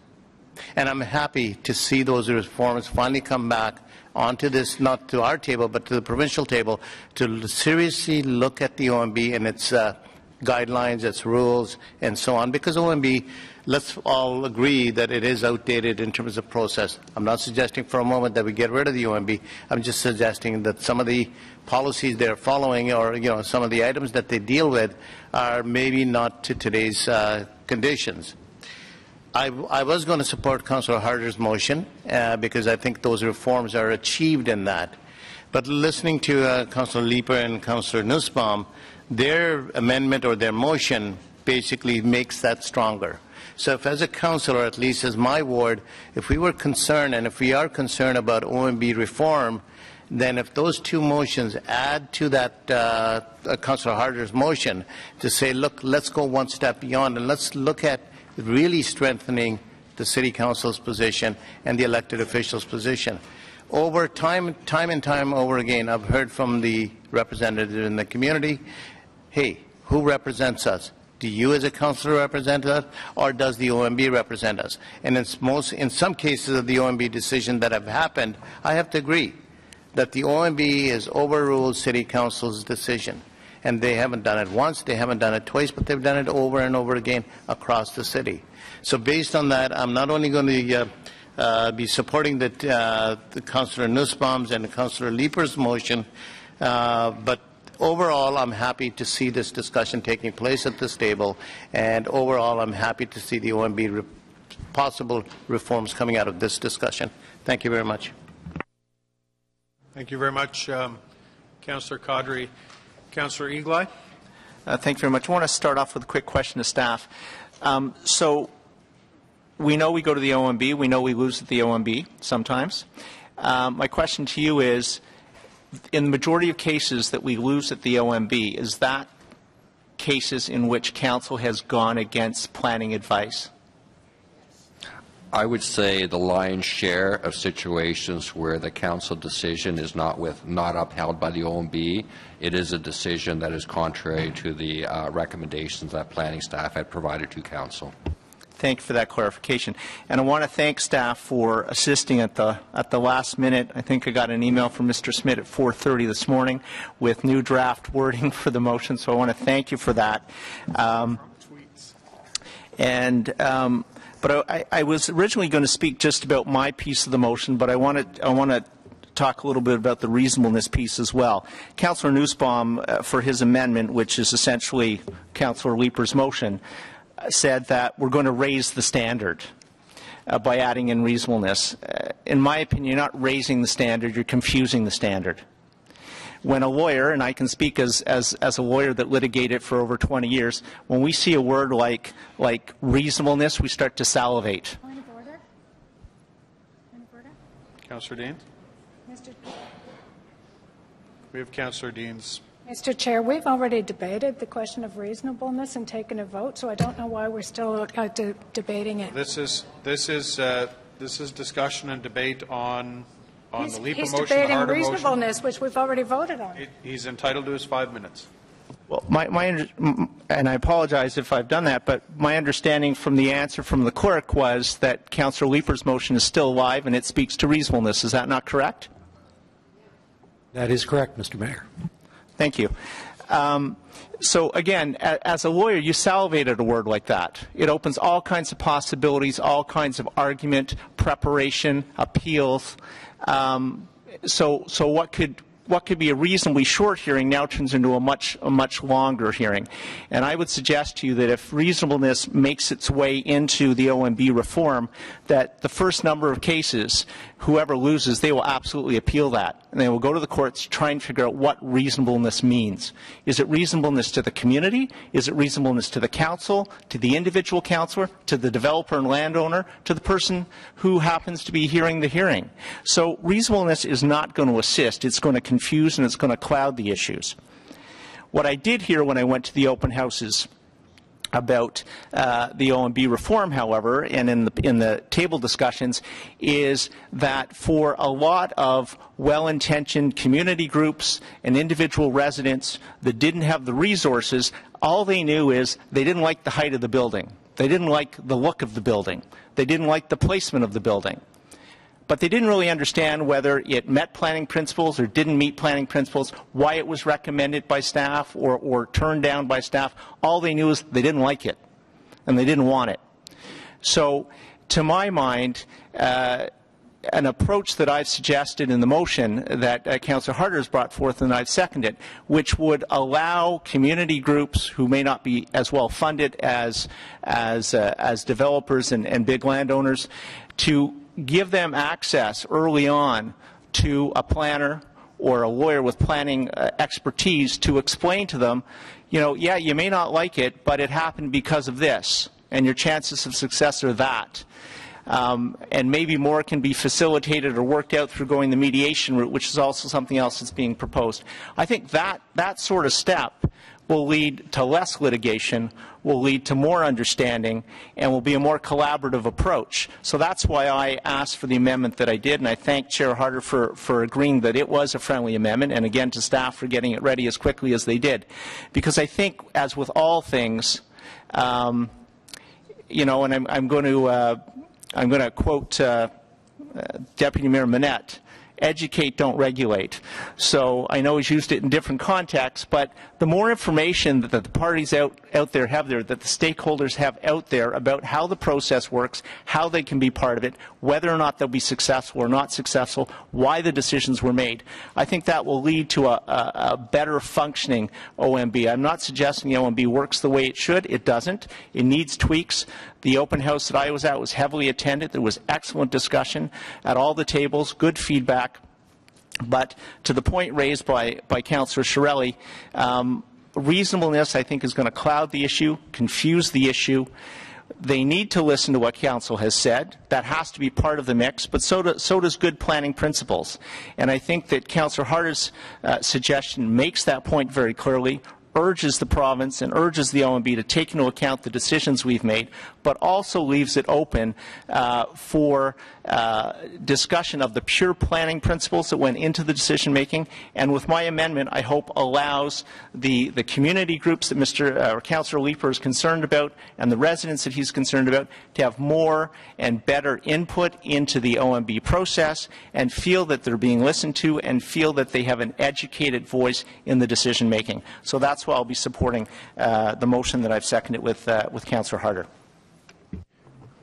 And I'm happy to see those reforms finally come back onto this, not to our table, but to the provincial table, to seriously look at the OMB and its guidelines, its rules, and so on. Because OMB, let's all agree that it is outdated in terms of process. I'm not suggesting for a moment that we get rid of the OMB. I'm just suggesting that some of the policies they're following, or some of the items that they deal with, are maybe not to today's conditions. I was going to support Councillor Harder's motion because I think those reforms are achieved in that. But listening to Councillor Leeper and Councillor Nussbaum, their amendment or their motion basically makes that stronger. So if as a councillor, at least as my ward, if we were concerned and if we are concerned about OMB reform, then if those two motions add to that Councillor Harder's motion to say, look, let's go one step beyond and let's look at really strengthening the City Council's position and the elected officials' position. Over time and time over again, I've heard from the representatives in the community, hey, who represents us? Do you as a councillor represent us, or does the OMB represent us? And in some cases of the OMB decision that have happened, I have to agree that the OMB has overruled City Council's decision. And they haven't done it once, they haven't done it twice, but they've done it over and over again across the city. So based on that, I'm not only going to be supporting the Councillor Nussbaum's and Councillor Leeper's motion, but overall, I'm happy to see this discussion taking place at this table, and overall, I'm happy to see the OMB possible reforms coming out of this discussion. Thank you very much. Thank you very much, Councillor Caudry. Councillor Eagleye. Thank you very much. I want to start off with a quick question to staff. So we know we go to the OMB. We know we lose at the OMB sometimes. My question to you is, in the majority of cases that we lose at the OMB, is that cases in which council has gone against planning advice? I would say the lion's share of situations where the council decision is not upheld by the OMB, it is a decision that is contrary to the recommendations that planning staff had provided to council. Thank you for that clarification. And I want to thank staff for assisting at the last minute. I think I got an email from Mr. Smith at 4:30 this morning with new draft wording for the motion, so I want to thank you for that. But I was originally going to speak just about my piece of the motion, but I want to talk a little bit about the reasonableness piece as well. Councillor Nussbaum, for his amendment, which is essentially Councillor Leeper's motion, said that we're going to raise the standard by adding in reasonableness. In my opinion, you're not raising the standard, you're confusing the standard. When a lawyer, and I can speak as a lawyer that litigated for over 20 years, when we see a word like reasonableness, we start to salivate. Point of order. Point of order. Councillor Deans. We have Councillor Deans. Mr. Chair, we've already debated the question of reasonableness and taken a vote, so I don't know why we're still debating it. This is discussion and debate on the Leaper he's motion, debating the Harder reasonableness, motion. which we've already voted on. He's entitled to his 5 minutes. Well, and I apologize if I've done that, but my understanding from the answer from the clerk was that Councillor Leeper's motion is still alive and it speaks to reasonableness. Is that not correct? That is correct, Mr. Mayor. Thank you. So again, as a lawyer, you salivate at a word like that. It opens all kinds of possibilities, all kinds of argument, preparation, appeals. So what could be a reasonably short hearing now turns into a much longer hearing. And I would suggest to you that if reasonableness makes its way into the OMB reform, that the first number of cases, whoever loses, they will absolutely appeal that. And they will go to the courts to try and figure out what reasonableness means. Is it reasonableness to the community? Is it reasonableness to the council, to the individual councillor, to the developer and landowner, to the person who happens to be hearing the hearing? So reasonableness is not going to assist. It's going to confuse and it's going to cloud the issues. What I did hear when I went to the open houses about the OMB reform, however, and in the table discussions, is that for a lot of well-intentioned community groups and individual residents that didn't have the resources, all they knew is they didn't like the height of the building. They didn't like the look of the building. They didn't like the placement of the building. But they didn't really understand whether it met planning principles or didn't meet planning principles, why it was recommended by staff or turned down by staff. All they knew is they didn't like it, and they didn't want it. So, to my mind, an approach that I've suggested in the motion that Councillor Harder has brought forth and I've seconded, which would allow community groups who may not be as well funded as developers and big landowners to give them access early on to a planner or a lawyer with planning expertise to explain to them, you know, yeah, you may not like it, but it happened because of this, and your chances of success are that. and maybe more can be facilitated or worked out through going the mediation route, which is also something else that's being proposed. I think that sort of step will lead to less litigation, will lead to more understanding, and will be a more collaborative approach. So that's why I asked for the amendment that I did, and I thank Chair Harder for agreeing that it was a friendly amendment, and again to staff for getting it ready as quickly as they did. Because I think, as with all things, you know, and I'm going to quote Deputy Mayor Manette, educate, don't regulate. So I know he's used it in different contexts, but the more information that the parties out there have there, that the stakeholders have out there about how the process works, how they can be part of it, whether or not they'll be successful or not successful, why the decisions were made, I think that will lead to a better functioning OMB. I'm not suggesting the OMB works the way it should. It doesn't. It needs tweaks. The open house that I was at was heavily attended. There was excellent discussion at all the tables, good feedback. But to the point raised by Councillor Shirelli, reasonableness, I think, is going to cloud the issue, confuse the issue. They need to listen to what Council has said. That has to be part of the mix, but so does good planning principles. And I think that Councillor Harder's suggestion makes that point very clearly, urges the province and urges the OMB to take into account the decisions we've made, but also leaves it open for discussion of the pure planning principles that went into the decision making. And with my amendment, I hope allows the community groups that Councillor Leeper is concerned about and the residents that he's concerned about to have more and better input into the OMB process and feel that they're being listened to and feel that they have an educated voice in the decision making. So that's why I'll be supporting the motion that I've seconded with Councillor Harder.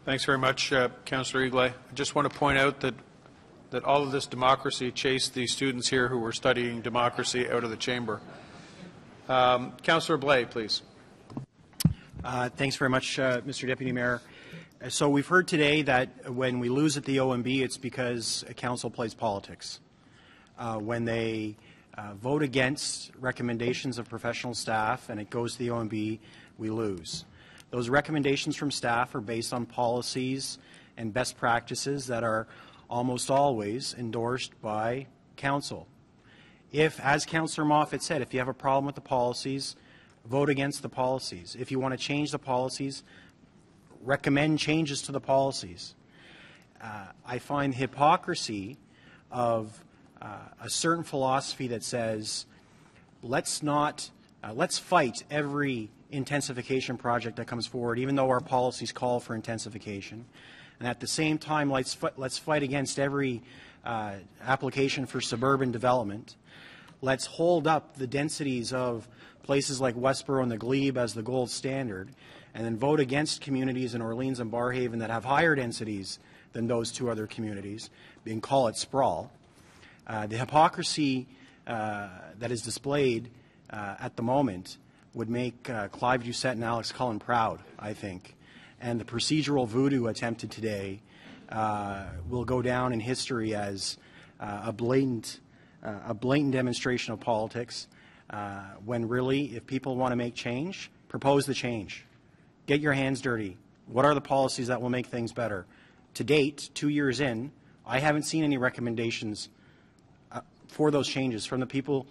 Thanks very much, Councillor Eagle. I just want to point out that all of this democracy chased the students here who were studying democracy out of the chamber. Councillor Blais, please. Thanks very much, Mr. Deputy Mayor. So we've heard today that when we lose at the OMB, it's because Council plays politics. When they vote against recommendations of professional staff and it goes to the OMB, we lose. Those recommendations from staff are based on policies and best practices that are almost always endorsed by Council. If, as Councillor Moffat said, if you have a problem with the policies, vote against the policies. If you want to change the policies, recommend changes to the policies. I find hypocrisy of a certain philosophy that says, let's fight every intensification project that comes forward, even though our policies call for intensification. And at the same time, let's fight against every application for suburban development. Let's hold up the densities of places like Westboro and the Glebe as the gold standard, and then vote against communities in Orleans and Barrhaven that have higher densities than those two other communities, and call it sprawl. The hypocrisy that is displayed at the moment would make Clive Doucette and Alex Cullen proud, I think. And the procedural voodoo attempted today will go down in history as a blatant demonstration of politics, when really, if people want to make change, propose the change. Get your hands dirty. What are the policies that will make things better? To date, 2 years in, I haven't seen any recommendations for those changes from the people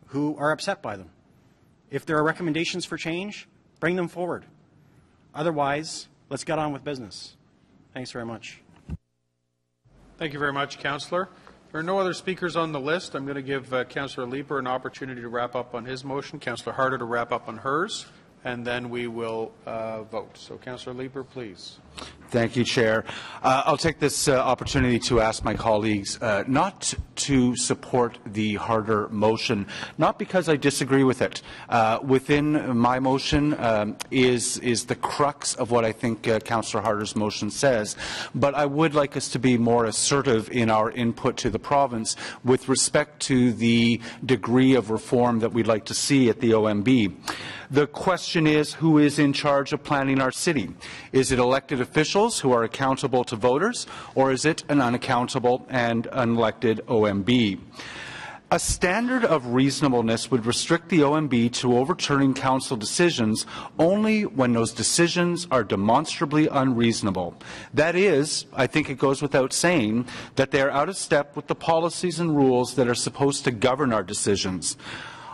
who are upset by them. If there are recommendations for change, bring them forward. Otherwise, let's get on with business. Thanks very much. Thank you very much, Councillor. There are no other speakers on the list. I'm going to give Councillor Leeper an opportunity to wrap up on his motion, Councillor Harder to wrap up on hers, and then we will vote. So, Councillor Leeper, please. Thank you, Chair. I'll take this opportunity to ask my colleagues not to support the Harder motion, not because I disagree with it. Within my motion is the crux of what I think Councillor Harder's motion says, but I would like us to be more assertive in our input to the province with respect to the degree of reform that we'd like to see at the OMB. The question is, who is in charge of planning our city? Is it elected officials who are accountable to voters, or is it an unaccountable and unelected OMB? A standard of reasonableness would restrict the OMB to overturning council decisions only when those decisions are demonstrably unreasonable. That is, I think it goes without saying, that they are out of step with the policies and rules that are supposed to govern our decisions.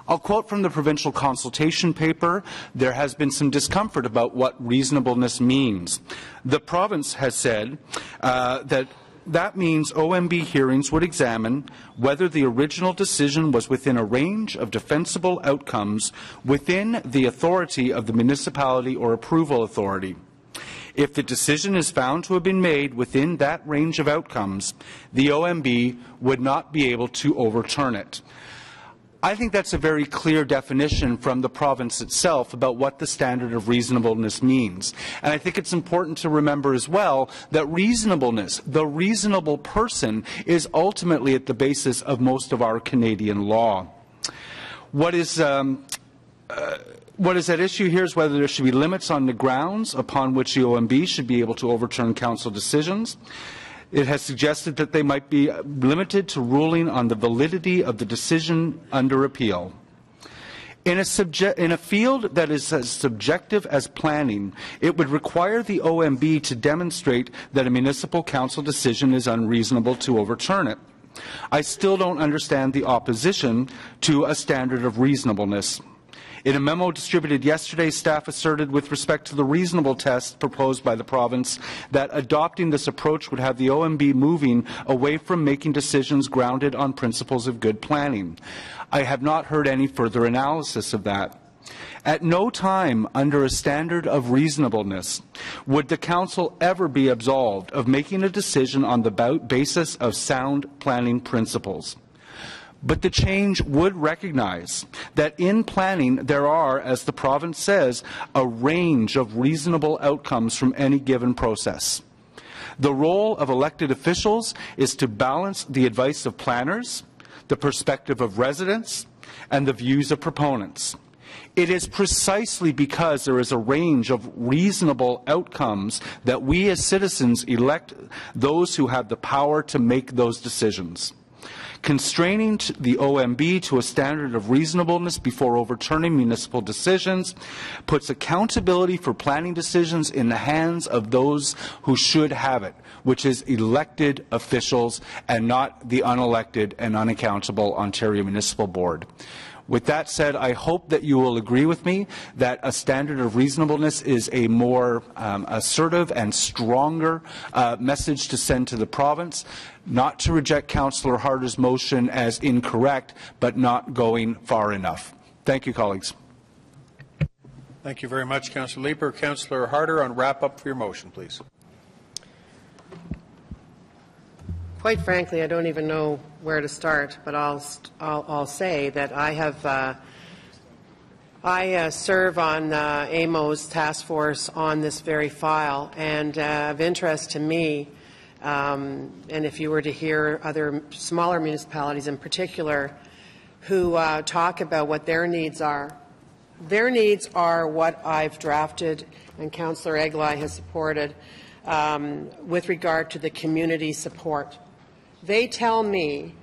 I'll quote from the provincial consultation paper. There has been some discomfort about what reasonableness means. The province has said that means OMB hearings would examine whether the original decision was within a range of defensible outcomes within the authority of the municipality or approval authority. If the decision is found to have been made within that range of outcomes, the OMB would not be able to overturn it. I think that's a very clear definition from the province itself about what the standard of reasonableness means. And I think it's important to remember as well that reasonableness, the reasonable person, is ultimately at the basis of most of our Canadian law. What is at issue here is whether there should be limits on the grounds upon which the OMB should be able to overturn council decisions. It has suggested that they might be limited to ruling on the validity of the decision under appeal. In a field that is as subjective as planning, it would require the OMB to demonstrate that a municipal council decision is unreasonable to overturn it. I still don't understand the opposition to a standard of reasonableness. In a memo distributed yesterday, staff asserted with respect to the reasonable test proposed by the province that adopting this approach would have the OMB moving away from making decisions grounded on principles of good planning. I have not heard any further analysis of that. At no time under a standard of reasonableness would the Council ever be absolved of making a decision on the basis of sound planning principles. But the change would recognize that in planning there are, as the province says, a range of reasonable outcomes from any given process. The role of elected officials is to balance the advice of planners, the perspective of residents, and the views of proponents. It is precisely because there is a range of reasonable outcomes that we as citizens elect those who have the power to make those decisions. Constraining the OMB to a standard of reasonableness before overturning municipal decisions puts accountability for planning decisions in the hands of those who should have it, which is elected officials and not the unelected and unaccountable Ontario Municipal Board. With that said, I hope that you will agree with me that a standard of reasonableness is a more assertive and stronger message to send to the province, not to reject Councillor Harder's motion as incorrect, but not going far enough. Thank you, colleagues. Thank you very much, Councillor Leeper. Councillor Harder, on wrap-up for your motion, please. Quite frankly, I don't even know where to start, but I'll say that I have I serve on AMO's task force on this very file, and of interest to me, and if you were to hear other smaller municipalities in particular who talk about what their needs are what I've drafted and Councillor Eglai has supported with regard to the community support. They tell me,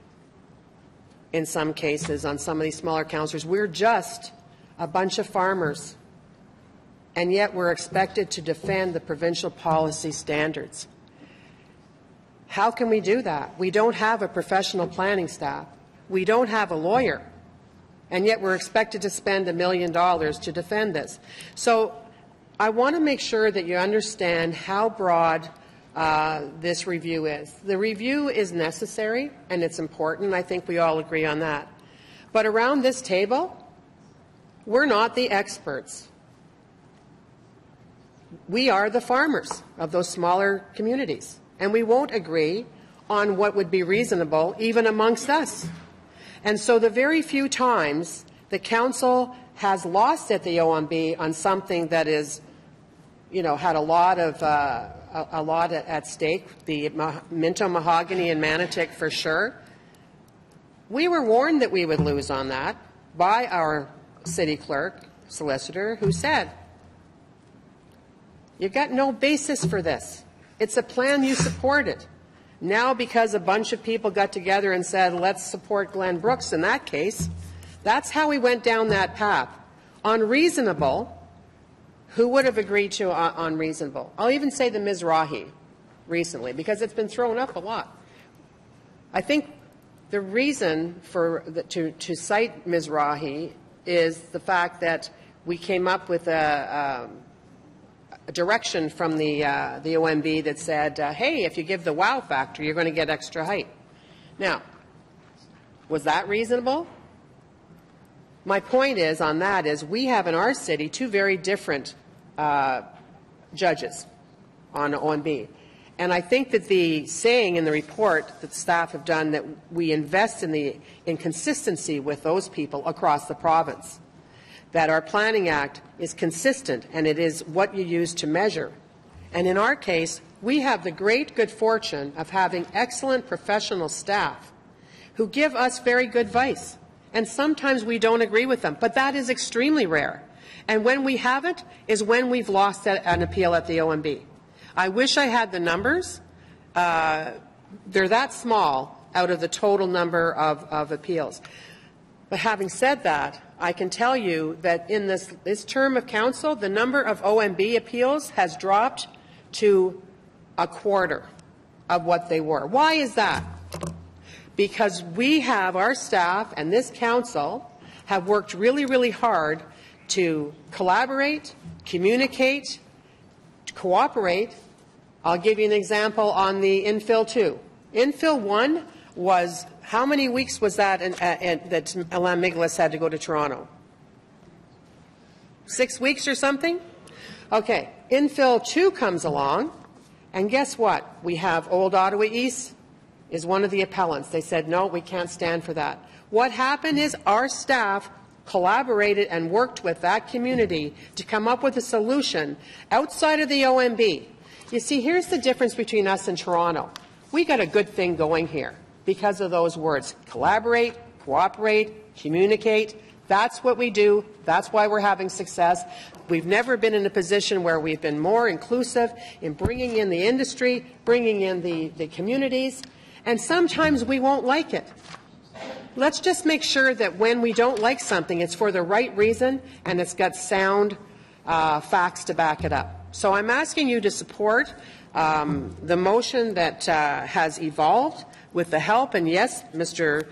in some cases, on some of these smaller councillors, we're just a bunch of farmers, and yet we're expected to defend the provincial policy standards. How can we do that? We don't have a professional planning staff. We don't have a lawyer, and yet we're expected to spend $1 million to defend this. So I want to make sure that you understand how broad this review is. The review is necessary and it's important. I think we all agree on that. But around this table, we're not the experts. We are the farmers of those smaller communities, and we won't agree on what would be reasonable even amongst us. And so the very few times the Council has lost at the OMB on something that is, had a lot at stake, the Minto Mahogany and Manotick for sure. We were warned that we would lose on that by our city clerk, solicitor, who said, you've got no basis for this. It's a plan you supported. Now, because a bunch of people got together and said, let's support Glenn Brooks in that case, that's how we went down that path. Unreasonable, who would have agreed to unreasonable? I'll even say the Mizrahi recently, because it's been thrown up a lot. I think the reason to cite Mizrahi is the fact that we came up with a direction from the OMB that said, hey, if you give the wow factor, you're going to get extra height. Now, was that reasonable? My point is on that is we have in our city two very different judges on OMB. And I think that the saying in the report that staff have done that we invest in consistency with those people across the province, that our Planning Act is consistent and it is what you use to measure. And in our case, we have the great good fortune of having excellent professional staff who give us very good advice. And sometimes we don't agree with them, but that is extremely rare. And when we haven't is when we've lost an appeal at the OMB. I wish I had the numbers. They're that small out of the total number of appeals. But having said that, I can tell you that in this term of council, the number of OMB appeals has dropped to a quarter of what they were. Why is that? Because we have, our staff and this council have worked really, really hard to collaborate, communicate, cooperate. I'll give you an example on the infill 2. Infill 1 was, how many weeks was that that Alain Miglis had to go to Toronto? 6 weeks or something? Okay, infill 2 comes along, and guess what? We have Old Ottawa East is one of the appellants. They said, no, we can't stand for that. What happened is our staff collaborated and worked with that community to come up with a solution outside of the OMB. You see, here's the difference between us and Toronto. We got a good thing going here because of those words. Collaborate, cooperate, communicate. That's what we do. That's why we're having success. We've never been in a position where we've been more inclusive in bringing in the industry, bringing in the communities, and sometimes we won't like it. Let's just make sure that when we don't like something, it's for the right reason and it's got sound facts to back it up. So I'm asking you to support the motion that has evolved with the help, and yes, Mr.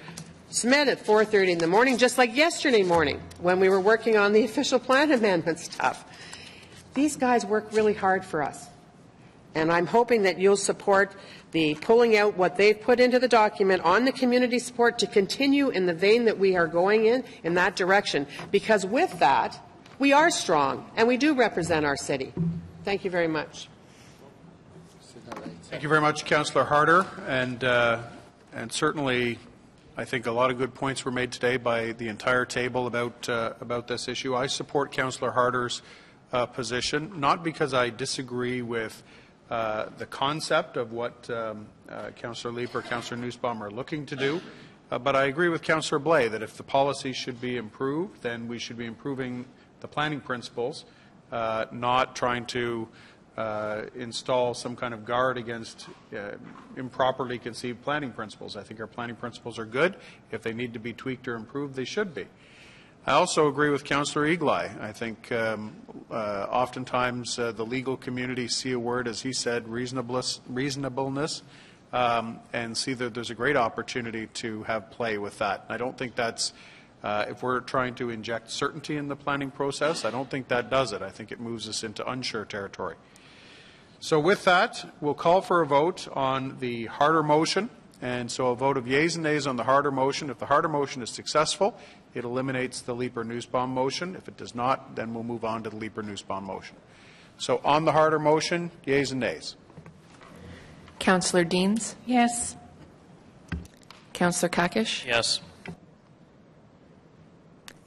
Smith at 4:30 in the morning, just like yesterday morning when we were working on the official plan amendment stuff. These guys work really hard for us. And I'm hoping that you'll support the pulling out what they've put into the document on the community support to continue in the vein that we are going in that direction. Because with that, we are strong and we do represent our city. Thank you very much. Thank you very much, Councillor Harder. And certainly, I think a lot of good points were made today by the entire table about this issue. I support Councillor Harder's position, not because I disagree with the concept of what Councillor Leeper, Councillor Nussbaum are looking to do, but I agree with Councillor Blais that if the policy should be improved, then we should be improving the planning principles, not trying to install some kind of guard against improperly conceived planning principles. I think our planning principles are good. If they need to be tweaked or improved, they should be. I also agree with Councillor Eagleye. I think oftentimes the legal community see a word, as he said, reasonableness, and see that there's a great opportunity to have play with that. I don't think that's, if we're trying to inject certainty in the planning process, I don't think that does it. I think it moves us into unsure territory. So with that, we'll call for a vote on the Harder motion. And so a vote of yeas and nays on the Harder motion. If the Harder motion is successful, it eliminates the Leeper-Nussbaum motion. If it does not, then we'll move on to the Leeper-Nussbaum motion. So on the Harder motion, yeas and nays. Councillor Deans? Yes. Councillor Kakish? Yes.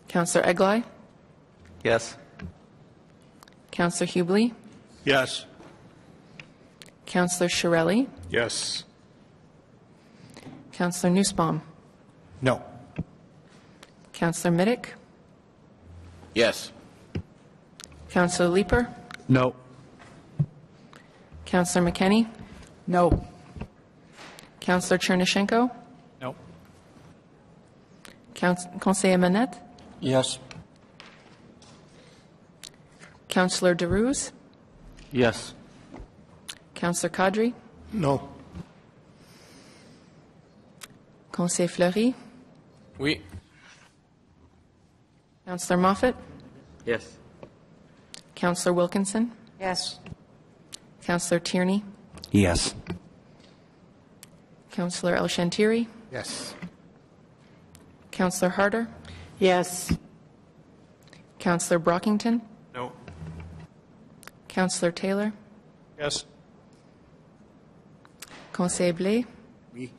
Councillor Eglai? Yes. Councillor Hubley? Yes. Councillor Shirelli? Yes. Councillor Nussbaum? No. Councillor Middick? Yes. Councillor Leeper? No. Councillor McKenney? No. Councillor Chernyshenko? No. Conseiller Manette? Yes. Councillor Derouz? Yes. Councillor Kadri? No. Conseiller Fleury? Oui. Councillor Moffat? Yes. Councillor Wilkinson? Yes. Councillor Tierney? Yes. Councillor El Shantiri? Yes. Councillor Harder? Yes. Councillor Brockington? No. Councillor Taylor? Yes. Conseiller Blais? Oui.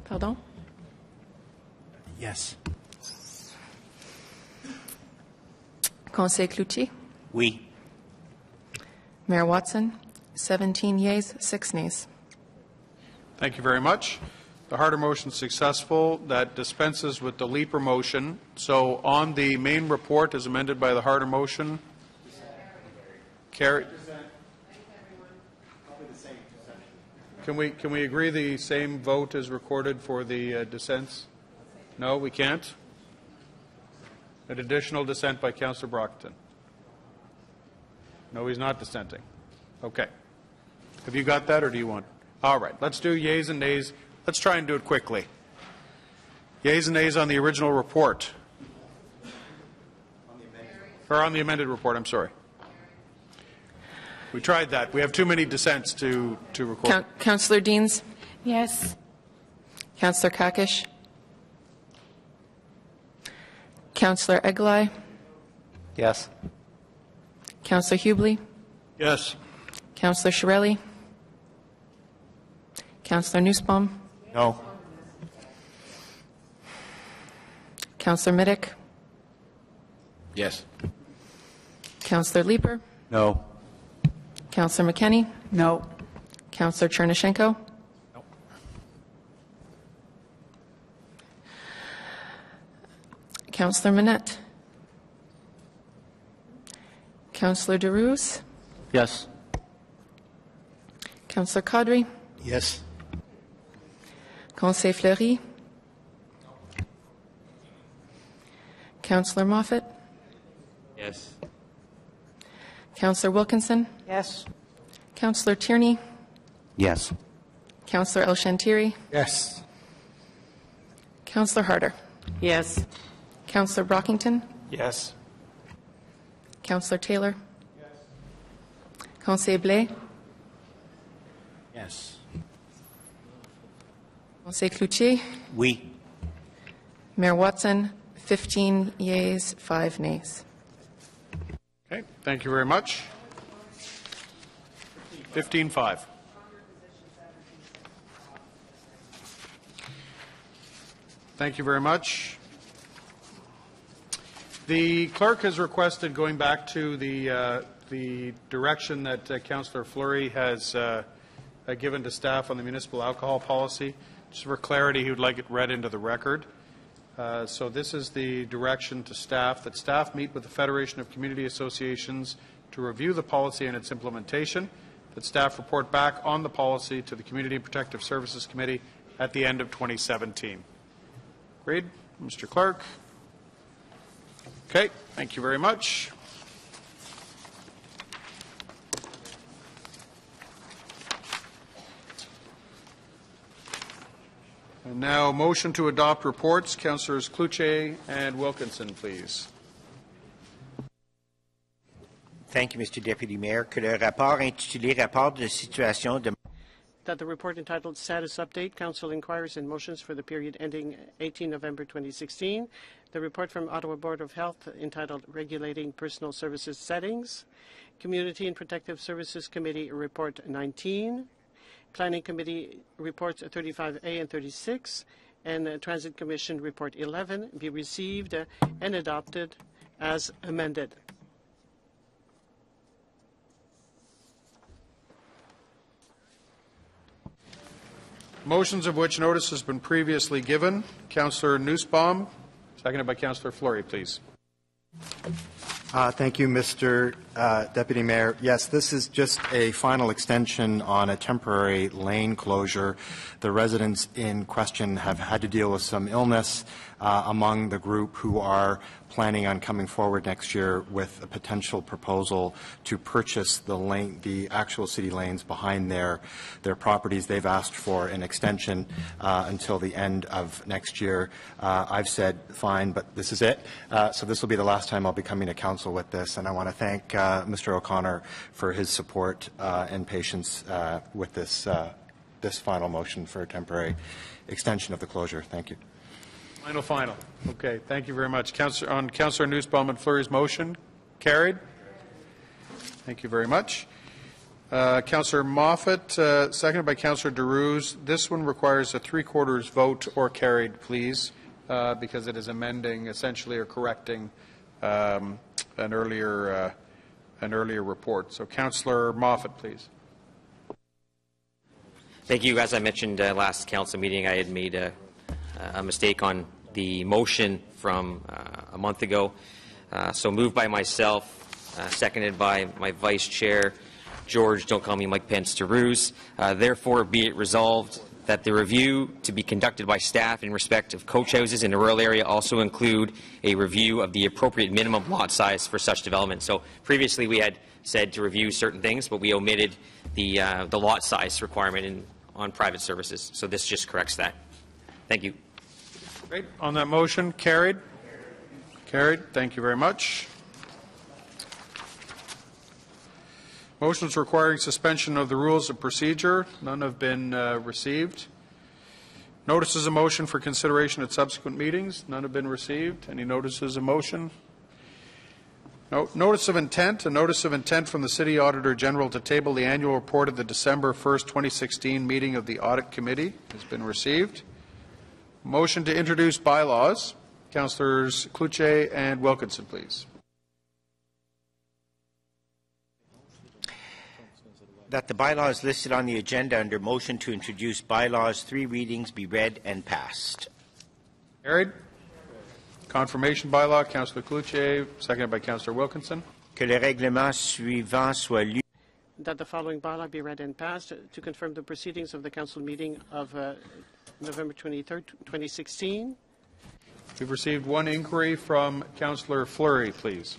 Pardon? Yes. Conseiller Cloutier? Oui. Mayor Watson? 17 yeas, 6 nays. Thank you very much. The Harder motion is successful. That dispenses with the Leaper motion. So on the main report as amended by the Harder motion, carry. Can we agree the same vote is recorded for the dissents? No, we can't. An additional dissent by Councillor Brockton. No, he's not dissenting. Okay. Have you got that, or do you want? All right. Let's do yeas and nays. Let's try and do it quickly. Yeas and nays on the original report. Or on the amended report, I'm sorry. We tried that. We have too many dissents to record. Councillor Deans? Yes. Councillor Kakish? Councillor Eglai? Yes. Councillor Hubley? Yes. Councillor Shirelli? Councillor Nussbaum? No. Councillor Middick? Yes. Councillor Leeper? No. Councillor McKenney? No. Councillor Chernyshenko? No. Councillor Manette? Councillor Derouz? Yes. Councillor Kadri? Yes. Conseiller Fleury? Councillor Moffat? Yes. Councillor Wilkinson? Yes. Councillor Tierney? Yes. Councillor El Shantiri? Yes. Councillor Harder? Yes. Councillor Brockington? Yes. Councillor Taylor? Conseiller Blais? Yes. Conseiller Cloutier? Oui. Mayor Watson? 15 yeas, 5 nays. Okay. Thank you very much. 15-5. Thank you very much. The clerk has requested, going back to the direction that Councillor Fleury has given to staff on the municipal alcohol policy, just for clarity, he would like it read into the record. So this is the direction to staff, that staff meet with the Federation of Community Associations to review the policy and its implementation, that staff report back on the policy to the Community and Protective Services Committee at the end of 2017. Agreed? Mr. Clerk? Okay, thank you very much. And now, motion to adopt reports. Councillors Cloutier and Wilkinson, please. Thank you, Mr. Deputy Mayor. Que le rapport intitulé Rapport de situation de... That the report entitled Status Update, Council Inquiries and Motions for the period ending 18 November 2016. The report from Ottawa Board of Health entitled Regulating Personal Services Settings. Community and Protective Services Committee Report 19. Planning Committee Reports 35A and 36. And Transit Commission Report 11 be received and adopted as amended. Motions of which notice has been previously given. Councillor Nussbaum, seconded by Councillor Fleury, please. Thank you, Mr. Deputy Mayor. Yes, this is just a final extension on a temporary lane closure. The residents in question have had to deal with some illness among the group who are planning on coming forward next year with a potential proposal to purchase the actual city lanes behind their properties. They've asked for an extension until the end of next year. I've said fine, but this is it. So this will be the last time I'll be coming to council with this, and I want to thank Mr. O'Connor for his support and patience with this final motion for a temporary extension of the closure. Thank you. Final. Okay, thank you very much. Councillor Nussbaum and Fleury's motion, carried. Thank you very much. Councillor Moffat, seconded by Councillor Deroux. This one requires a 3/4 vote or carried, please, because it is amending essentially or correcting an earlier report. So, Councillor Moffat, please. Thank you. As I mentioned last council meeting, I had made a mistake on the motion from a month ago. So moved by myself, seconded by my vice chair, George, don't call me Mike Pence, Deroux. Therefore, be it resolved that the review to be conducted by staff in respect of coach houses in the rural area also include a review of the appropriate minimum lot size for such development. So previously we had said to review certain things, but we omitted the lot size requirement on private services. So this just corrects that. Thank you. Great. On that motion, carried. Carried. Thank you very much. Motions requiring suspension of the rules of procedure. None have been received. Notices of motion for consideration at subsequent meetings. None have been received. Any notices of motion? No. Notice of intent. A notice of intent from the City Auditor General to table the annual report of the December 1st, 2016 meeting of the Audit Committee has been received. Motion to introduce bylaws. Councillors Cloutier and Wilkinson, please. That the bylaws listed on the agenda under motion to introduce bylaws 3 readings be read and passed. Carried. Confirmation bylaw, Councillor Cloutier, seconded by Councillor Wilkinson. Que le règlement suivant soit lu. That the following bylaw be read and passed to confirm the proceedings of the council meeting of November 23rd, 2016. We've received one inquiry from Councillor Fleury, please.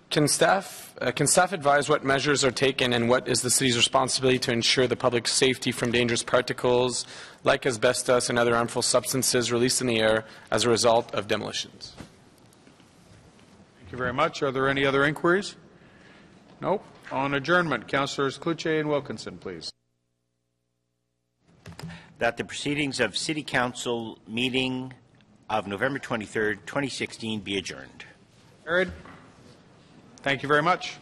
Can staff advise what measures are taken and what is the city's responsibility to ensure the public's safety from dangerous particles like asbestos and other harmful substances released in the air as a result of demolitions? Thank you very much. Are there any other inquiries? Nope. On adjournment, Councillors Cloutier and Wilkinson, please. That the proceedings of City Council meeting of November 23rd, 2016 be adjourned. Carried. Thank you very much.